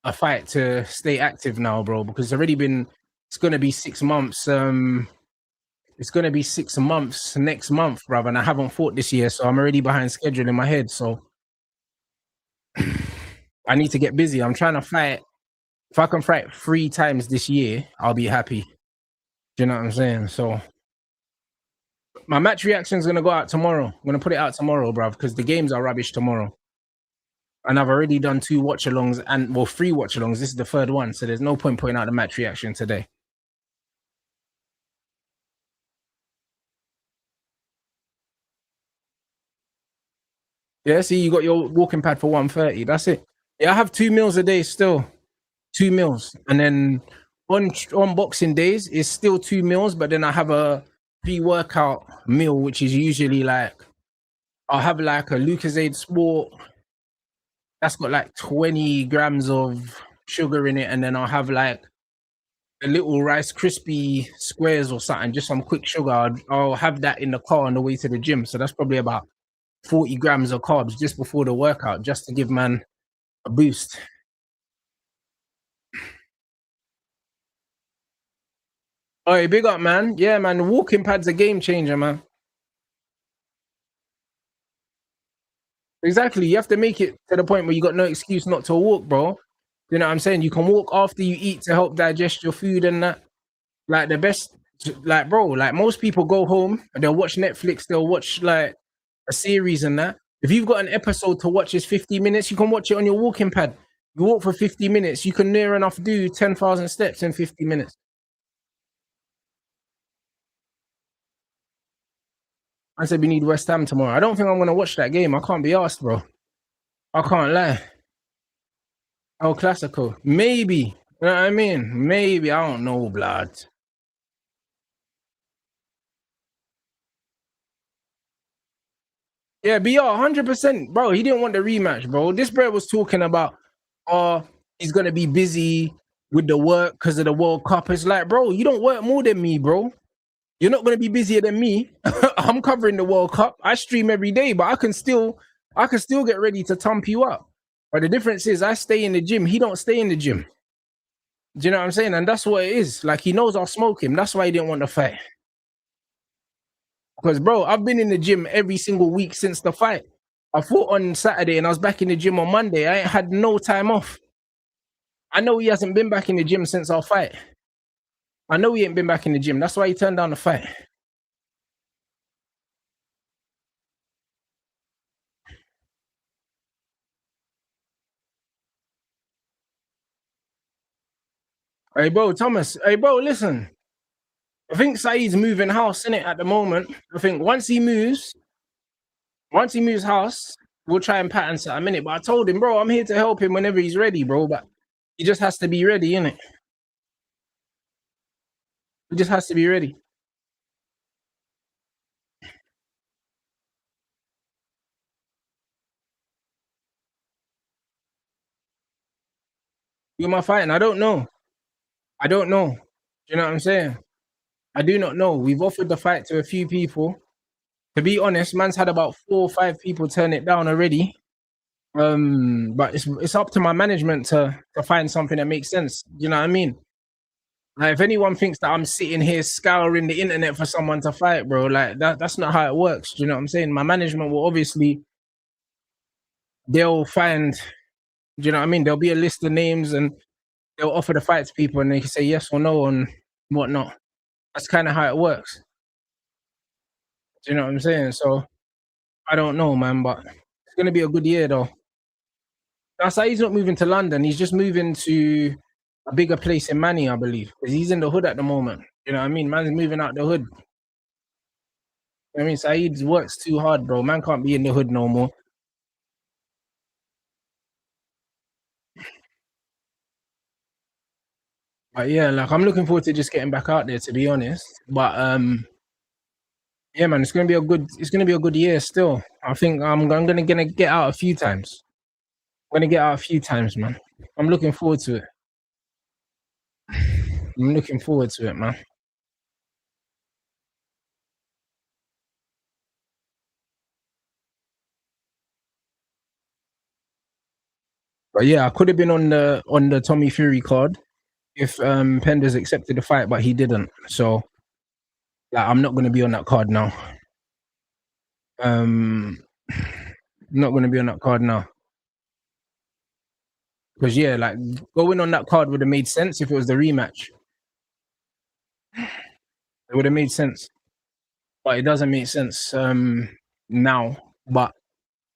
a fight to stay active now, bro, because it's gonna be 6 months. It's gonna be 6 months next month, brother, and I haven't fought this year, so I'm already behind schedule in my head. So I need to get busy. I'm trying to fight. If I can fight 3 times this year, I'll be happy. Do you know what I'm saying? So my match reaction is gonna go out tomorrow. I'm gonna put it out tomorrow, bro, because the games are rubbish tomorrow. and I've already done 2 watch-alongs and 3 watch-alongs. This is the 3rd one, so there's no point putting out the match reaction today. Yeah, see, you got your walking pad for 130. That's it. Yeah, I have 2 meals a day still. 2 meals. And then on Boxing days, it's still 2 meals, but then I have a pre-workout meal, which is usually like, I'll have like a Lucozade Sport that's got like 20 grams of sugar in it, and then I'll have like a little Rice Krispie squares or something, just some quick sugar. I'll have that in the car on the way to the gym. So that's probably about 40 grams of carbs just before the workout, just to give man a boost. Oh, big up, man. Yeah, man. The walking pad's a game changer, man. Exactly. You have to make it to the point where you got no excuse not to walk, bro. You know what I'm saying? You can walk after you eat to help digest your food and that. Like the best, like, bro, like most people go home and they'll watch Netflix, they'll watch like a series and that. If you've got an episode to watch is 50 minutes, you can watch it on your walking pad. You walk for 50 minutes, you can near enough do 10,000 steps in 50 minutes. I said we need West Ham tomorrow. I don't think I'm gonna watch that game. I can't be asked, bro. I can't lie. El Clasico. Maybe. You know what I mean? Maybe. I don't know, blood. Yeah, BR, 100%. Bro, he didn't want the rematch, bro. This bro was talking about, he's gonna be busy with the work because of the World Cup. It's like, bro, you don't work more than me, bro. You're not gonna be busier than me. I'm covering the World Cup. I stream every day, but I can still get ready to thump you up. But the difference is I stay in the gym. He don't stay in the gym. Do you know what I'm saying? And that's what it is. Like, he knows I'll smoke him. That's why he didn't want to fight. Because, bro, I've been in the gym every single week since the fight. I fought on Saturday and I was back in the gym on Monday. I ain't had no time off. I know he hasn't been back in the gym since our fight. I know he ain't been back in the gym. That's why he turned down the fight. Hey, bro, Thomas. Hey, bro, listen. I think Saeed's moving house, innit, at the moment. I think once he moves house, we'll try and pattern set a minute. But I told him, bro, I'm here to help him whenever he's ready, bro. But he just has to be ready, innit? He just has to be ready. Who am I fighting? I don't know. I don't know. Do you know what I'm saying? I do not know. We've offered the fight to a few people. To be honest, man's had about 4 or 5 people turn it down already. But it's up to my management to find something that makes sense. You know what I mean? Like, if anyone thinks that I'm sitting here scouring the internet for someone to fight, bro, like that's not how it works. Do you know what I'm saying? My management will obviously, they'll find, do you know what I mean? There'll be a list of names and they'll offer the fight to people and they can say yes or no and whatnot. That's kind of how it works. Do you know what I'm saying? So I don't know, man, but it's gonna be a good year though. That's why he's not moving to London. He's just moving to a bigger place in Manny, I believe, because he's in the hood at the moment. You know what I mean? Man's moving out the hood. I mean, Saeed works too hard, bro. Man can't be in the hood no more. But yeah, like, I'm looking forward to just getting back out there, to be honest. But yeah, man, it's gonna be a good year still. I think I'm gonna get out a few times. I'm gonna get out a few times, man. I'm looking forward to it. I'm looking forward to it, man. But yeah, I could have been on the Tommy Fury card if Penders accepted the fight, but he didn't. So like, I'm not gonna be on that card now. I'm not gonna be on that card now. Because yeah, like, going on that card would have made sense if it was the rematch. It would have made sense. But it doesn't make sense now. But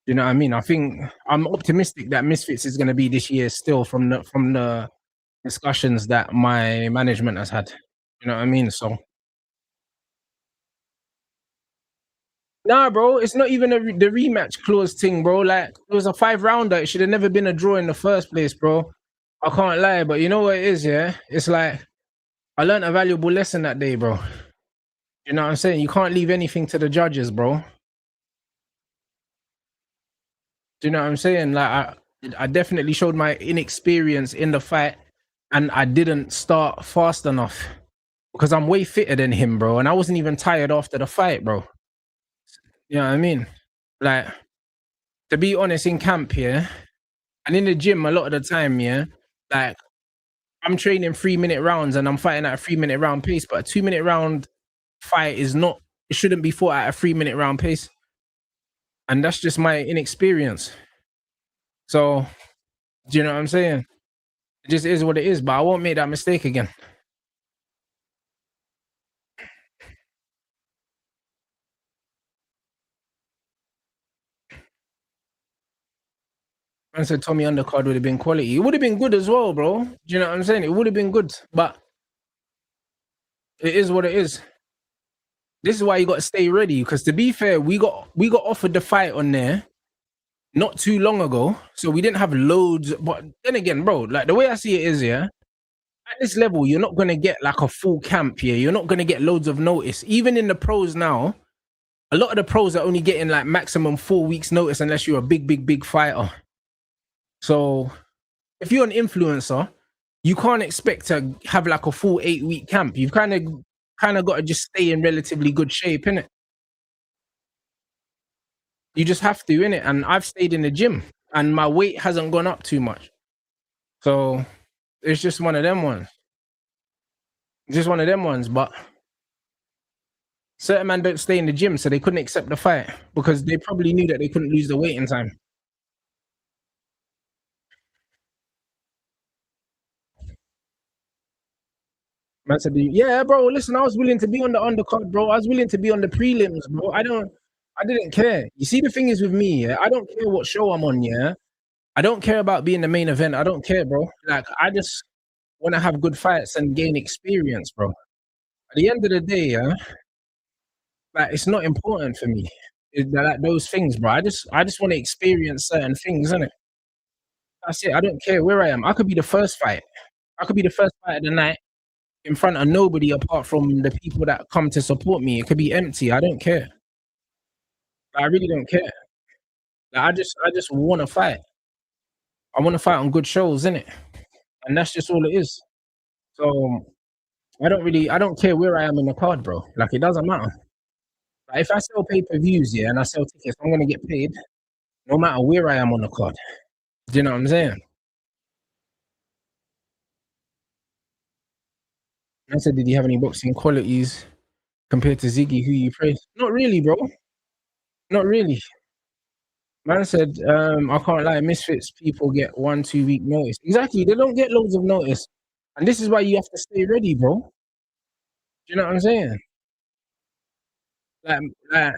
You know what I mean? I think I'm optimistic that Misfits is going to be this year still from the discussions that my management has had. You know what I mean? So nah, bro, it's not even the rematch clause thing, bro. Like it was a 5-rounder. It should have never been a draw in the first place, bro. I can't lie, but you know what it is, yeah? It's like I learned a valuable lesson that day, bro. You know what I'm saying? You can't leave anything to the judges, bro. Do you know what I'm saying? Like I definitely showed my inexperience in the fight, and I didn't start fast enough because I'm way fitter than him, bro. And I wasn't even tired after the fight, bro. You know what I mean? Like to be honest, in camp, yeah, and in the gym, a lot of the time, yeah, like I'm training 3-minute rounds and I'm fighting at a 3-minute round pace, but a 2-minute round fight is not. It shouldn't be fought at a 3-minute round pace, and that's just my inexperience. So, do you know what I'm saying? It just is what it is, but I won't make that mistake again. Man said Tommy undercard would have been quality. It would have been good as well, bro. Do you know what I'm saying? It would have been good, but it is what it is. This is why you got to stay ready. Because to be fair, we got offered the fight on there not too long ago, so we didn't have loads. But then again, bro, like the way I see it is, yeah, at this level, you're not gonna get like a full camp here. You're not gonna get loads of notice. Even in the pros now, a lot of the pros are only getting like maximum 4 weeks notice unless you're a big fighter. So if you're an influencer, you can't expect to have like a full 8-week camp. You've kind of got to just stay in relatively good shape, innit? You just have to, innit? And I've stayed in the gym and my weight hasn't gone up too much. So it's just one of them ones. Just one of them ones. But certain men don't stay in the gym, so they couldn't accept the fight because they probably knew that they couldn't lose the weight in time. Man said, yeah, bro, listen, I was willing to be on the undercard, bro. I was willing to be on the prelims, bro. I didn't care. You see, the thing is with me, yeah, I don't care what show I'm on, yeah. I don't care about being the main event. I don't care, bro. Like, I just want to have good fights and gain experience, bro. At the end of the day, yeah, like it's not important for me. Like those things, bro. I just want to experience certain things, innit? That's it. I don't care where I am. I could be the first fight. I could be the first fight of the night in front of nobody apart from the people that come to support me. It could be empty. I don't care. I really don't care. Like, I just want to fight. I want to fight on good shows, innit? And that's just all it is. So I don't care where I am in the card, bro. Like it doesn't matter. Like, if I sell pay-per-views, yeah, and I sell tickets, I'm gonna get paid no matter where I am on the card. Do you know what I'm saying? I said, did you have any boxing qualities compared to Ziggy, who you praise? Not really, bro. Not really. Man said, I can't lie, misfits people get 1-2 week notice. Exactly, they don't get loads of notice. And this is why you have to stay ready, bro. Do you know what I'm saying? Like I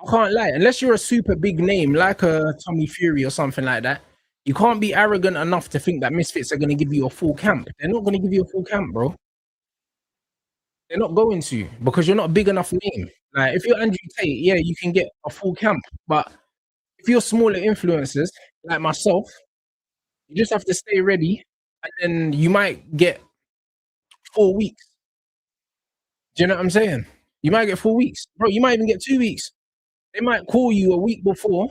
can't lie, unless you're a super big name like a Tommy Fury or something like that, you can't be arrogant enough to think that misfits are gonna give you a full camp. They're not gonna give you a full camp, bro. They're not going to because you're not a big enough name. Like if you're Andrew Tate, yeah, you can get a full camp. But if you're smaller influencers like myself, you just have to stay ready, and then you might get 4 weeks. Do you know what I'm saying? You might get 4 weeks, bro. You might even get 2 weeks. They might call you a week before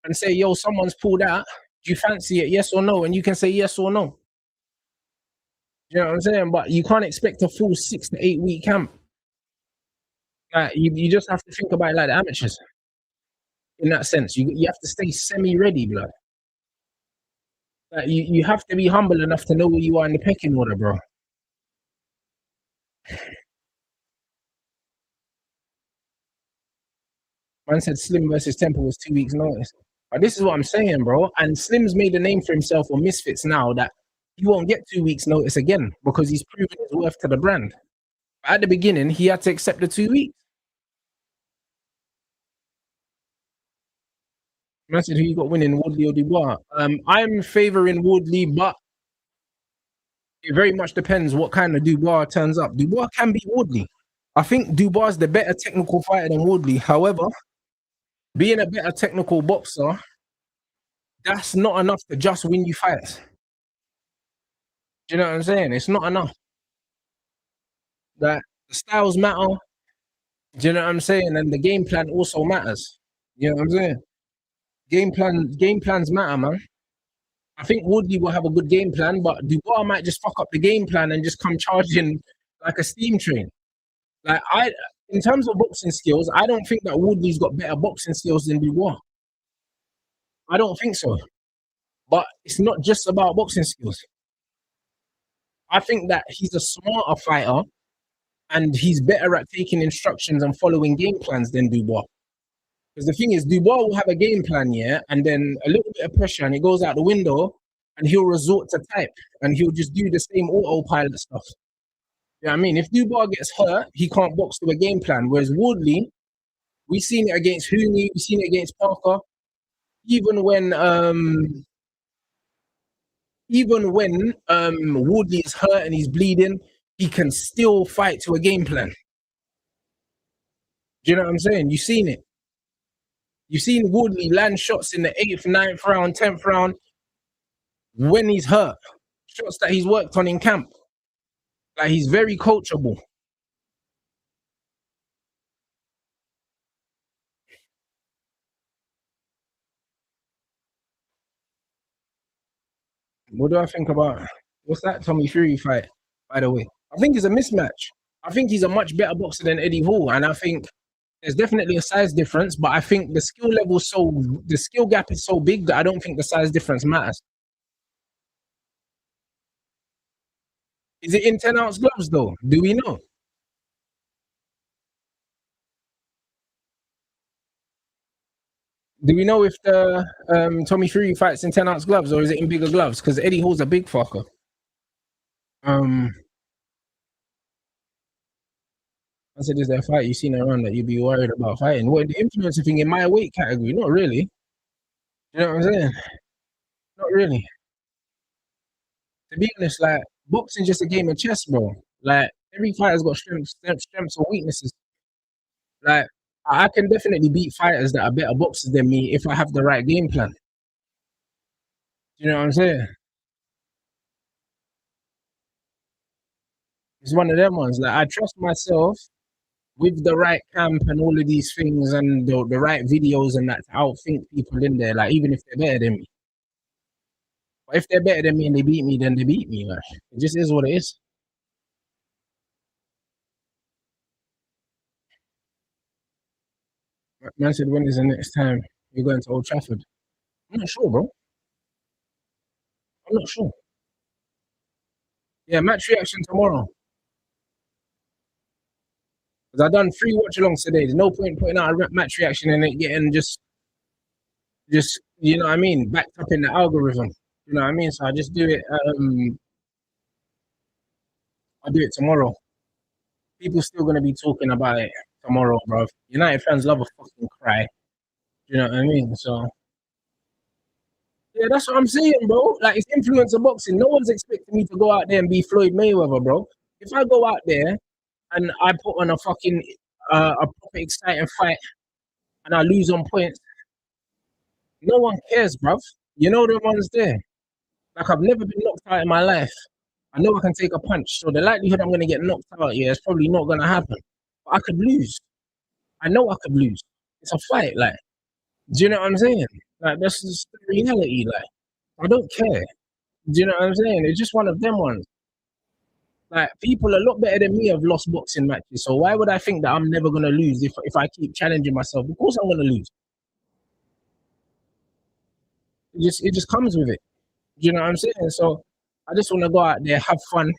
and say, "Yo, someone's pulled out. Do you fancy it? Yes or no?" And you can say yes or no. You know what I'm saying? But you can't expect a full 6 to 8 week camp. Like you just have to think about it like the amateurs in that sense. You have to stay semi-ready, blood. Like you have to be humble enough to know where you are in the pecking order, bro. Man said Slim versus Temple was 2 weeks notice. But this is what I'm saying, bro. And Slim's made a name for himself on Misfits now that he won't get 2 weeks notice again because he's proven his worth to the brand. But at the beginning, he had to accept the 2 weeks. Man said, who you got winning, Wardley or Dubois? I'm favouring Wardley, but it very much depends what kind of Dubois turns up. Dubois can beat Wardley. I think Dubois is the better technical fighter than Wardley. However, being a better technical boxer, that's not enough to just win you fights. Do you know what I'm saying? It's not enough. That the styles matter. Do you know what I'm saying? And the game plan also matters. You know what I'm saying? Game plans matter, man. I think Woodley will have a good game plan, but Dubois might just fuck up the game plan and just come charging like a steam train. Like in terms of boxing skills, I don't think that Woodley's got better boxing skills than Dubois. I don't think so. But it's not just about boxing skills. I think that he's a smarter fighter and he's better at taking instructions and following game plans than Dubois. Because the thing is, Dubois will have a game plan, yeah, and then a little bit of pressure and it goes out the window and he'll resort to type and he'll just do the same autopilot stuff. You know what I mean? If Dubois gets hurt, he can't box to a game plan. Whereas Wardley, we've seen it against Hooney, we've seen it against Parker. Even when Wardley is hurt and he's bleeding, he can still fight to a game plan. Do you know what I'm saying? You've seen it. You've seen Wardley land shots in the 8th, 9th round, 10th round when he's hurt. Shots that he's worked on in camp. Like, he's very coachable. What do I think about what's that Tommy Fury fight, by the way? I think it's a mismatch. I think he's a much better boxer than Eddie Hall, and I think there's definitely a size difference, but I think the skill gap is so big that I don't think the size difference matters. Is it in 10-ounce gloves though? Do we know? Do we know if the Tommy Fury fights in 10-ounce gloves or is it in bigger gloves? Because Eddie Hall's a big fucker. I said, is there a fight you've seen around that you'd be worried about fighting? What, the influencer thing in my weight category? Not really. You know what I'm saying? Not really. To be honest, like, boxing's just a game of chess, bro. Like, every fighter's got strengths or weaknesses. Like, I can definitely beat fighters that are better boxers than me if I have the right game plan. You know what I'm saying? It's one of them ones. Like, I trust myself with the right camp and all of these things and the right videos and that to outthink people in there, like, even if they're better than me. But if they're better than me and they beat me, then they beat me. Like, it just is what it is. Man said, when is the next time you're going to Old Trafford? I'm not sure, bro. I'm not sure. Yeah, match reaction tomorrow. Because I've done 3 watch alongs today. There's no point putting out a match reaction and it getting just you know what I mean, backed up in the algorithm. You know what I mean? So I just do it. I'll do it tomorrow. People still gonna be talking about it tomorrow, bro. United fans love a fucking cry. You know what I mean? So yeah, that's what I'm saying, bro. Like, it's influencer boxing. No one's expecting me to go out there and be Floyd Mayweather, bro. If I go out there and I put on a fucking a proper exciting fight and I lose on points, no one cares, bruv. You know the ones there. Like, I've never been knocked out in my life. I know I can take a punch, so the likelihood I'm gonna get knocked out, yeah, is probably not gonna happen. But I could lose. I know I could lose. It's a fight, like. Do you know what I'm saying? Like, that's just the reality. Like, I don't care. Do you know what I'm saying? It's just one of them ones. Like, people a lot better than me have lost boxing matches. So why would I think that I'm never gonna lose if I keep challenging myself? Of course I'm gonna lose. It just comes with it. Do you know what I'm saying? So I just want to go out there, have fun.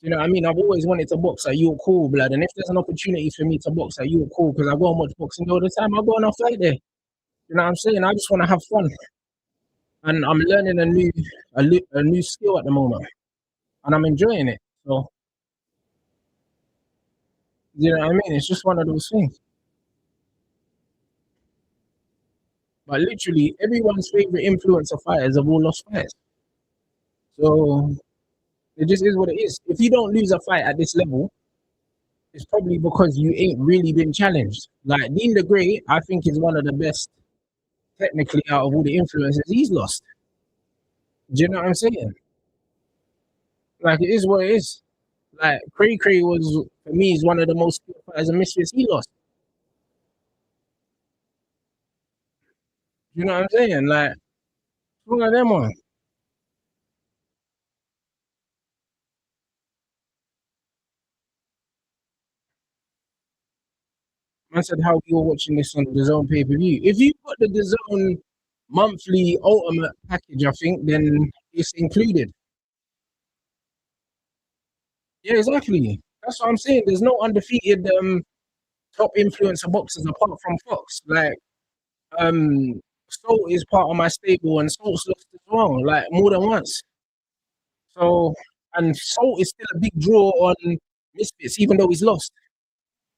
You know what I mean? I've always wanted to box at York Hall, blood. And if there's an opportunity for me to box at York Hall, because I go and watch boxing all the time, I'll go and I'll fight there. You know what I'm saying? I just want to have fun. And I'm learning a new skill at the moment. And I'm enjoying it. So, you know what I mean? It's just one of those things. But literally, everyone's favorite influencer fighters have all lost fights. So it just is what it is. If you don't lose a fight at this level, it's probably because you ain't really been challenged. Like Dean the Great, I think is one of the best technically out of all the influencers he's lost. Do you know what I'm saying? Like it is what it is. Like Cray Cray was for me is one of the most fighters and misfits he lost. You know what I'm saying? Like one of them one. I said how we were watching this on the Zone pay-per-view. If you got the Zone monthly ultimate package, I think, then it's included. Yeah, exactly. That's what I'm saying. There's no undefeated top influencer boxers apart from Fox. Like Salt is part of my stable and Salt's lost as well, like more than once. So and Salt is still a big draw on Misfits, even though he's lost.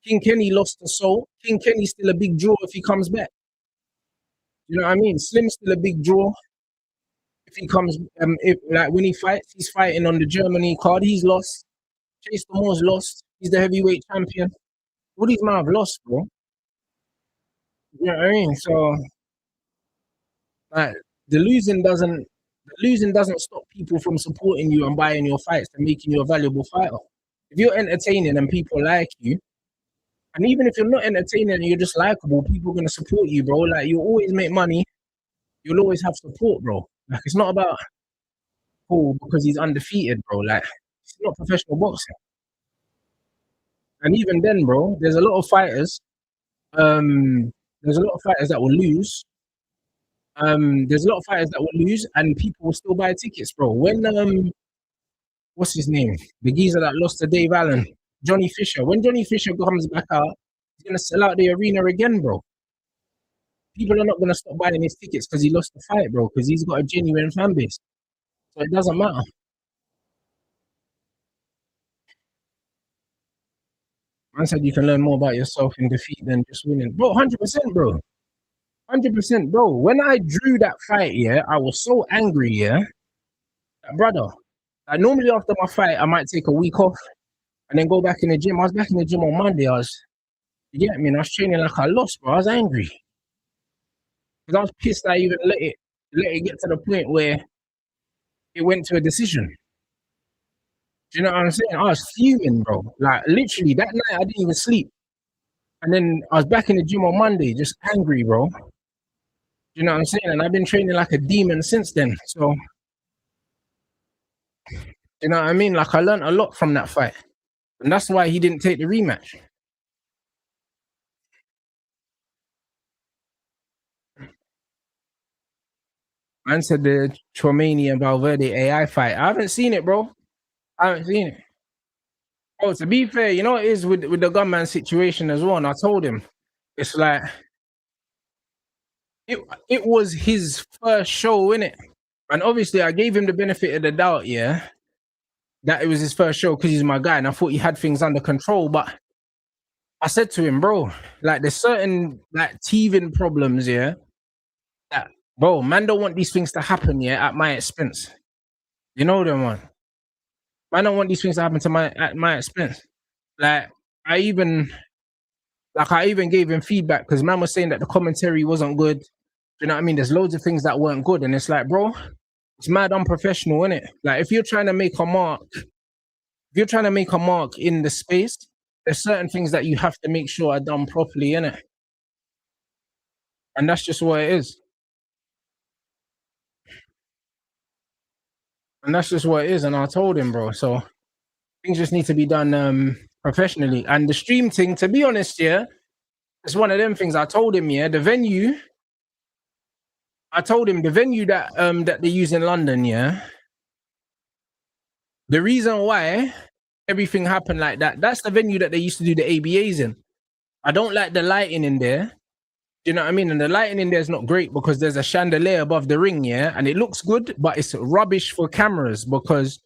King Kenny lost to Salt. King Kenny's still a big draw if he comes back. You know what I mean? Slim's still a big draw if he comes. If like when he fights, he's fighting on the Germany card. He's lost. Chase Moore's lost. He's the heavyweight champion. All these men have lost, bro. You know what I mean? So like the losing doesn't stop people from supporting you and buying your fights and making you a valuable fighter. If you're entertaining and people like you, and even if you're not entertaining and you're just likable, people are gonna support you, bro. Like you'll always make money, you'll always have support, bro. Like it's not about because he's undefeated, bro. Like it's not professional boxing. And even then, bro, there's a lot of fighters. There's a lot of fighters that will lose. There's a lot of fighters that will lose, and people will still buy tickets, bro. When what's his name? The geezer that lost to Dave Allen, Johnny Fisher. When Johnny Fisher comes back out, he's gonna sell out the arena again, bro. People are not gonna stop buying his tickets because he lost the fight, bro. Because he's got a genuine fan base, so it doesn't matter. Man said you can learn more about yourself in defeat than just winning, bro. 100%, bro. 100%, bro. When I drew that fight, yeah, I was so angry, yeah. Brother, like normally after my fight, I might take a week off and then go back in the gym. I was back in the gym on Monday. You get me? And I was training like I lost, bro. I was angry because I was pissed I even let it get to the point where it went to a decision. Do you know what I'm saying? I was fuming, bro. Like literally that night, I didn't even sleep. And then I was back in the gym on Monday, just angry, bro. You know what I'm saying? And I've been training like a demon since then. So, you know what I mean? Like I learned a lot from that fight. And that's why he didn't take the rematch. Man said the Chomani and Valverde AI fight. I haven't seen it, bro. I haven't seen it. Oh, to be fair, you know what it is with the gunman situation as well. And I told him, it's like it was his first show, innit? And obviously I gave him the benefit of the doubt, yeah, that it was his first show because he's my guy and I thought he had things under control. But I said to him, bro, like there's certain like teething problems, yeah, that bro, man don't want these things to happen, yeah, at my expense. You know them one. I don't want these things to happen to at my expense. Like I even gave him feedback because man was saying that the commentary wasn't good. You know what I mean? There's loads of things that weren't good, and it's like, bro, it's mad unprofessional, innit? Like if you're trying to make a mark, in the space, there's certain things that you have to make sure are done properly, innit? And that's just what it is. And that's just what it is. And I told him, bro. So things just need to be done professionally. And the stream thing, to be honest, yeah, it's one of them things. I told him, yeah, the venue that that they use in London, yeah. The reason why everything happened like that, that's the venue that they used to do the ABAs in. I don't like the lighting in there. Do you know what I mean? And the lighting in there is not great because there's a chandelier above the ring, yeah, and it looks good, but it's rubbish for cameras because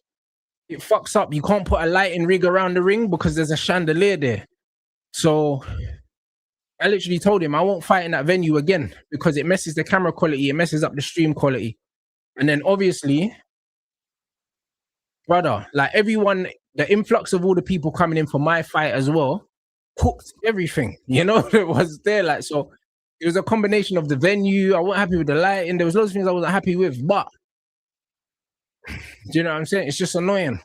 it fucks up. You can't put a lighting rig around the ring because there's a chandelier there. So I literally told him I won't fight in that venue again because it messes the camera quality, it messes up the stream quality. And then obviously, brother, like everyone, the influx of all the people coming in for my fight as well, cooked everything, you know, that was there. Like, so it was a combination of the venue. I wasn't happy with the lighting. There was loads of things I wasn't happy with, but do you know what I'm saying? It's just annoying.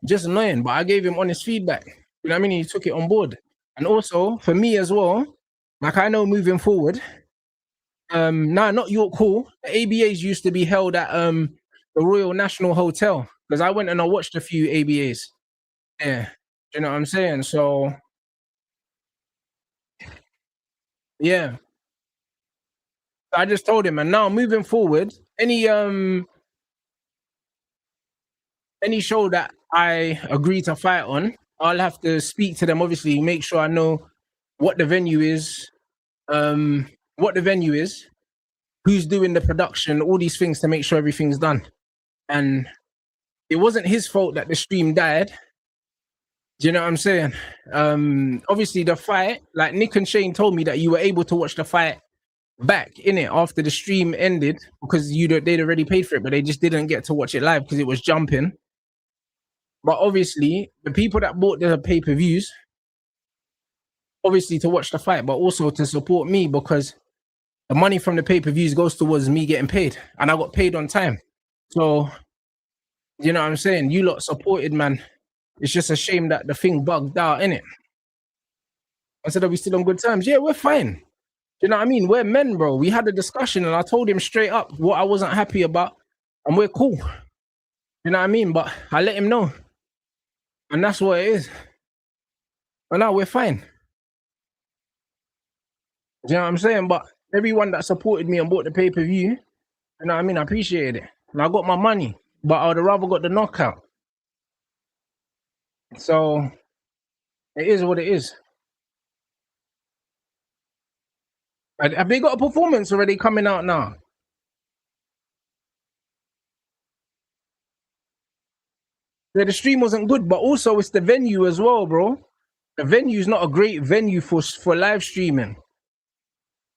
Just annoying. But I gave him honest feedback. You know what I mean? He took it on board. And also for me as well, like I know moving forward, not York Hall. The ABAs used to be held at the Royal National Hotel because I went and I watched a few ABAs. Yeah, do you know what I'm saying? So yeah, I just told him, and now moving forward, any show that I agree to fight on, I'll have to speak to them. Obviously, make sure I know what the venue is, what the venue is, who's doing the production, all these things to make sure everything's done. And it wasn't his fault that the stream died. Do you know what I'm saying? Obviously the fight, like Nick and Shane told me that you were able to watch the fight back in it after the stream ended because they'd already paid for it, but they just didn't get to watch it live because it was jumping. But obviously, the people that bought the pay-per-views, obviously to watch the fight, but also to support me because the money from the pay-per-views goes towards me getting paid, and I got paid on time. So, you know what I'm saying? You lot supported, man. It's just a shame that the thing bugged out, innit? I said, are we still on good terms? Yeah, we're fine. Do you know what I mean? We're men, bro. We had a discussion and I told him straight up what I wasn't happy about, and we're cool. You know what I mean? But I let him know. And that's what it is. But now we're fine. You know what I'm saying? But everyone that supported me and bought the pay-per-view, you know what I mean? I appreciated it. And I got my money, but I would have rather got the knockout. So it is what it is. Have they got a performance already coming out now? Yeah, the stream wasn't good, but also it's the venue as well, bro. The venue's not a great venue for live streaming.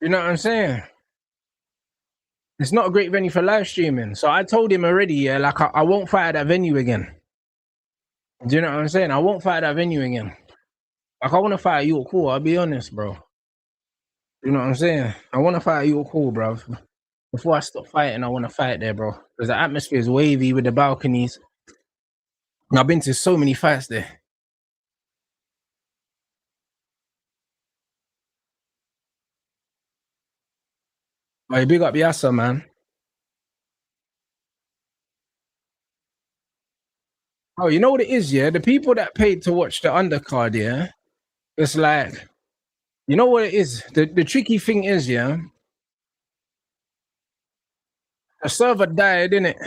You know what I'm saying? It's not a great venue for live streaming. So I told him already, yeah, like I won't fight at that venue again. Do you know what I'm saying? I won't fight at that venue again. Like I want to fight at York Hall, I'll be honest, bro. You know what I'm saying? I want to fight at York Hall, bro. Before I stop fighting, I want to fight there, bro. Because the atmosphere is wavy with the balconies. And I've been to so many fights there. Like, big up Yasser, man. Oh, you know what it is, yeah? The people that paid to watch the undercard, yeah? It's like, you know what it is? The tricky thing is, yeah? The server died, innit?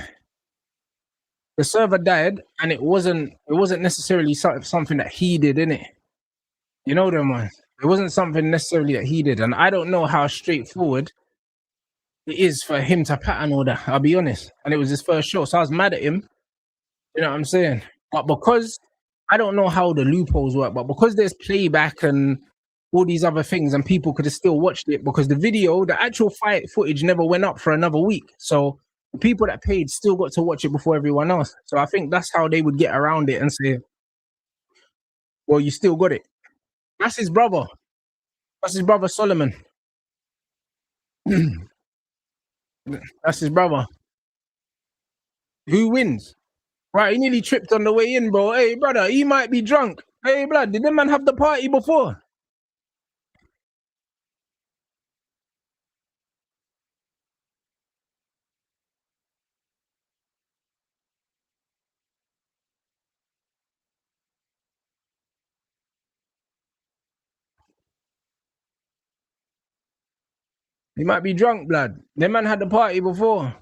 The server died, and it wasn't necessarily something that he did, innit? You know them ones. It wasn't something necessarily that he did, and I don't know how straightforward it is for him to pattern all that. I'll be honest. And it was his first show, so I was mad at him. You know what I'm saying? But because I don't know how the loopholes work, but because there's playback and all these other things, and people could have still watched it because the actual fight footage never went up for another week. So the people that paid still got to watch it before everyone else. So I think that's how they would get around it and say, well, you still got it. That's his brother. That's his brother Solomon. That's his brother. Who wins? Right, he nearly tripped on the way in, bro. Hey, brother, he might be drunk. Hey, blood, did the man have the party before? He might be drunk, blood. The man had the party before.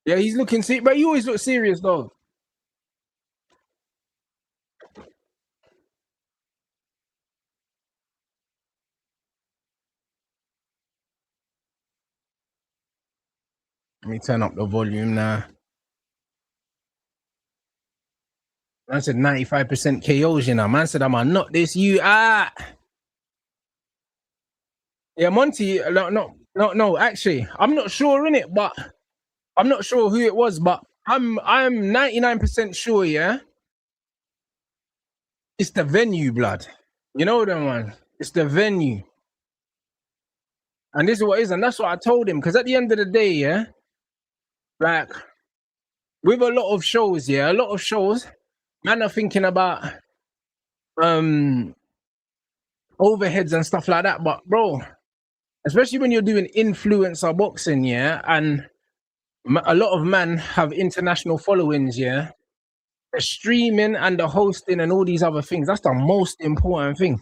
Yeah, he's looking serious, but he always looks serious, though. Let me turn up the volume now. Man said 95% KOs, you know. Man said, I'm gonna knock this you out. Yeah, Monty, no, actually, I'm not sure in it, but I'm not sure who it was, but I'm 99% sure, yeah. It's the venue, blood. You know them, man. It's the venue. And this is what it is, and that's what I told him. Because at the end of the day, yeah, like with a lot of shows, man are thinking about overheads and stuff like that. But bro, especially when you're doing influencer boxing, yeah, and a lot of men have international followings, yeah. The streaming and the hosting and all these other things, that's the most important thing.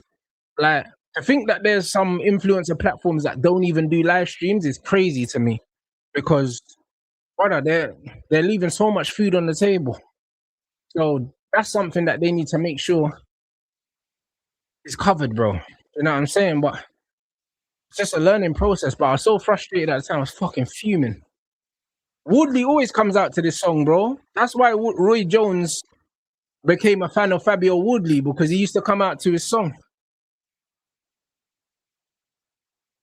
Like, to think that there's some influencer platforms that don't even do live streams is crazy to me, because brother, they're leaving so much food on the table. So that's something that they need to make sure is covered, bro. You know what I'm saying? But it's just a learning process. But I was so frustrated at the time. I was fucking fuming. Wardley always comes out to this song, bro. That's why Roy Jones became a fan of Fabio Wardley, because he used to come out to his song.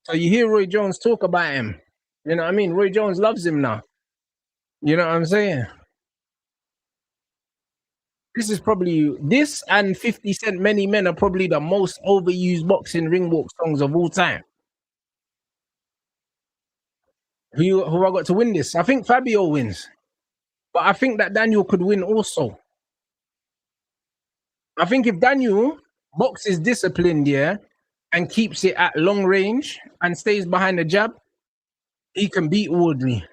So you hear Roy Jones talk about him. You know what I mean? Roy Jones loves him now. You know what I'm saying? This is probably, this and 50 Cent Many Men are probably the most overused boxing ring walk songs of all time. Who I got to win this? I think Fabio wins. But I think that Daniel could win also. I think if Daniel boxes disciplined, yeah, and keeps it at long range and stays behind the jab, he can beat Wardley.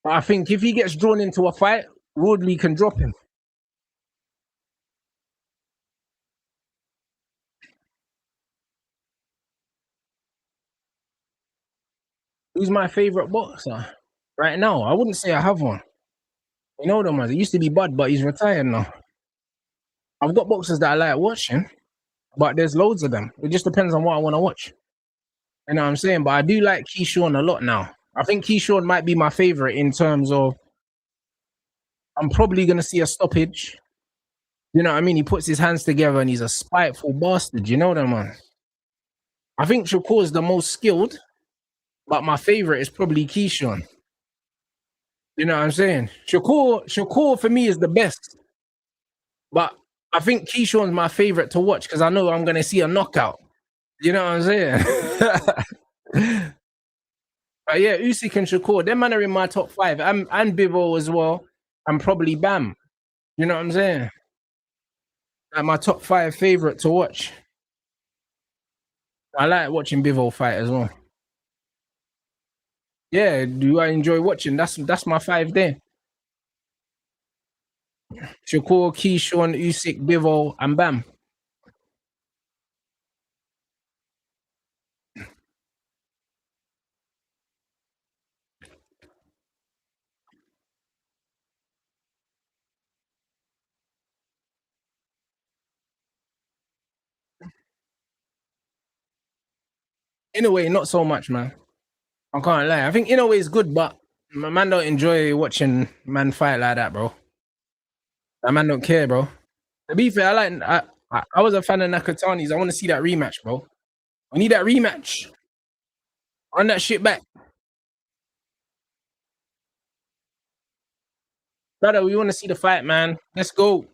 But I think if he gets drawn into a fight, Wardley can drop him. Who's my favorite boxer right now? I wouldn't say I have one. You know them ones. It used to be Bud, but he's retired now. I've got boxers that I like watching, but there's loads of them. It just depends on what I want to watch. You know what I'm saying? But I do like Keyshawn a lot now. I think Keyshawn might be my favorite in terms of I'm probably going to see a stoppage. You know what I mean? He puts his hands together and he's a spiteful bastard. You know that, man? I think Shakur is the most skilled, but my favorite is probably Keyshawn. You know what I'm saying? Shakur for me is the best. But I think Keyshawn's my favorite to watch because I know I'm going to see a knockout. You know what I'm saying? But yeah, Usyk and Shakur, them man are in my top 5. And Bivol as well. And probably Bam. You know what I'm saying? Like my top 5 favorite to watch. I like watching Bivol fight as well. Yeah, do I enjoy watching? That's my 5 there. Shakur, Keyshawn, Usyk, Bivol, and Bam. In a way, not so much, man. I can't lie. I think in a way it's good, but my man don't enjoy watching man fight like that, bro. That man don't care, bro. To be fair, I was a fan of Nakatani's. I want to see that rematch, bro. I need that rematch. Run that shit back. Brother, we want to see the fight, man. Let's go.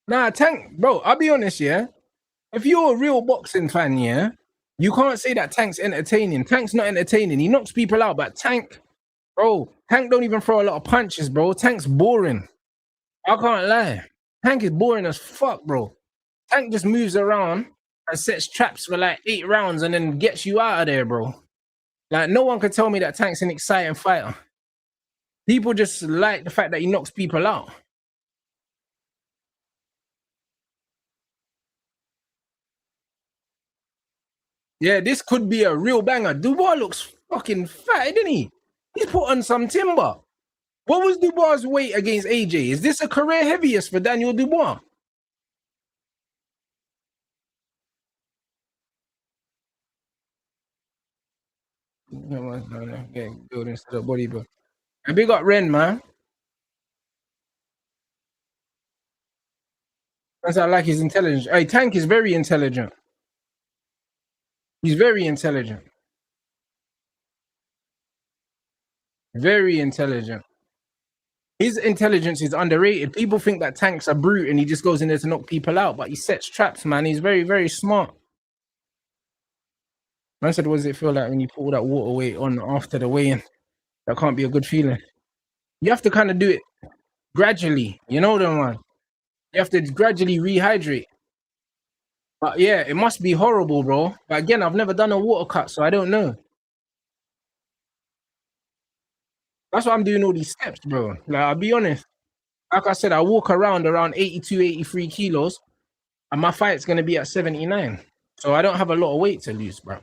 Nah, Tank, bro, I'll be honest, yeah. If you're a real boxing fan, yeah, you can't say that Tank's entertaining. Tank's not entertaining. He knocks people out, but Tank, bro, Tank don't even throw a lot of punches, bro. Tank's boring. I can't lie. Tank is boring as fuck, bro. Tank just moves around and sets traps for like 8 rounds and then gets you out of there, bro. Like, no one could tell me that Tank's an exciting fighter. People just like the fact that he knocks people out. Yeah, this could be a real banger. Dubois looks fucking fat, didn't he? He's put on some timber. What was Dubois' weight against AJ? Is this a career heaviest for Daniel Dubois? Getting built into the body, bro. And big up Ren, man. That's I like his intelligence. Hey, Tank is very intelligent. He's very intelligent. Very intelligent. His intelligence is underrated. People think that Tank's a brute and he just goes in there to knock people out, but he sets traps, man. He's very, very smart. Man said, what does it feel like when you pull that water weight on after the weigh-in? That can't be a good feeling. You have to kind of do it gradually. You know them, man. You have to gradually rehydrate. But yeah, it must be horrible, bro. But again, I've never done a water cut, so I don't know. That's why I'm doing all these steps, bro. Like, I'll be honest. Like I said, I walk around 82, 83 kilos, and my fight's going to be at 79. So I don't have a lot of weight to lose, bro.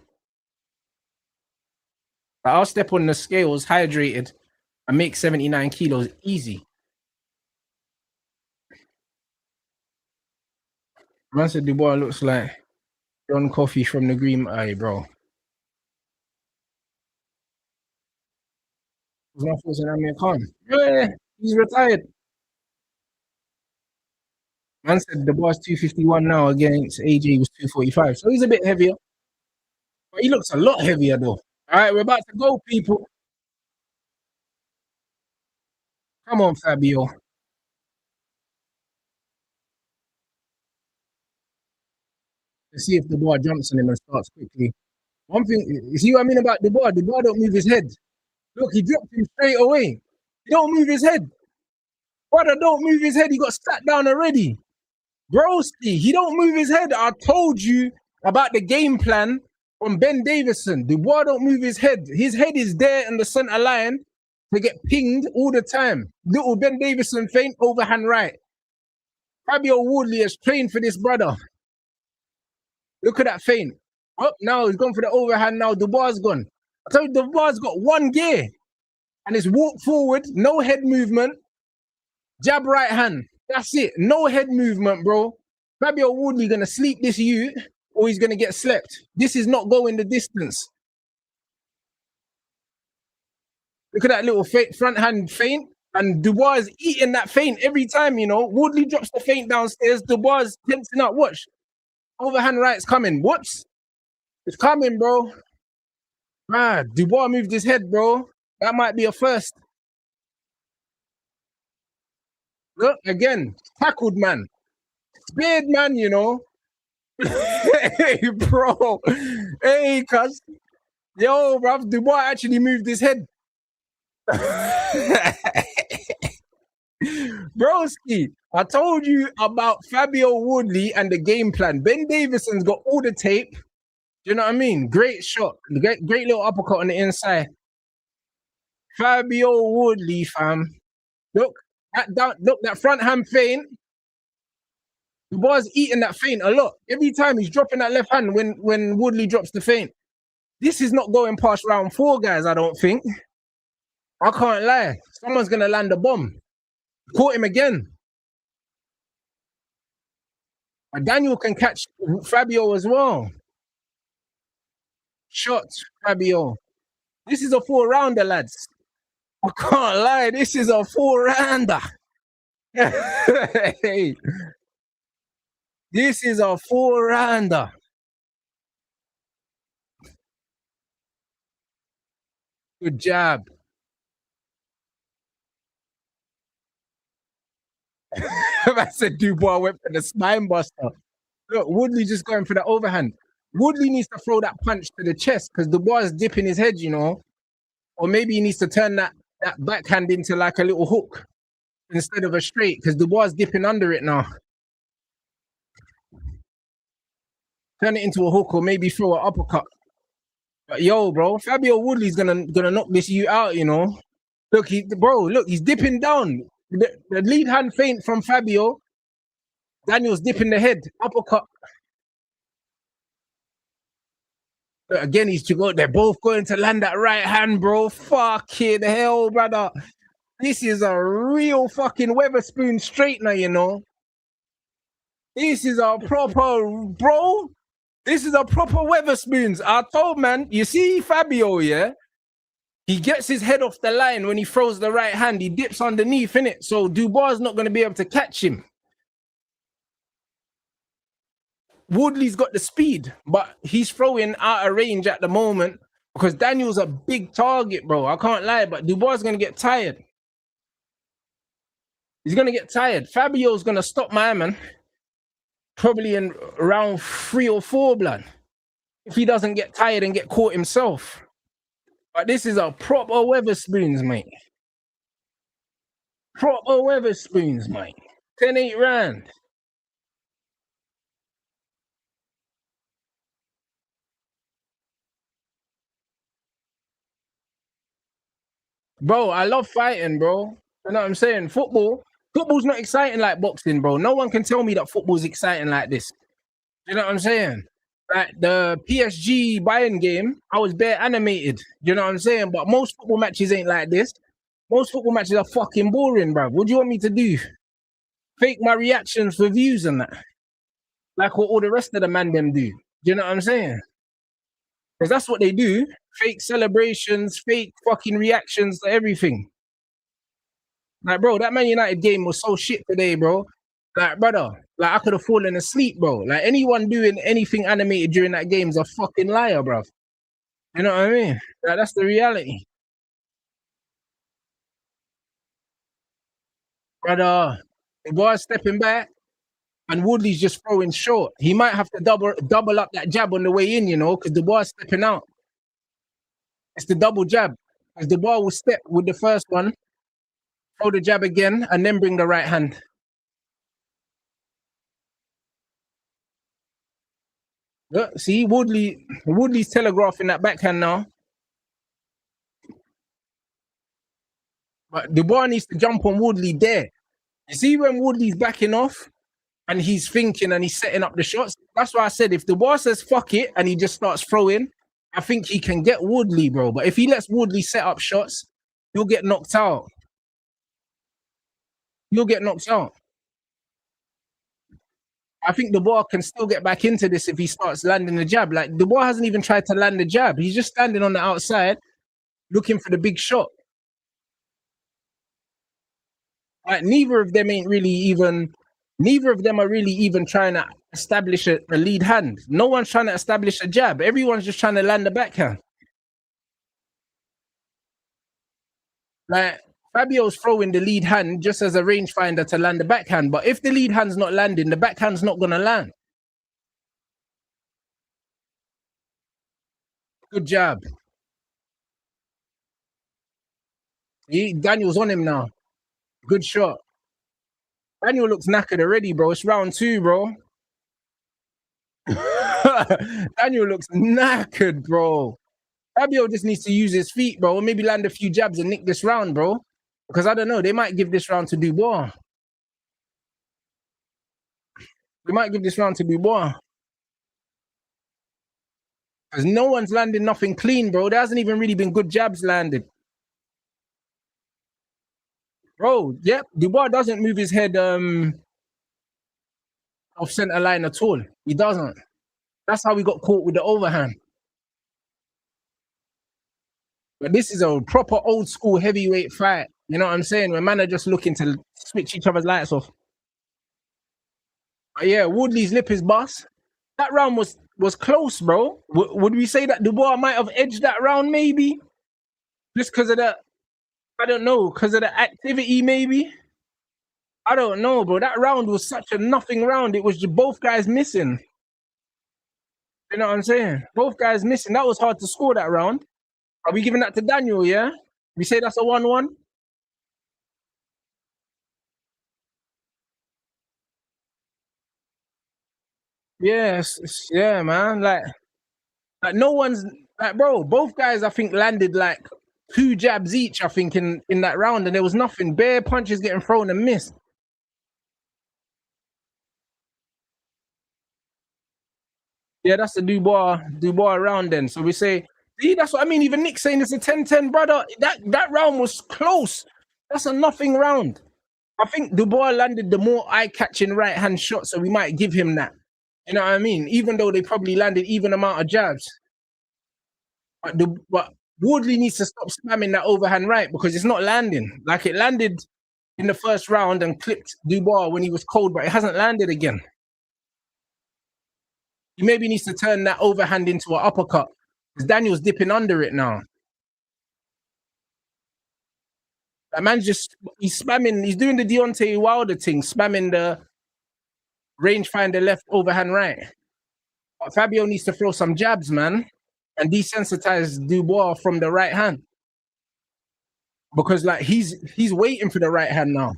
I'll step on the scales hydrated and make 79 kilos easy. Man said Dubois looks like John Coffey from the Green Eye, bro. He's not forcing Amir Khan. Yeah, he's retired. Man said Dubois 251 now against AJ was 245. So he's a bit heavier. But he looks a lot heavier though. All right, we're about to go, people. Come on, Fabio. Let's see if Dubois jumps on him and starts quickly. One thing, you see what I mean about Dubois? Dubois don't move his head. Look, he dropped him straight away. He don't move his head. Brother, don't move his head. He got sat down already. Broski, he don't move his head. I told you about the game plan from Ben Davison. Dubois don't move his head. His head is there in the center line to get pinged all the time. Little Ben Davison feint, overhand right. Fabio Wardley has trained for this brother. Look at that feint. Oh, now he's gone for the overhand. Now Dubois is gone. I told you Dubois got one gear. And it's walk forward, no head movement. Jab right hand. That's it. No head movement, bro. Fabio Wardley gonna sleep this youth or he's gonna get slept. This is not going the distance. Look at that little front hand feint. And Dubois is eating that feint every time, you know. Wardley drops the feint downstairs. Dubois is tensing up. Watch. Overhand right's coming. Whoops. It's coming, bro. Ah, Dubois moved his head, bro. That might be a first. Look, again, tackled man. Speared man, you know. Hey, bro. Hey, cuz. Yo, bro, Dubois actually moved his head. Broski, I told you about Fabio Wardley and the game plan. Ben Davison's got all the tape. Do you know what I mean? Great shot. Great little uppercut on the inside. Fabio Wardley, fam. Look, that front hand feint. The boy's eating that feint a lot. Every time he's dropping that left hand when Wardley drops the feint. This is not going past round 4, guys, I don't think. I can't lie. Someone's going to land a bomb. Caught him again. And Daniel can catch Fabio as well. Shot, Fabio. This is a 4-rounder, lads. I can't lie. This is a 4-rounder. Hey. This is a 4-rounder. Good job. I said Dubois went for the spine buster. Look, Wardley just going for the overhand. Wardley needs to throw that punch to the chest because Dubois is dipping his head, you know. Or maybe he needs to turn that backhand into like a little hook instead of a straight because Dubois is dipping under it now. Turn it into a hook or maybe throw an uppercut. But yo, bro, Fabio Wardley's gonna knock this you out, you know. Look, he's dipping down. The lead hand feint from Fabio. Daniel's dipping the head. Uppercut. Look, again, they're both going to land that right hand, bro. Fucking hell, brother. This is a real fucking Weatherspoon straightener, you know. This is a proper, bro. This is a proper Weatherspoons. I told, man, you see Fabio, yeah? He gets his head off the line when he throws the right hand. He dips underneath, innit? So Dubois is not going to be able to catch him. Wardley's got the speed, but he's throwing out of range at the moment because Daniel's a big target, bro. I can't lie, but Dubois is going to get tired. He's going to get tired. Fabio's going to stop my man probably in round 3 or 4, blood, if he doesn't get tired and get caught himself. But this is a proper Weatherspoons, mate. Proper Weatherspoons, mate. 10-8 rand. Bro, I love fighting, bro. You know what I'm saying? Football's not exciting like boxing, bro. No one can tell me that football's exciting like this. You know what I'm saying? Like the PSG Bayern game, I was bare animated. You know what I'm saying? But most football matches ain't like this. Most football matches are fucking boring, bro. What do you want me to do? Fake my reactions for views and that? Like what all the rest of the man them do. You know what I'm saying? Because that's what they do. Fake celebrations, fake fucking reactions to everything. Like, bro, that Man United game was so shit today, bro. Like, brother, like I could have fallen asleep, bro. Like anyone doing anything animated during that game is a fucking liar, bro. You know what I mean? Like, that's the reality. Brother, the boy's stepping back and Woodley's just throwing short. He might have to double up that jab on the way in, you know, because the boy's stepping out. It's the double jab. Because the ball will step with the first one, throw the jab again, and then bring the right hand. Look, see, Woodley's telegraphing that backhand now. But Dubois needs to jump on Wardley there. You see when Wardley's backing off and he's thinking and he's setting up the shots? That's why I said if Dubois says fuck it and he just starts throwing, I think he can get Wardley, bro. But if he lets Wardley set up shots, he'll get knocked out. You'll get knocked out. I think Dubois can still get back into this if he starts landing the jab. Like Dubois hasn't even tried to land the jab. He's just standing on the outside looking for the big shot. Like neither of them are really even trying to establish a lead hand. No one's trying to establish a jab. Everyone's just trying to land the backhand. Like Fabio's throwing the lead hand just as a rangefinder to land the backhand. But if the lead hand's not landing, the backhand's not gonna land. Good jab. Daniel's on him now. Good shot. Daniel looks knackered already, bro. It's round 2, bro. Daniel looks knackered, bro. Fabio just needs to use his feet, bro. Maybe land a few jabs and nick this round, bro. Because I don't know, they might give this round to Dubois. They might give this round to Dubois. Because no one's landing nothing clean, bro. There hasn't even really been good jabs landed. Bro, yep, Dubois doesn't move his head off center line at all. He doesn't. That's how we got caught with the overhand. But this is a proper old school heavyweight fight. You know what I'm saying? When man are just looking to switch each other's lights off. But yeah, Wardley's lip is bust. That round was close, bro. Would we say that Dubois might have edged that round, maybe? Just because of that, I don't know, because of the activity, maybe? I don't know, bro. That round was such a nothing round. It was just both guys missing. You know what I'm saying? Both guys missing. That was hard to score that round. Are we giving that to Daniel, yeah? We say that's a 1-1? Yes, yeah, man. Like no one's like, bro. Both guys, I think, landed like 2 jabs each. I think in that round, and there was nothing. Bare punches getting thrown and missed. Yeah, that's the Dubois round then. So we say, see, that's what I mean. Even Nick saying it's a 10-10, brother. That round was close. That's a nothing round. I think Dubois landed the more eye-catching right-hand shot, so we might give him that. You know what I mean? Even though they probably landed even amount of jabs. But Wardley needs to stop spamming that overhand right because it's not landing. Like it landed in the first round and clipped Dubois when he was cold, but it hasn't landed again. He maybe needs to turn that overhand into an uppercut because Daniel's dipping under it now. That man's he's spamming, he's doing the Deontay Wilder thing, spamming the rangefinder left, overhand right. But Fabio needs to throw some jabs, man, and desensitize Dubois from the right hand. Because like he's waiting for the right hand now.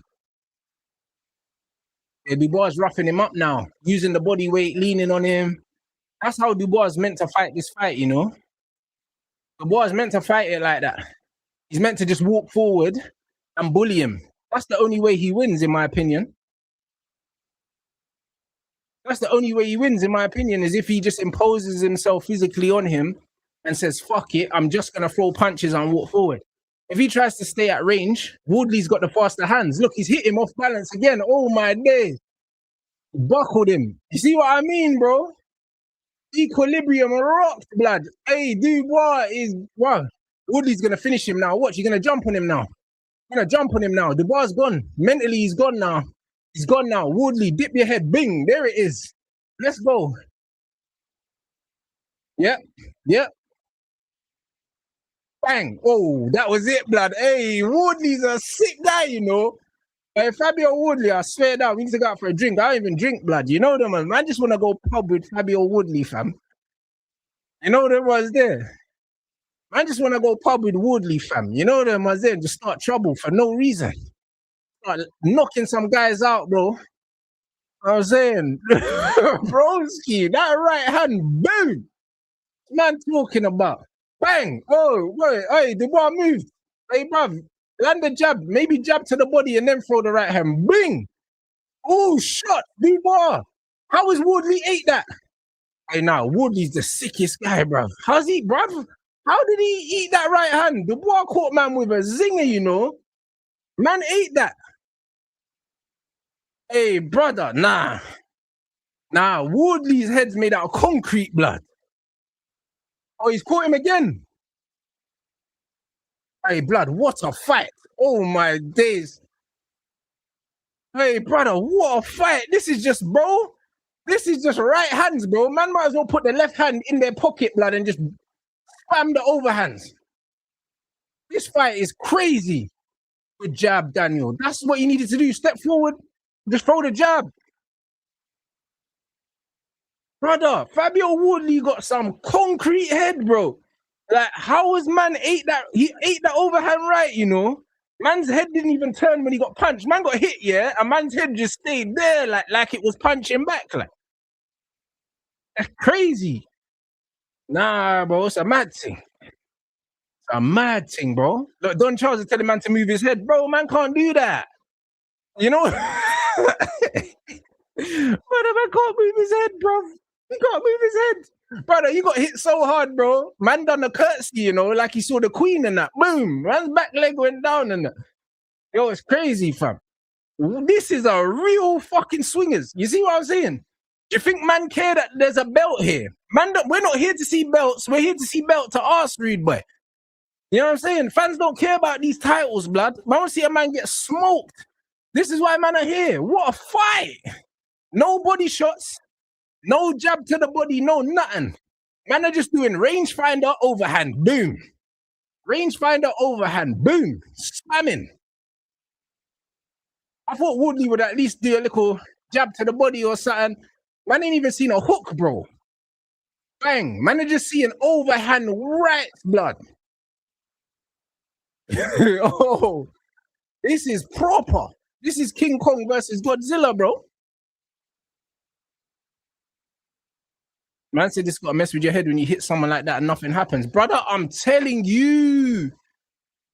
Yeah, Dubois is roughing him up now, using the body weight, leaning on him. That's how Dubois is meant to fight this fight, you know? Dubois is meant to fight it like that. He's meant to just walk forward and bully him. That's the only way he wins, in my opinion. That's the only way he wins, in my opinion, is if he just imposes himself physically on him and says, fuck it, I'm just going to throw punches and walk forward. If he tries to stay at range, Wardley's got the faster hands. Look, he's hit him off balance again. Oh, my days. Buckled him. You see what I mean, bro? Equilibrium rocked, blood. Hey, Dubois is... Wow. Wardley's going to finish him now. Watch, you're going to jump on him now. You're going to jump on him now. Dubois is gone. Mentally, he's gone now. He's gone now. Wardley, dip your head. Bing. There it is. Let's go. Yep. Yep. Bang. Oh, that was it, blood. Hey, Wardley's a sick guy, you know. Hey, Fabio Wardley, I swear that we need to go out for a drink. I don't even drink, blood. You know them, man. I just want to go pub with Fabio Wardley, fam. You know them was there. I just want to go pub with Wardley, fam. You know them was there. Just start trouble for no reason. Start knocking some guys out, bro. I was saying, broski, that right hand, boom. Man talking about. Bang! Oh, wait, hey, Dubois moved. Hey, bruv, land the jab, maybe jab to the body and then throw the right hand. Bing! Oh, shot, Dubois. How is Wardley ate that? Hey, now, Wardley's the sickest guy, bruv. How's he, bruv? How did he eat that right hand? Dubois caught man with a zinger, you know. Man ate that. Hey, brother, nah. Nah, Wardley's head's made out of concrete, blood. Oh, he's caught him again. Hey, blood, what a fight. Oh, my days. Hey, brother, what a fight. This is just, bro. This is just right hands, bro. Man might as well put the left hand in their pocket, blood, and just spam the overhands. This fight is crazy. Good jab, Daniel. That's what you needed to do. Step forward. Just throw the jab. Brother, Fabio Wardley got some concrete head, bro. Like, how was man ate that? He ate that overhand right, you know? Man's head didn't even turn when he got punched. Man got hit, yeah? And man's head just stayed there like it was punching back. Like, that's crazy. Nah, bro, it's a mad thing. It's a mad thing, bro. Look, Don Charles is telling man to move his head. Bro, man can't do that. You know? Brother, man can't move his head, bro. He can't move his head. Brother, you got hit so hard, bro. Man done a curtsy, you know, like he saw the queen and that. Boom. Man's back leg went down and that. Yo, it's crazy, fam. This is a real fucking swingers. You see what I'm saying? Do you think man care that there's a belt here? Man, we're not here to see belts. We're here to see belt to us, rude boy. You know what I'm saying? Fans don't care about these titles, blood. Man want to see a man get smoked. This is why man are here. What a fight. No body shots. No jab to the body, no nothing. Man are just doing rangefinder overhand, boom. Rangefinder overhand, boom. Spamming. I thought Wardley would at least do a little jab to the body or something. Man ain't even seen a hook, bro. Bang. Man are just seeing overhand right, blood. Oh, this is proper. This is King Kong versus Godzilla, bro. Man said this got to mess with your head when you hit someone like that and nothing happens. Brother, I'm telling you,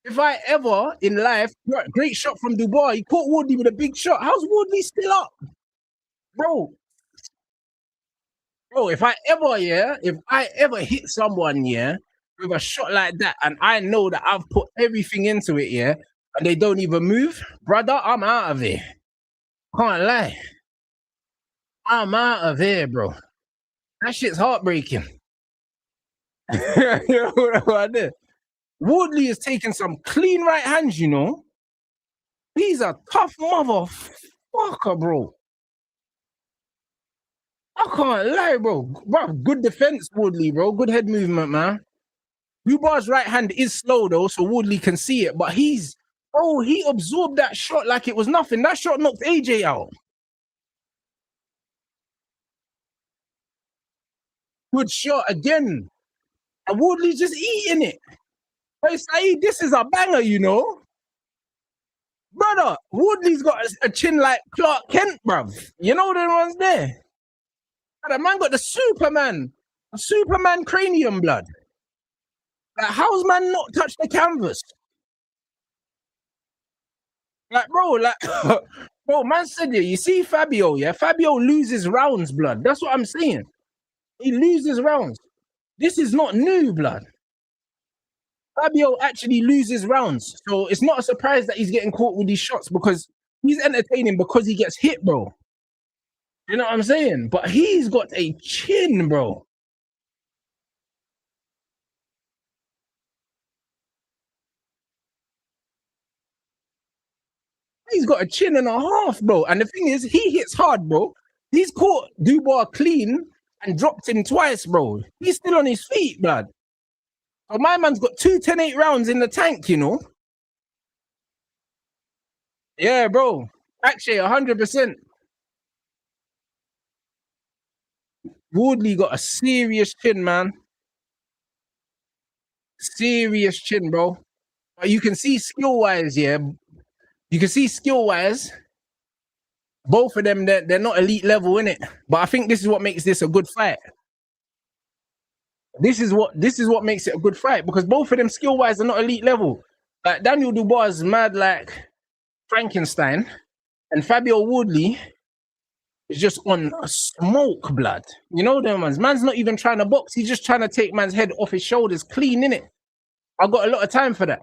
if I ever in life, great shot from Dubois, he caught Wardley with a big shot. How's Wardley still up? Bro, if I ever hit someone, yeah, with a shot like that, and I know that I've put everything into it, yeah, and they don't even move, brother, I'm out of here. Can't lie. I'm out of here, bro. That shit's heartbreaking. You know what I did? Wardley is taking some clean right hands, you know. He's a tough motherfucker, bro. I can't lie, bro. Bro, good defense, Wardley, bro. Good head movement, man. Dubois' right hand is slow though, so Wardley can see it. But he absorbed that shot like it was nothing. That shot knocked AJ out. Good shot again. And Wardley's just eating it. Hey, Saeed, this is a banger, you know. Brother, Woodley's got a chin like Clark Kent, bruv. You know the ones there. The man got the Superman cranium blood. Like, how's man not touch the canvas? Like, bro, man said, yeah, you see Fabio, yeah? Fabio loses rounds, blood. That's what I'm saying. He loses rounds. This is not new, blood. Fabio actually loses rounds. So it's not a surprise that he's getting caught with these shots because he's entertaining because he gets hit, bro. You know what I'm saying? But he's got a chin, bro. He's got a chin and a half, bro. And the thing is, he hits hard, bro. He's caught Dubois clean and dropped him twice, bro. He's still on his feet, blood. So my man's got 2 10-8 rounds in the tank, you know? Yeah, bro. Actually, 100%. Wardley got a serious chin, man. Serious chin, bro. But you can see skill-wise, yeah. You can see skill-wise, both of them, they're not elite level, in it. But I think this is what makes this a good fight. This is what makes it a good fight because both of them skill-wise are not elite level. Like Daniel Dubois is mad like Frankenstein, and Fabio Wardley is just on a smoke, blood. You know them ones. Man's not even trying to box. He's just trying to take man's head off his shoulders clean, innit? I got a lot of time for that.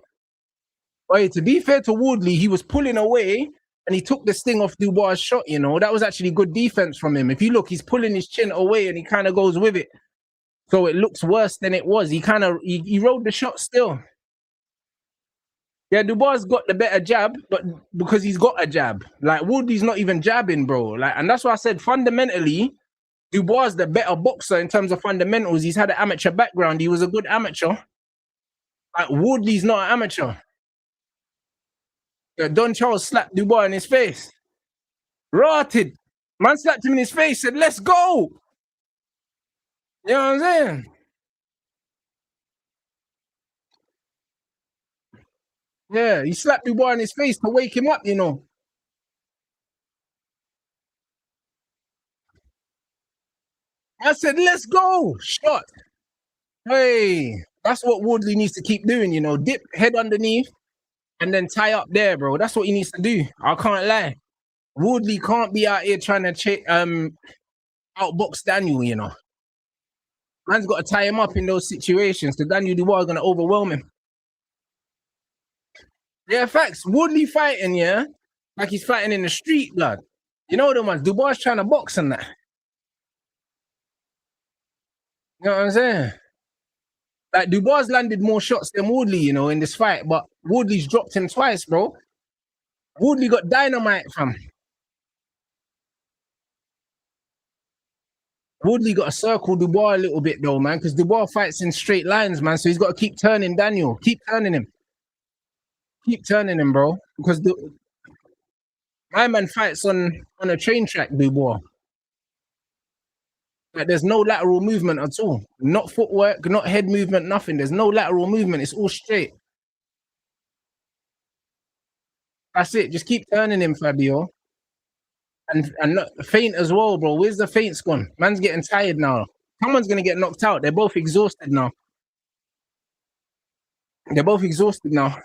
But to be fair to Wardley, he was pulling away and he took the sting off Dubois' shot, you know. That was actually good defense from him. If you look, he's pulling his chin away and he kind of goes with it. So it looks worse than it was. He rode the shot still. Yeah, Dubois got the better jab, but because he's got a jab. Like, Wardley's not even jabbing, bro. Like, and that's why I said fundamentally, Dubois is the better boxer in terms of fundamentals. He's had an amateur background. He was a good amateur. Like, Wardley's not an amateur. Yeah, Don Charles slapped Dubois in his face. Rotted. Man slapped him in his face, said, let's go. You know what I'm saying? Yeah, he slapped Dubois in his face to wake him up, you know. I said, let's go. Shot. Hey, that's what Wardley needs to keep doing, you know. Dip head underneath and then tie up there, bro. That's what he needs to do. I can't lie. Wardley can't be out here trying to outbox Daniel, you know. Man's got to tie him up in those situations because Daniel Dubois is going to overwhelm him. Yeah, facts. Wardley fighting, yeah, like he's fighting in the street, blood. You know the ones. Dubois trying to box and that. You know what I'm saying? Like, Dubois landed more shots than Wardley, you know, in this fight, but Wardley's dropped him twice, bro. Wardley got dynamite from. Wardley got to circle Dubois a little bit, though, man, because Dubois fights in straight lines, man, so he's got to keep turning Daniel. Keep turning him. Keep turning him, bro, because my man fights on a train track, Dubois. Like, there's no lateral movement at all. Not footwork, not head movement, nothing. There's no lateral movement. It's all straight. That's it. Just keep turning him, Fabio. And not faint as well, bro. Where's the faints gone? Man's getting tired now. Someone's gonna get knocked out. They're both exhausted now. They're both exhausted now.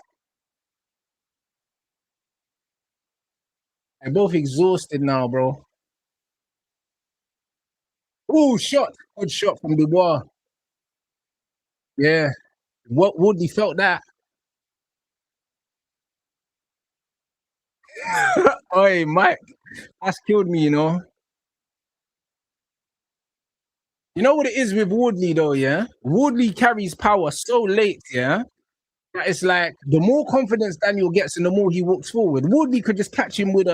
They're both exhausted now, bro. Oh, shot. Good shot from Dubois. Yeah. What Woodley felt that. Oi, Mike. That's killed me, you know. You know what it is with Wardley, though, yeah? Wardley carries power so late, yeah? But it's like the more confidence Daniel gets and the more he walks forward. Wardley could just catch him with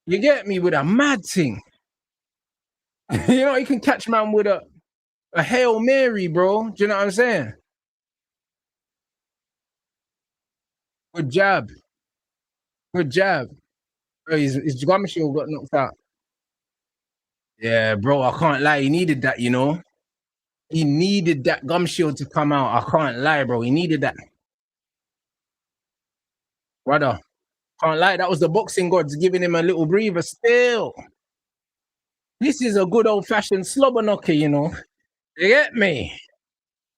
you get me, with a mad thing. You know, he can catch man with a Hail Mary, bro. Do you know what I'm saying? Good jab. Good jab. Bro, his gum shield got knocked out. Yeah, bro, I can't lie. He needed that, you know. He needed that gum shield to come out. I can't lie, bro. He needed that. Brother, can't lie. That was the boxing gods giving him a little breather still. This is a good old-fashioned slobber knocker, you know. You get me?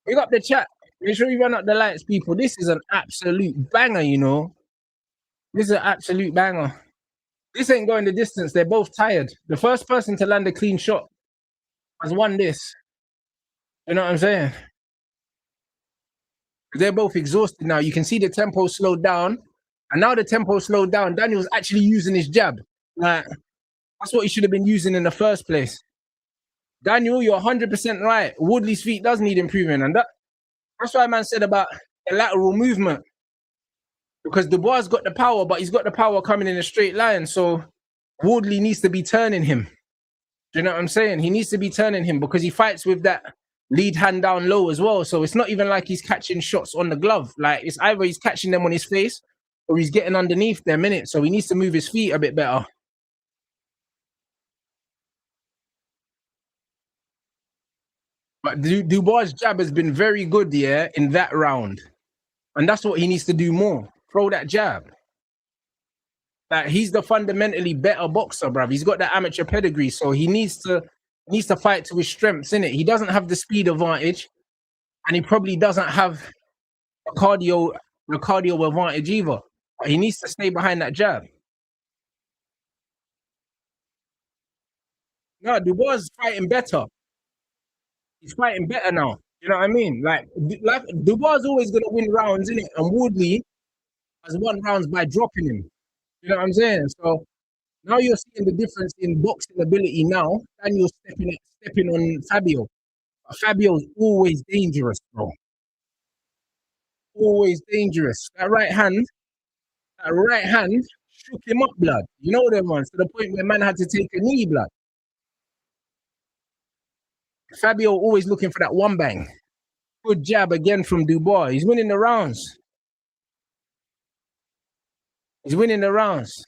Pick up the chat. Make sure you run up the lights, people. This is an absolute banger, you know. This is an absolute banger. This ain't going the distance. They're both tired. The first person to land a clean shot has won this. You know what I'm saying? They're both exhausted now. You can see the tempo slowed down. And now the tempo slowed down. Daniel's actually using his jab. Like, that's what he should have been using in the first place. Daniel, you're 100% right. Wardley's feet does need improvement. And that's why man said about the lateral movement. Because Dubois got the power, but he's got the power coming in a straight line. So Wardley needs to be turning him. Do you know what I'm saying? He needs to be turning him because he fights with that lead hand down low as well. So it's not even like he's catching shots on the glove. Like, it's either he's catching them on his face or he's getting underneath them, innit? So he needs to move his feet a bit better. But Dubois' jab has been very good, yeah, in that round. And that's what he needs to do more. Throw that jab. Like, he's the fundamentally better boxer, bruv. He's got the amateur pedigree, so he needs to fight to his strengths, innit? He doesn't have the speed advantage, and he probably doesn't have the cardio advantage either. But he needs to stay behind that jab. No, Dubois is fighting better. He's fighting better now. You know what I mean? Like Dubois is always gonna win rounds, innit? And Wardley has won rounds by dropping him. You know what I'm saying? So now you're seeing the difference in boxing ability now. Daniel's stepping on Fabio. Fabio's always dangerous, bro. Always dangerous. That right hand shook him up, blood. You know them ones, to the point where man had to take a knee, blood. Fabio always looking for that one bang. Good jab again from Dubois. He's winning the rounds. He's winning the rounds.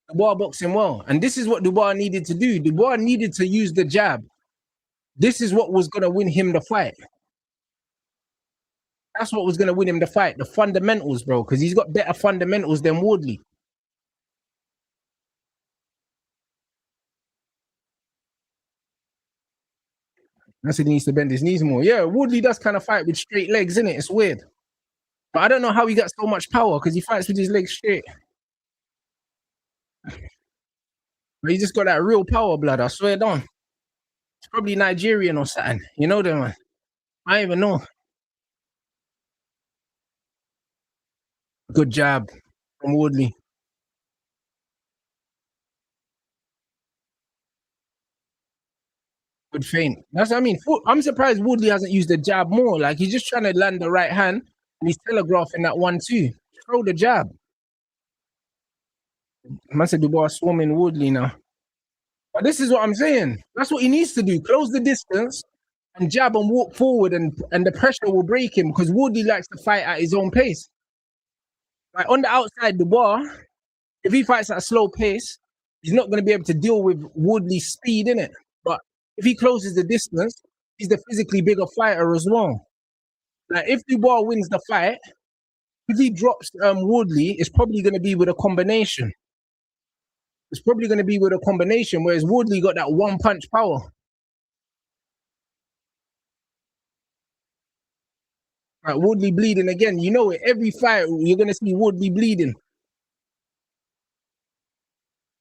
Dubois boxing well. And this is what Dubois needed to do. Dubois needed to use the jab. This is what was going to win him the fight. That's what was going to win him the fight. The fundamentals, bro. Because he's got better fundamentals than Wardley. That's he needs to bend his knees more. Yeah, Wardley does kind of fight with straight legs, innit? It's weird. But I don't know how he got so much power because he fights with his legs straight. But he just got that real power, blood. I swear down. It's probably Nigerian or something. You know them, man. I don't even know. Good jab from Wardley. Good feint. That's what I mean. I'm surprised Wardley hasn't used the jab more. Like, he's just trying to land the right hand and he's telegraphing that 1-2. Throw the jab. Man said Dubois swarming Wardley now. But this is what I'm saying. That's what he needs to do. Close the distance and jab and walk forward, and the pressure will break him because Wardley likes to fight at his own pace. Like, on the outside, Dubois, if he fights at a slow pace, he's not going to be able to deal with Wardley's speed, innit? But if he closes the distance, he's the physically bigger fighter as well. Like, if Dubois wins the fight, if he drops Wardley, it's probably going to be with a combination. It's probably going to be with a combination, whereas Wardley got that one punch power. Like, Wardley bleeding again. You know it. Every fight, you're going to see Wardley bleeding.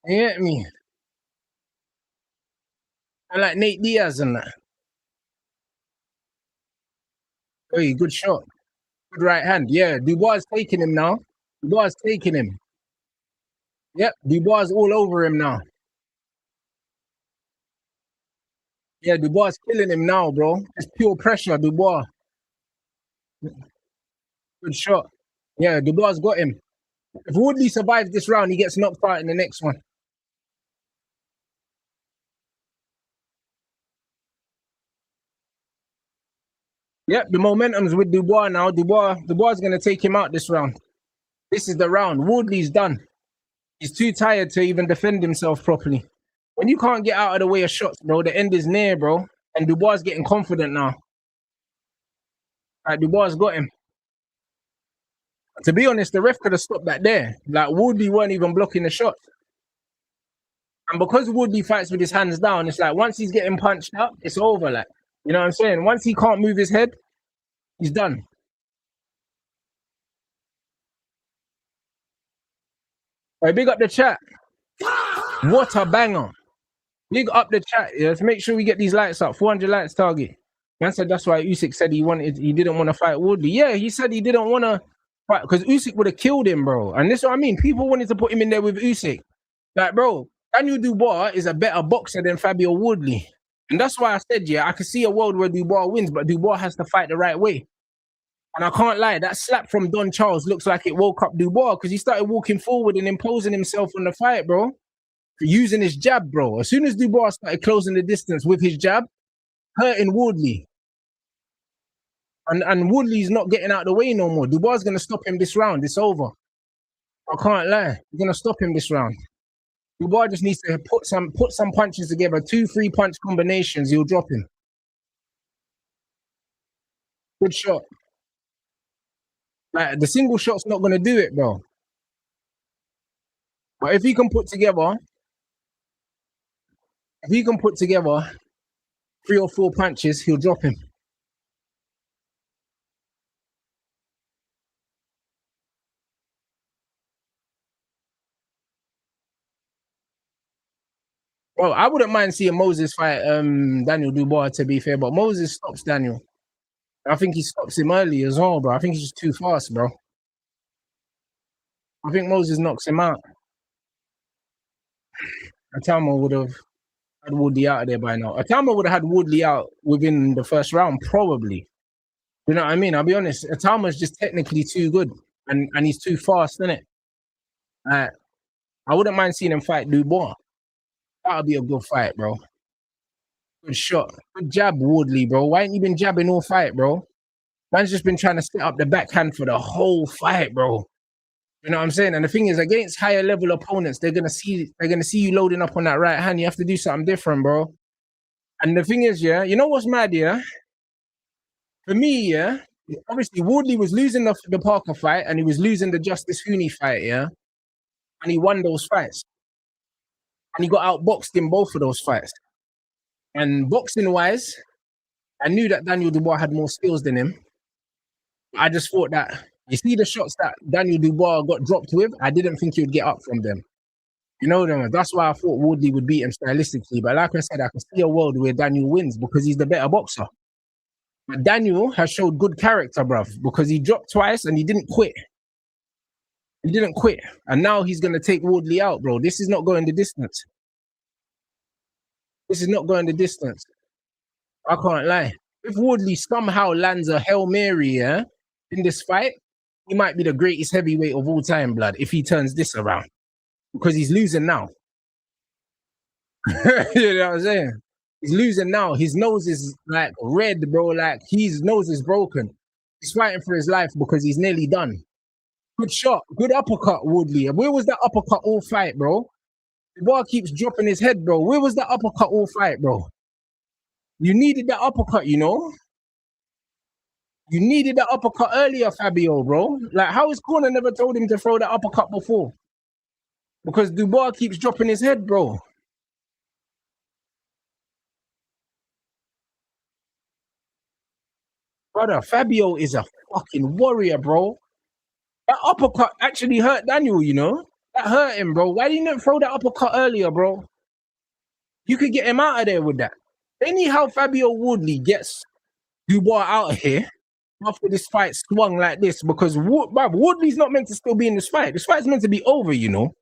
You get me? I like Nate Diaz and that. Hey, good shot. Good right hand. Yeah, Dubois is taking him now. Dubois is taking him. Yep, Dubois is all over him now. Yeah, Dubois is killing him now, bro. It's pure pressure, Dubois. Good shot. Yeah, Dubois got him. If Wardley survives this round, he gets knocked out in the next one. Yep, the momentum's with Dubois now. Dubois is going to take him out this round. This is the round. Wardley's done. He's too tired to even defend himself properly. When you can't get out of the way of shots, bro, the end is near, bro. And Dubois is getting confident now. Like, Dubois got him. To be honest, the ref could have stopped that there. Like, Wardley weren't even blocking the shot. And because Wardley fights with his hands down, it's like once he's getting punched up, it's over. Like, you know what I'm saying? Once he can't move his head, he's done. All right, big up the chat. What a banger. Big up the chat. Yeah, let's make sure we get these lights up. 400 lights target. Man said that's why Usyk said he didn't want to fight Wardley. Yeah, he said he didn't want to fight because Usyk would have killed him, bro. And this is what I mean. People wanted to put him in there with Usyk. Like, bro, Daniel Dubois is a better boxer than Fabio Wardley. And that's why I said, yeah, I can see a world where Dubois wins, but Dubois has to fight the right way. And I can't lie, that slap from Don Charles looks like it woke up Dubois because he started walking forward and imposing himself on the fight, bro. Using his jab, bro. As soon as Dubois started closing the distance with his jab, hurting Wardley. And Woodley's not getting out of the way no more. Dubois is going to stop him this round. It's over. I can't lie. He's going to stop him this round. Dubois just needs to put some punches together. 2-3 punch combinations. He'll drop him. Good shot. Like, the single shot's not going to do it, bro. But if he can put together 3 or 4 punches, he'll drop him. Bro, I wouldn't mind seeing Moses fight Daniel Dubois, to be fair, but Moses stops Daniel. I think he stops him early as well, bro. I think he's just too fast, bro. I think Moses knocks him out. Atama would have had Woodley out of there by now. Atama would have had Woodley out within the first round, probably. You know what I mean? I'll be honest. Atama's just technically too good, and he's too fast, isn't it? I wouldn't mind seeing him fight Dubois. That'll be a good fight, bro. Good shot. Good jab, Wardley, bro. Why ain't you been jabbing all fight, bro? Man's just been trying to set up the backhand for the whole fight, bro. You know what I'm saying? And the thing is, against higher level opponents, they're gonna see you loading up on that right hand. You have to do something different, bro. And the thing is, yeah, you know what's mad, yeah? For me, yeah, obviously Wardley was losing the Parker fight and he was losing the Justice Hooney fight, yeah? And he won those fights. And he got outboxed in both of those fights. And boxing-wise, I knew that Daniel Dubois had more skills than him. I just thought that, you see the shots that Daniel Dubois got dropped with, I didn't think he would get up from them. You know, that's why I thought Wardley would beat him stylistically. But like I said, I can see a world where Daniel wins because he's the better boxer. But Daniel has showed good character, bruv, because he dropped twice and he didn't quit. He didn't quit. And now he's going to take Wardley out, bro. This is not going the distance. This is not going the distance. I can't lie. If Wardley somehow lands a Hail Mary, yeah, in this fight, he might be the greatest heavyweight of all time, blood, if he turns this around. Because he's losing now. You know what I'm saying? He's losing now. His nose is like red, bro. Like his nose is broken. He's fighting for his life because he's nearly done. Good shot. Good uppercut, Wardley. Where was that uppercut all fight, bro? The ball keeps dropping his head, bro. Where was that uppercut all fight, bro? You needed that uppercut, you know? You needed that uppercut earlier, Fabio, bro. Like, how his corner never told him to throw that uppercut before? Because Dubois keeps dropping his head, bro. Brother, Fabio is a fucking warrior, bro. That uppercut actually hurt Daniel, you know? That hurt him, bro. Why didn't you throw that uppercut earlier, bro? You could get him out of there with that. Anyhow, Fabio Wardley gets Dubois out of here after this fight swung like this because Wardley's not meant to still be in this fight. This fight's meant to be over, you know?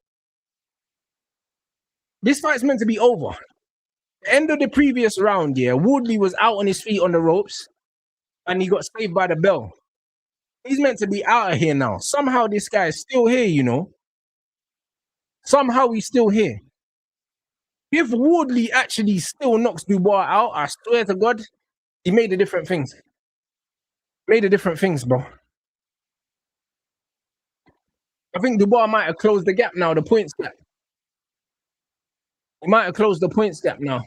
This fight's meant to be over. The end of the previous round, yeah, Wardley was out on his feet on the ropes and he got saved by the bell. He's meant to be out of here now. Somehow this guy is still here, you know. Somehow he's still here. If Wardley actually still knocks Dubois out, I swear to God, he made the different things. Made the different things, bro. I think Dubois might have closed the gap now, the points gap. He might have closed the points gap now.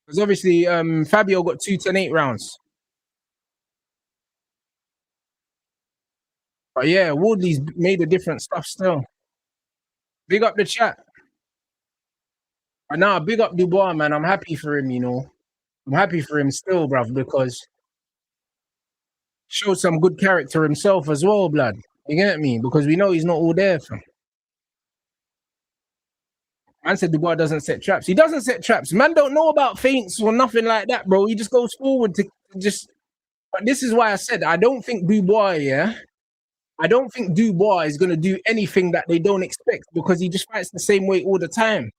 Because obviously, Fabio got 2-10-8 rounds. But yeah, Wardley's made a different stuff still. Big up the chat. But now, big up Dubois, man. I'm happy for him, you know. I'm happy for him still, bruv, because showed some good character himself as well, blood. You get me? Because we know he's not all there, fam. Man said Dubois doesn't set traps. He doesn't set traps. Man don't know about feints or nothing like that, bro. He just goes forward to just... But this is why I said I don't think Dubois, yeah? I don't think Dubois is going to do anything that they don't expect because he just fights the same way all the time.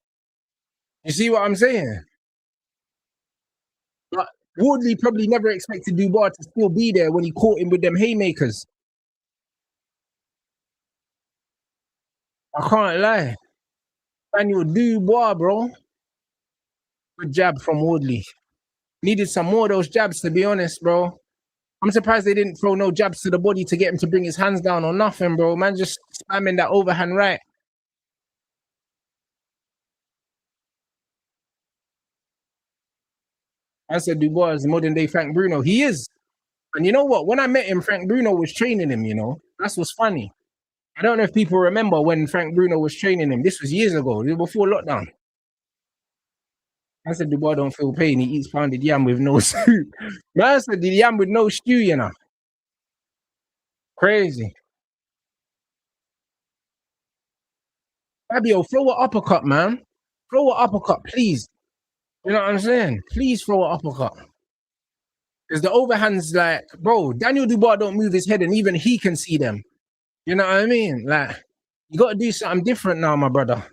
You see what I'm saying? But Wardley probably never expected Dubois to still be there when he caught him with them haymakers. I can't lie. Daniel Dubois, bro. Good jab from Wardley. Needed some more of those jabs, to be honest, bro. I'm surprised they didn't throw no jabs to the body to get him to bring his hands down or nothing, bro. Man just spamming that overhand right. I said Dubois is modern day Frank Bruno. He is. And you know what? When I met him, Frank Bruno was training him, you know. That's what's funny. I don't know if people remember when Frank Bruno was training him. This was years ago, before lockdown. I said Dubois don't feel pain. He eats pounded yam with no stew. Man, I said the yam with no stew, you know. Crazy. Fabio, throw an uppercut, man. Throw an uppercut, please. You know what I'm saying? Please throw an uppercut. Because the overhands, like, bro, Daniel Dubois don't move his head and even he can see them. You know what I mean? Like, you got to do something different now, my brother.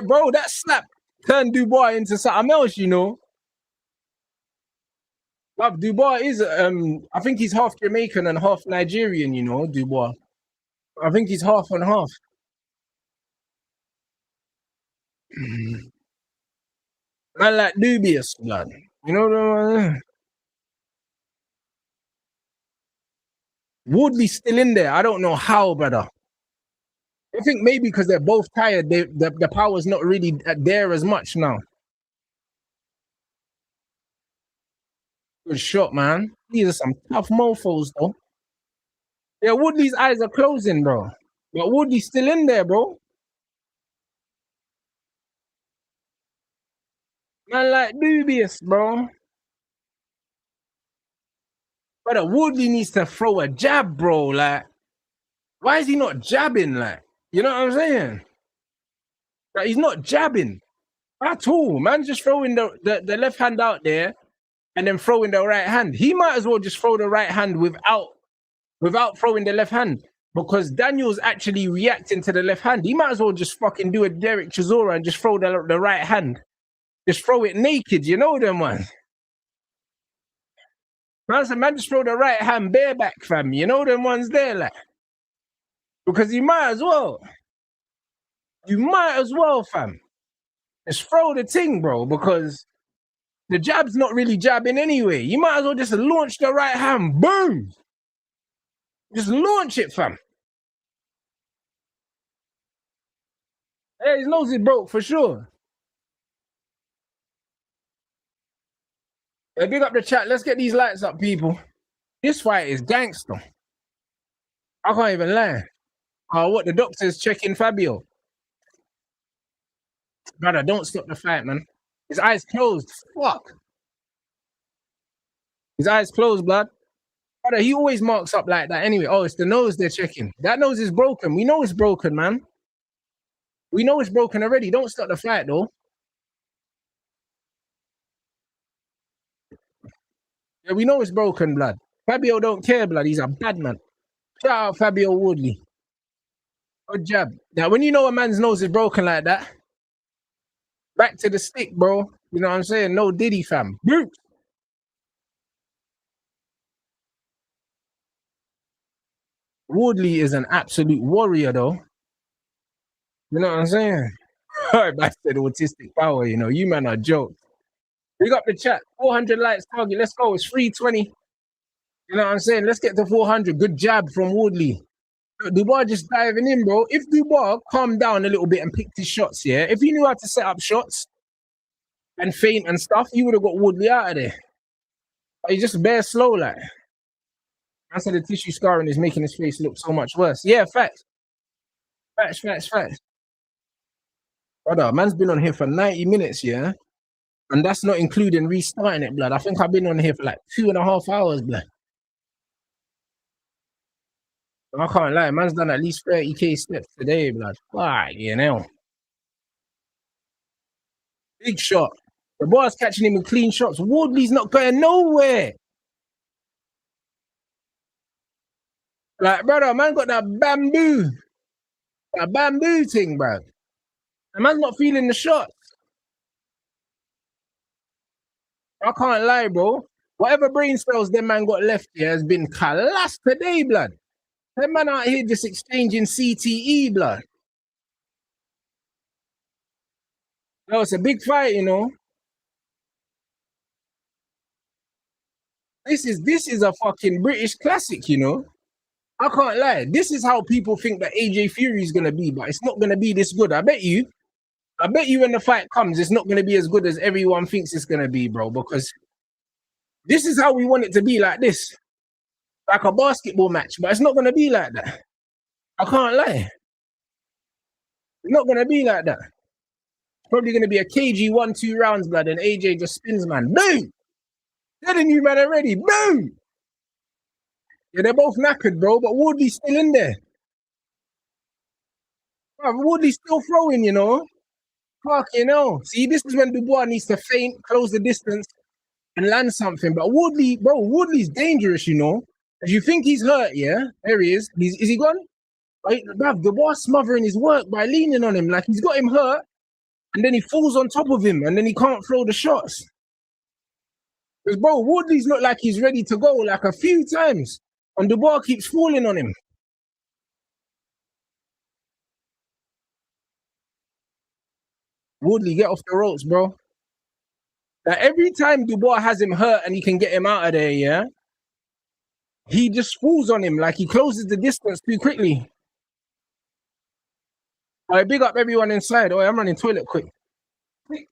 Bro, that slap turned Dubois into something else, you know. But Dubois is, I think he's half Jamaican and half Nigerian, you know, Dubois. I think he's half and half. Man like dubious, blood. You know, Wardley's still in there. I don't know how, brother. I think maybe because they're both tired, the power's not really there as much now. Good shot, man. These are some tough mofos, though. Yeah, Woodley's eyes are closing, bro. But Woodley's still in there, bro. Man, like dubious, bro. But Woodley needs to throw a jab, bro. Like, why is he not jabbing? Like, you know what I'm saying? Like, he's not jabbing at all. Man, just throwing the left hand out there and then throwing the right hand. He might as well just throw the right hand without throwing the left hand. Because Daniel's actually reacting to the left hand. He might as well just fucking do a Derek Chisora and just throw the right hand. Just throw it naked, you know them ones. Man, just throw the right hand bareback, fam. You know them ones there, like. Because you might as well. You might as well, fam. Just throw the thing, bro, because the jab's not really jabbing anyway. You might as well just launch the right hand. Boom! Just launch it, fam. Hey, his nose is broke for sure. Hey, big up the chat. Let's get these lights up, people. This fight is gangster. I can't even lie. Oh, what? The doctor's checking Fabio. Brother, don't stop the fight, man. His eyes closed. Fuck. His eyes closed, blood. Brother, he always marks up like that anyway. Oh, it's the nose they're checking. That nose is broken. We know it's broken, man. We know it's broken already. Don't stop the fight, though. Yeah, we know it's broken, blood. Fabio don't care, blood. He's a bad man. Shout out Fabio Wardley. Good jab. Now, when you know a man's nose is broken like that, back to the stick, bro. You know what I'm saying? No Diddy, fam. Boop. Wardley is an absolute warrior, though. You know what I'm saying? All right, I said autistic power, you know. You man are jokes. Big up the chat. 400 likes target. Let's go. It's 320. You know what I'm saying? Let's get to 400. Good jab from Wardley. Dubois just diving in, bro. If Dubois calmed down a little bit and picked his shots, yeah, if he knew how to set up shots and feint and stuff, he would have got Wardley out of there. But he's just bare slow, like. I said the tissue scarring is making his face look so much worse. Yeah, facts. Facts. Brother, man's been on here for 90 minutes, yeah? And that's not including restarting it, blood. I think I've been on here for like 2.5 hours, blood. I can't lie, man's done at least 30k steps today, blood. Fuck, you know. Big shot. The boy's catching him with clean shots. Wardley's not going nowhere. Like, brother, man got that bamboo thing, bro. The man's not feeling the shot. I can't lie, bro. Whatever brain cells them man got left here has been collapsed today, blood. Them man out here just exchanging CTE, blood. No, it's a big fight, you know. This is a fucking British classic, you know. I can't lie. This is how people think that AJ Fury is gonna be, but it's not gonna be this good. I bet you when the fight comes, it's not gonna be as good as everyone thinks it's gonna be, bro. Because this is how we want it to be, like this, like a basketball match. But it's not gonna be like that. I can't lie. It's not gonna be like that. It's probably gonna be a KG 1-2 rounds, blood, and AJ just spins, man. Boom! Telling you, man, already. Boom! Yeah, they're both knackered, bro, but Wardley's still in there. Bro, Wardley's still throwing, you know. Fuck, you know. See, this is when Dubois needs to feint, close the distance, and land something. But Wardley, bro, Wardley's dangerous, you know. If you think he's hurt, yeah, there he is. Is he gone? Bruv, Dubois smothering his work by leaning on him. Like, he's got him hurt, and then he falls on top of him, and then he can't throw the shots. Because, bro, Wardley's looked like he's ready to go, like, a few times. And Dubois keeps falling on him. Wardley, get off the ropes, bro. Like, every time Dubois has him hurt and he can get him out of there, yeah, he just falls on him. Like, he closes the distance too quickly. All right, big up everyone inside. Oh, I'm running toilet quick. Quick.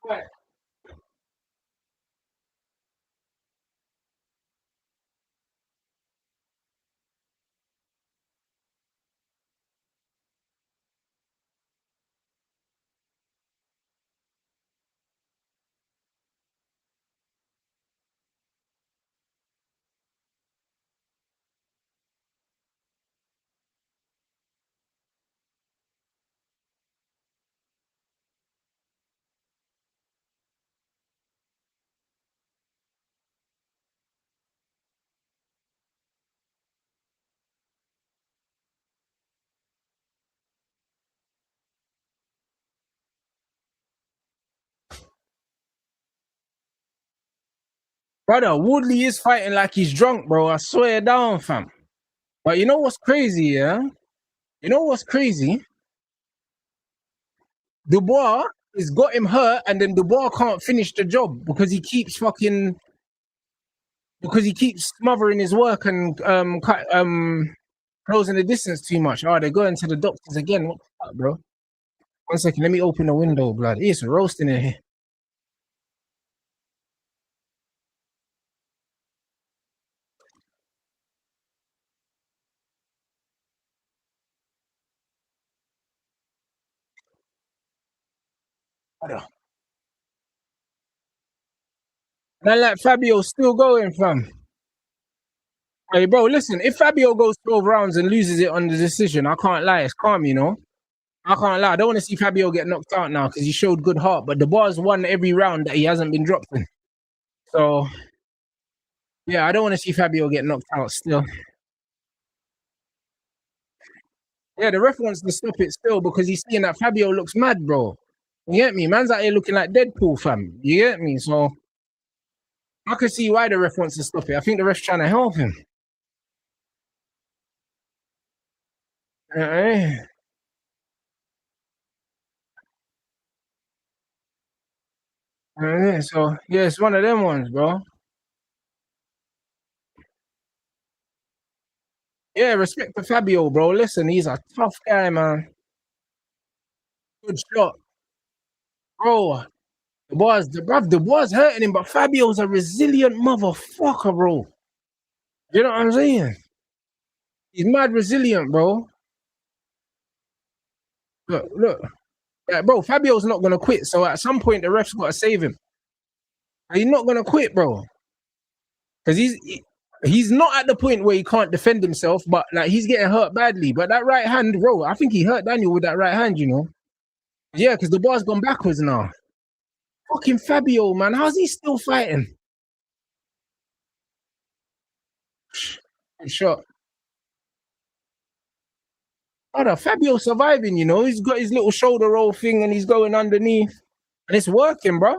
Brother, Wardley is fighting like he's drunk, bro. I swear down, fam. But you know what's crazy, yeah? You know what's crazy? Dubois has got him hurt, and then Dubois can't finish the job because he keeps smothering his work and closing the distance too much. Oh, they're going to the doctors again. What the fuck, bro? 1 second, let me open the window, blood. It's roasting in here. Man, like Fabio's still going, fam. Hey, bro, listen, if Fabio goes 12 rounds and loses it on the decision, I can't lie. It's calm, you know. I can't lie. I don't want to see Fabio get knocked out now because he showed good heart. But the bar's won every round that he hasn't been dropped in. So, yeah, I don't want to see Fabio get knocked out still. Yeah, the ref wants to stop it still because he's seeing that Fabio looks mad, bro. You get me? Man's out here looking like Deadpool, fam. You get me? So I can see why the ref wants to stop it. I think the ref's trying to help him. So yeah, it's one of them ones, bro. Yeah, respect to Fabio, bro. Listen, he's a tough guy, man. Good shot, bro. The boy's hurting him, but Fabio's a resilient motherfucker, bro. You know what I'm saying? He's mad resilient, bro. Look. Yeah, bro, Fabio's not gonna quit. So at some point, the ref's got to save him. He's not gonna quit, bro, because he's not at the point where he can't defend himself, but like he's getting hurt badly. But that right hand, bro, I think he hurt Daniel with that right hand, you know. Yeah, because the bar's gone backwards now. Fucking Fabio, man, how's he still fighting? Good shot. Brother, Fabio surviving, you know. He's got his little shoulder roll thing and he's going underneath. And it's working, bro.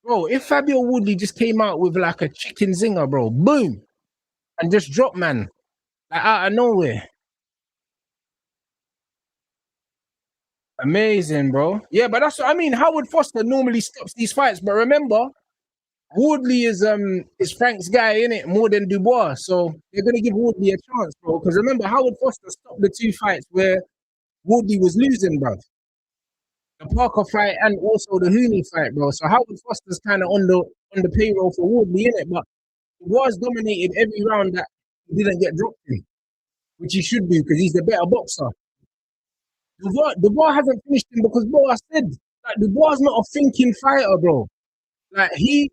Bro, if Fabio Wardley just came out with like a chicken zinger, bro, boom, and just dropped, man, like out of nowhere. Amazing, bro. Yeah, but that's what I mean. Howard Foster normally stops these fights, but remember, Wardley is Frank's guy in it more than Dubois, so they're gonna give Wardley a chance, bro. Because remember, Howard Foster stopped the two fights where Wardley was losing, bro. The Parker fight and also the Hooney fight, bro. So Howard Foster's kind of on the payroll for Wardley in it, but Dubois dominated every round that he didn't get dropped in, which he should do because he's the better boxer. Dubois hasn't finished him because, bro, I said like Dubois is not a thinking fighter, bro. Like he's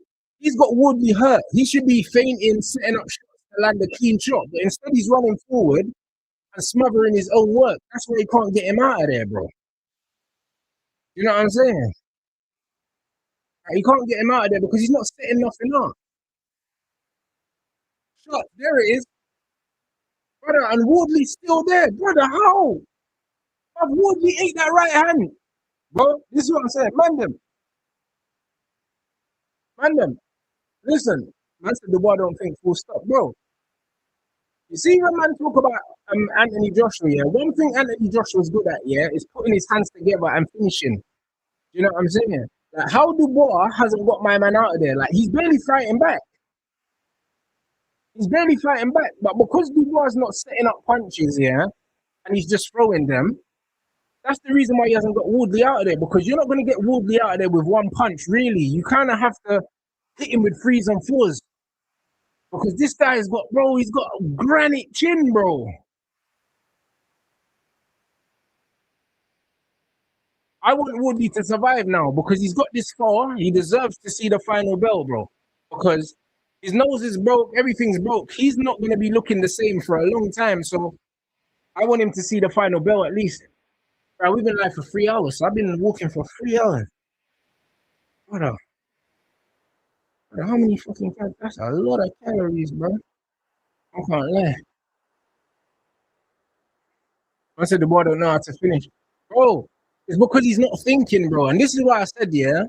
got Woodley hurt. He should be fainting, setting up shots to land a clean shot. But instead he's running forward and smothering his own work. That's why he can't get him out of there, bro. You know what I'm saying? Like, he can't get him out of there because he's not setting nothing up. Shot, there it is. Brother, and Wardley's still there. Brother, how? Wardley ate that right hand. Bro, this is what I'm saying. Man them. Listen, man said the boy don't think full stop, bro. You see when man talk about Anthony Joshua, yeah, one thing Anthony Joshua's good at, yeah, is putting his hands together and finishing. You know what I'm saying? Like how Dubois hasn't got my man out of there. Like he's barely fighting back. But because Dubois is not setting up punches, yeah, and he's just throwing them, that's the reason why he hasn't got Wardley out of there. Because you're not going to get Wardley out of there with one punch, really. You kind of have to hit him with threes and fours. Because this guy's got, bro, he's got a granite chin, bro. I want Woodley to survive now because he's got this far. He deserves to see the final bell, bro. Because his nose is broke, everything's broke. He's not going to be looking the same for a long time. So I want him to see the final bell at least. Bro, we've been live for 3 hours. So I've been walking for 3 hours. What up? How many fucking calories? That's a lot of calories, bro. I can't lie. I said the boy don't know how to finish. Bro, it's because he's not thinking, bro. And this is why I said, yeah,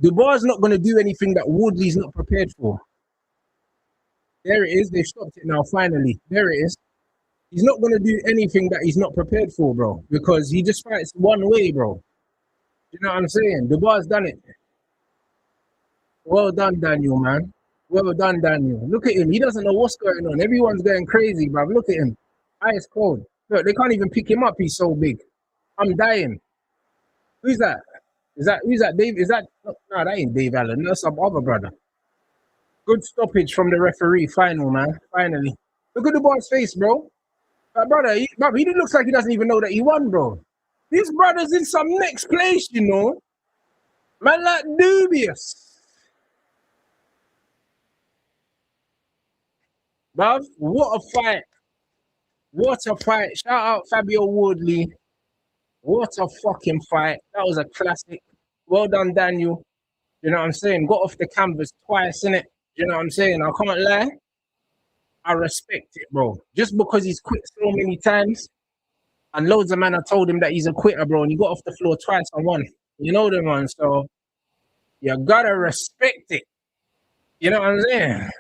Dubois is not going to do anything that Wardley's not prepared for. There it is. They've stopped it now, finally. There it is. He's not going to do anything that he's not prepared for, bro. Because he just fights one way, bro. You know what I'm saying? Dubois done it. Well done, Daniel, man. Well done, Daniel. Look at him. He doesn't know what's going on. Everyone's going crazy, bro. Look at him. Ice cold. Look, they can't even pick him up. He's so big. I'm dying. Who's that? Who's that? Dave? Is that? No, that ain't Dave Allen. That's some other brother. Good stoppage from the referee. Final, man. Finally. Look at the boy's face, bro. Brother, he looks like he doesn't even know that he won, bro. This brother's in some next place, you know. Man, like dubious. Bruv, what a fight. What a fight. Shout out Fabio Wardley. What a fucking fight. That was a classic. Well done, Daniel. You know what I'm saying? Got off the canvas twice, innit? You know what I'm saying? I can't lie. I respect it, bro. Just because he's quit so many times, And loads of men have told him that he's a quitter, bro, and he got off the floor twice and won. You know them ones, so you gotta respect it. You know what I'm saying?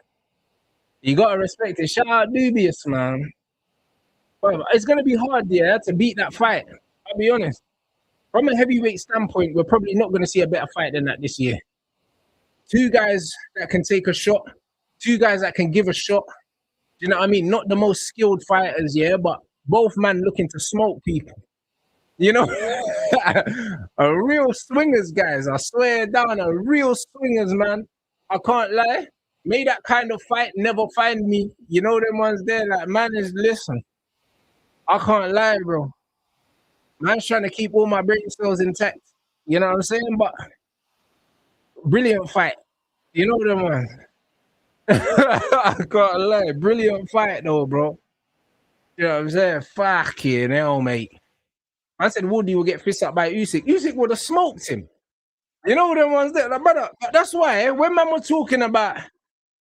You gotta respect it. Shout out Dubois, man. But it's gonna be hard, yeah, to beat that fight. I'll be honest. From a heavyweight standpoint, we're probably not gonna see a better fight than that this year. Two guys that can take a shot, two guys that can give a shot. You know what I mean? Not the most skilled fighters, yeah, but both men looking to smoke people. You know, a real swingers, guys. I swear down, a real swingers, man. I can't lie. May that kind of fight never find me. You know them ones there, like, man, is listen. I can't lie, bro. Man's trying to keep all my brain cells intact. You know what I'm saying? But brilliant fight. You know them ones. I can't lie. Brilliant fight though, bro. You know what I'm saying? Fucking hell, mate. I said Wardley will get fist up by Usyk. Usyk would have smoked him. You know them ones there, like, brother. That's why when man was talking about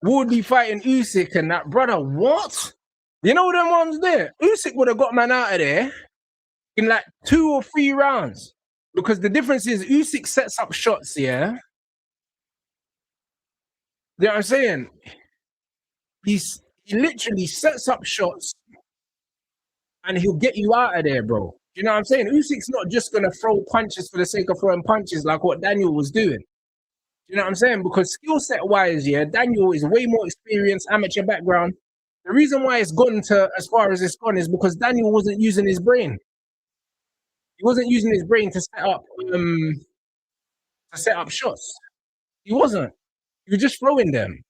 Wardley fighting Usyk and that, brother, what? You know them ones there? Usyk would have got man out of there in like 2 or 3 rounds. Because the difference is Usyk sets up shots, yeah? You know what I'm saying? He literally sets up shots and he'll get you out of there, bro. You know what I'm saying? Usyk's not just going to throw punches for the sake of throwing punches like what Daniel was doing. You know what I'm saying? Because skill set wise, yeah, Daniel is way more experienced, amateur background. The reason why it's gone to as far as it's gone is because Daniel wasn't using his brain. He wasn't using his brain to set up shots. He wasn't. He was just throwing them.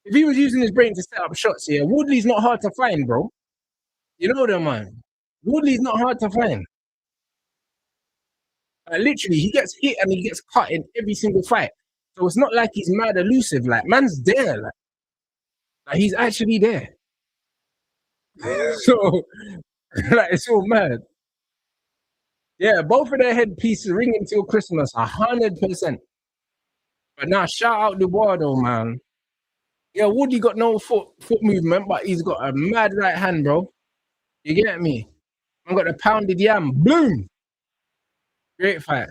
If he was using his brain to set up shots, yeah, Wardley's not hard to find, bro. You know that, man. Wardley's not hard to find. Literally, he gets hit and he gets cut in every single fight. So it's not like he's mad elusive. Like, man's there. Like he's actually there. So, like, it's all mad. Yeah, both of their headpieces ring until Christmas, 100%. But now, shout out Dubois, though, man. Yeah, Woody got no foot movement, but he's got a mad right hand, bro. You get me? I got the pounded yam. Boom! Great fight.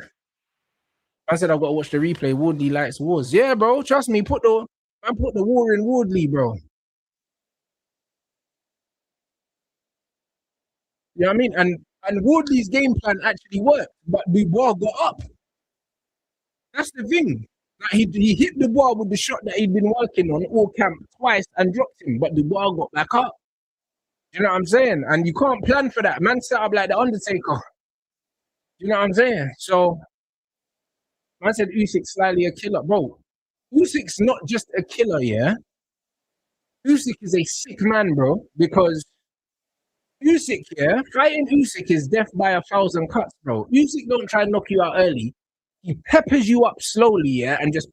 I said I've got to watch the replay. Wardley likes wars. Yeah, bro. Trust me. Put the war in Wardley, bro. You know what I mean? And Wardley's game plan actually worked, but Dubois got up. That's the thing. Like he hit Dubois with the shot that he'd been working on all camp twice and dropped him, but Dubois got back up. You know what I'm saying? And you can't plan for that. Man set up like the Undertaker. You know what I'm saying? So, man said Usyk's slightly a killer. Bro, Usyk's not just a killer, yeah? Usyk is a sick man, bro, because Usyk, yeah? Fighting Usyk is death by 1,000 cuts, bro. Usyk don't try and knock you out early. He peppers you up slowly, yeah, and just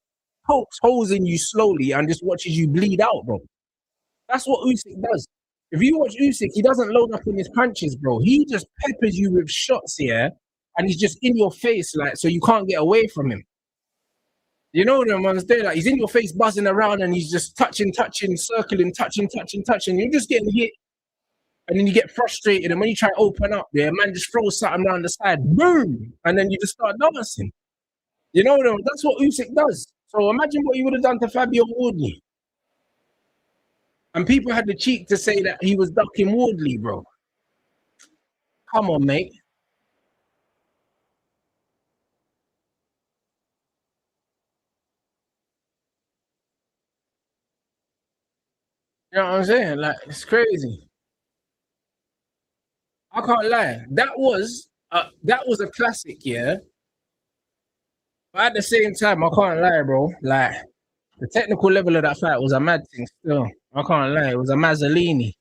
pokes holes in you slowly and just watches you bleed out, bro. That's what Usyk does. If you watch Usyk, he doesn't load up on his punches, bro. He just peppers you with shots, yeah, and he's just in your face, like, so you can't get away from him. You know them ones there, like, he's in your face buzzing around and he's just touching, circling, touching. You're just getting hit. And then you get frustrated, and when you try to open up, yeah, man just throws something down the side, boom, and then you just start dancing. You know, that's what Usyk does. So imagine what he would have done to Fabio Wardley. And people had the cheek to say that he was ducking Wardley, bro. Come on, mate. You know what I'm saying? Like, it's crazy. I can't lie. That was a classic, yeah. But at the same time, I can't lie, bro. Like, the technical level of that fight was a mad thing still. I can't lie. It was a Mazzolini.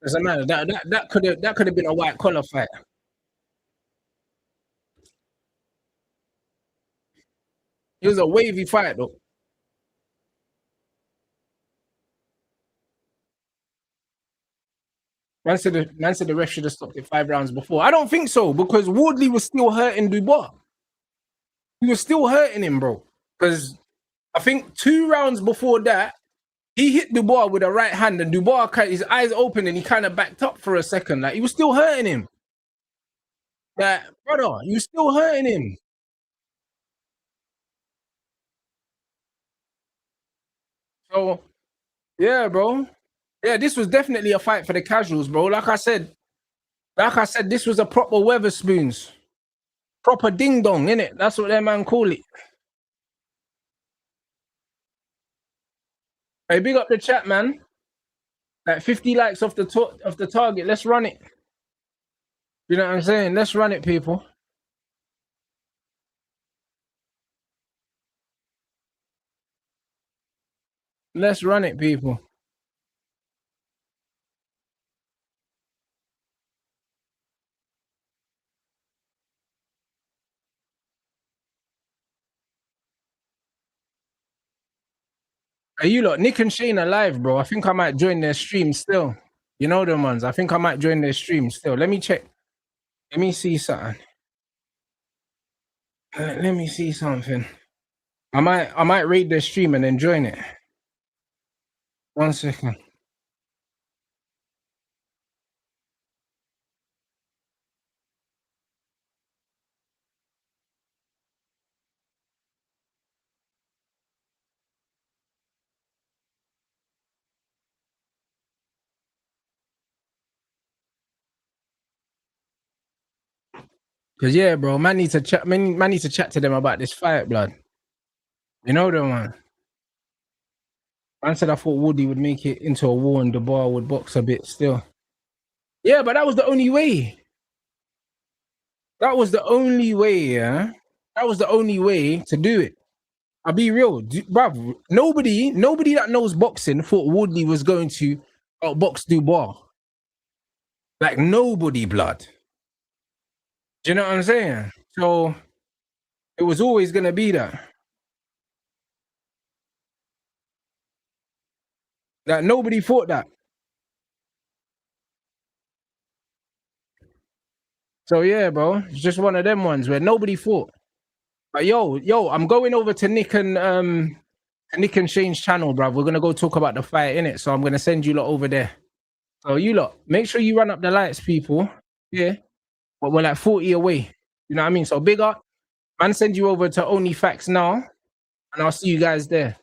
Doesn't matter. That could have been a white collar fight. It was a wavy fight though. Man said the ref should have stopped it 5 rounds before. I don't think so, because Wardley was still hurting Dubois. He was still hurting him, bro. Because I think 2 rounds before that, He hit Dubois with a right hand, and Dubois, his eyes open, and he kind of backed up for a second. Like, he was still hurting him. Like, brother, you still hurting him. So, yeah, bro. Yeah, this was definitely a fight for the casuals, bro. Like I said, this was a proper Weatherspoons. Proper ding dong, innit? That's what that man call it. Hey, big up the chat, man. Like 50 likes off the target. Let's run it. You know what I'm saying? Let's run it, people. Let's run it, people. Hey, you lot, Nick and Shane are live, bro. I think I might join their stream still. You know them ones. I think I might join their stream still. Let me check. Let me see something. Let me see something. I might read their stream and then join it. 1 second. Cause yeah, bro, man need to chat. Man need to chat to them about this fight, blood. You know them, man. Man said I thought Woody would make it into a war and Dubois would box a bit still. Yeah, but that was the only way. That was the only way, yeah. That was the only way to do it. I'll be real, bruv. Nobody that knows boxing thought Wardley was going to outbox Dubois. Like nobody, blood. Do you know what I'm saying? So it was always gonna be that. That nobody thought that. So yeah, bro, it's just one of them ones where nobody thought. But yo, I'm going over to Nick and Shane's channel, bro. We're gonna go talk about the fight in it. So I'm gonna send you lot over there. So you lot, make sure you run up the lights, people. Yeah, but we're like 40 away. You know what I mean? So big up, man. Send you over to Only Facts now, and I'll see you guys there.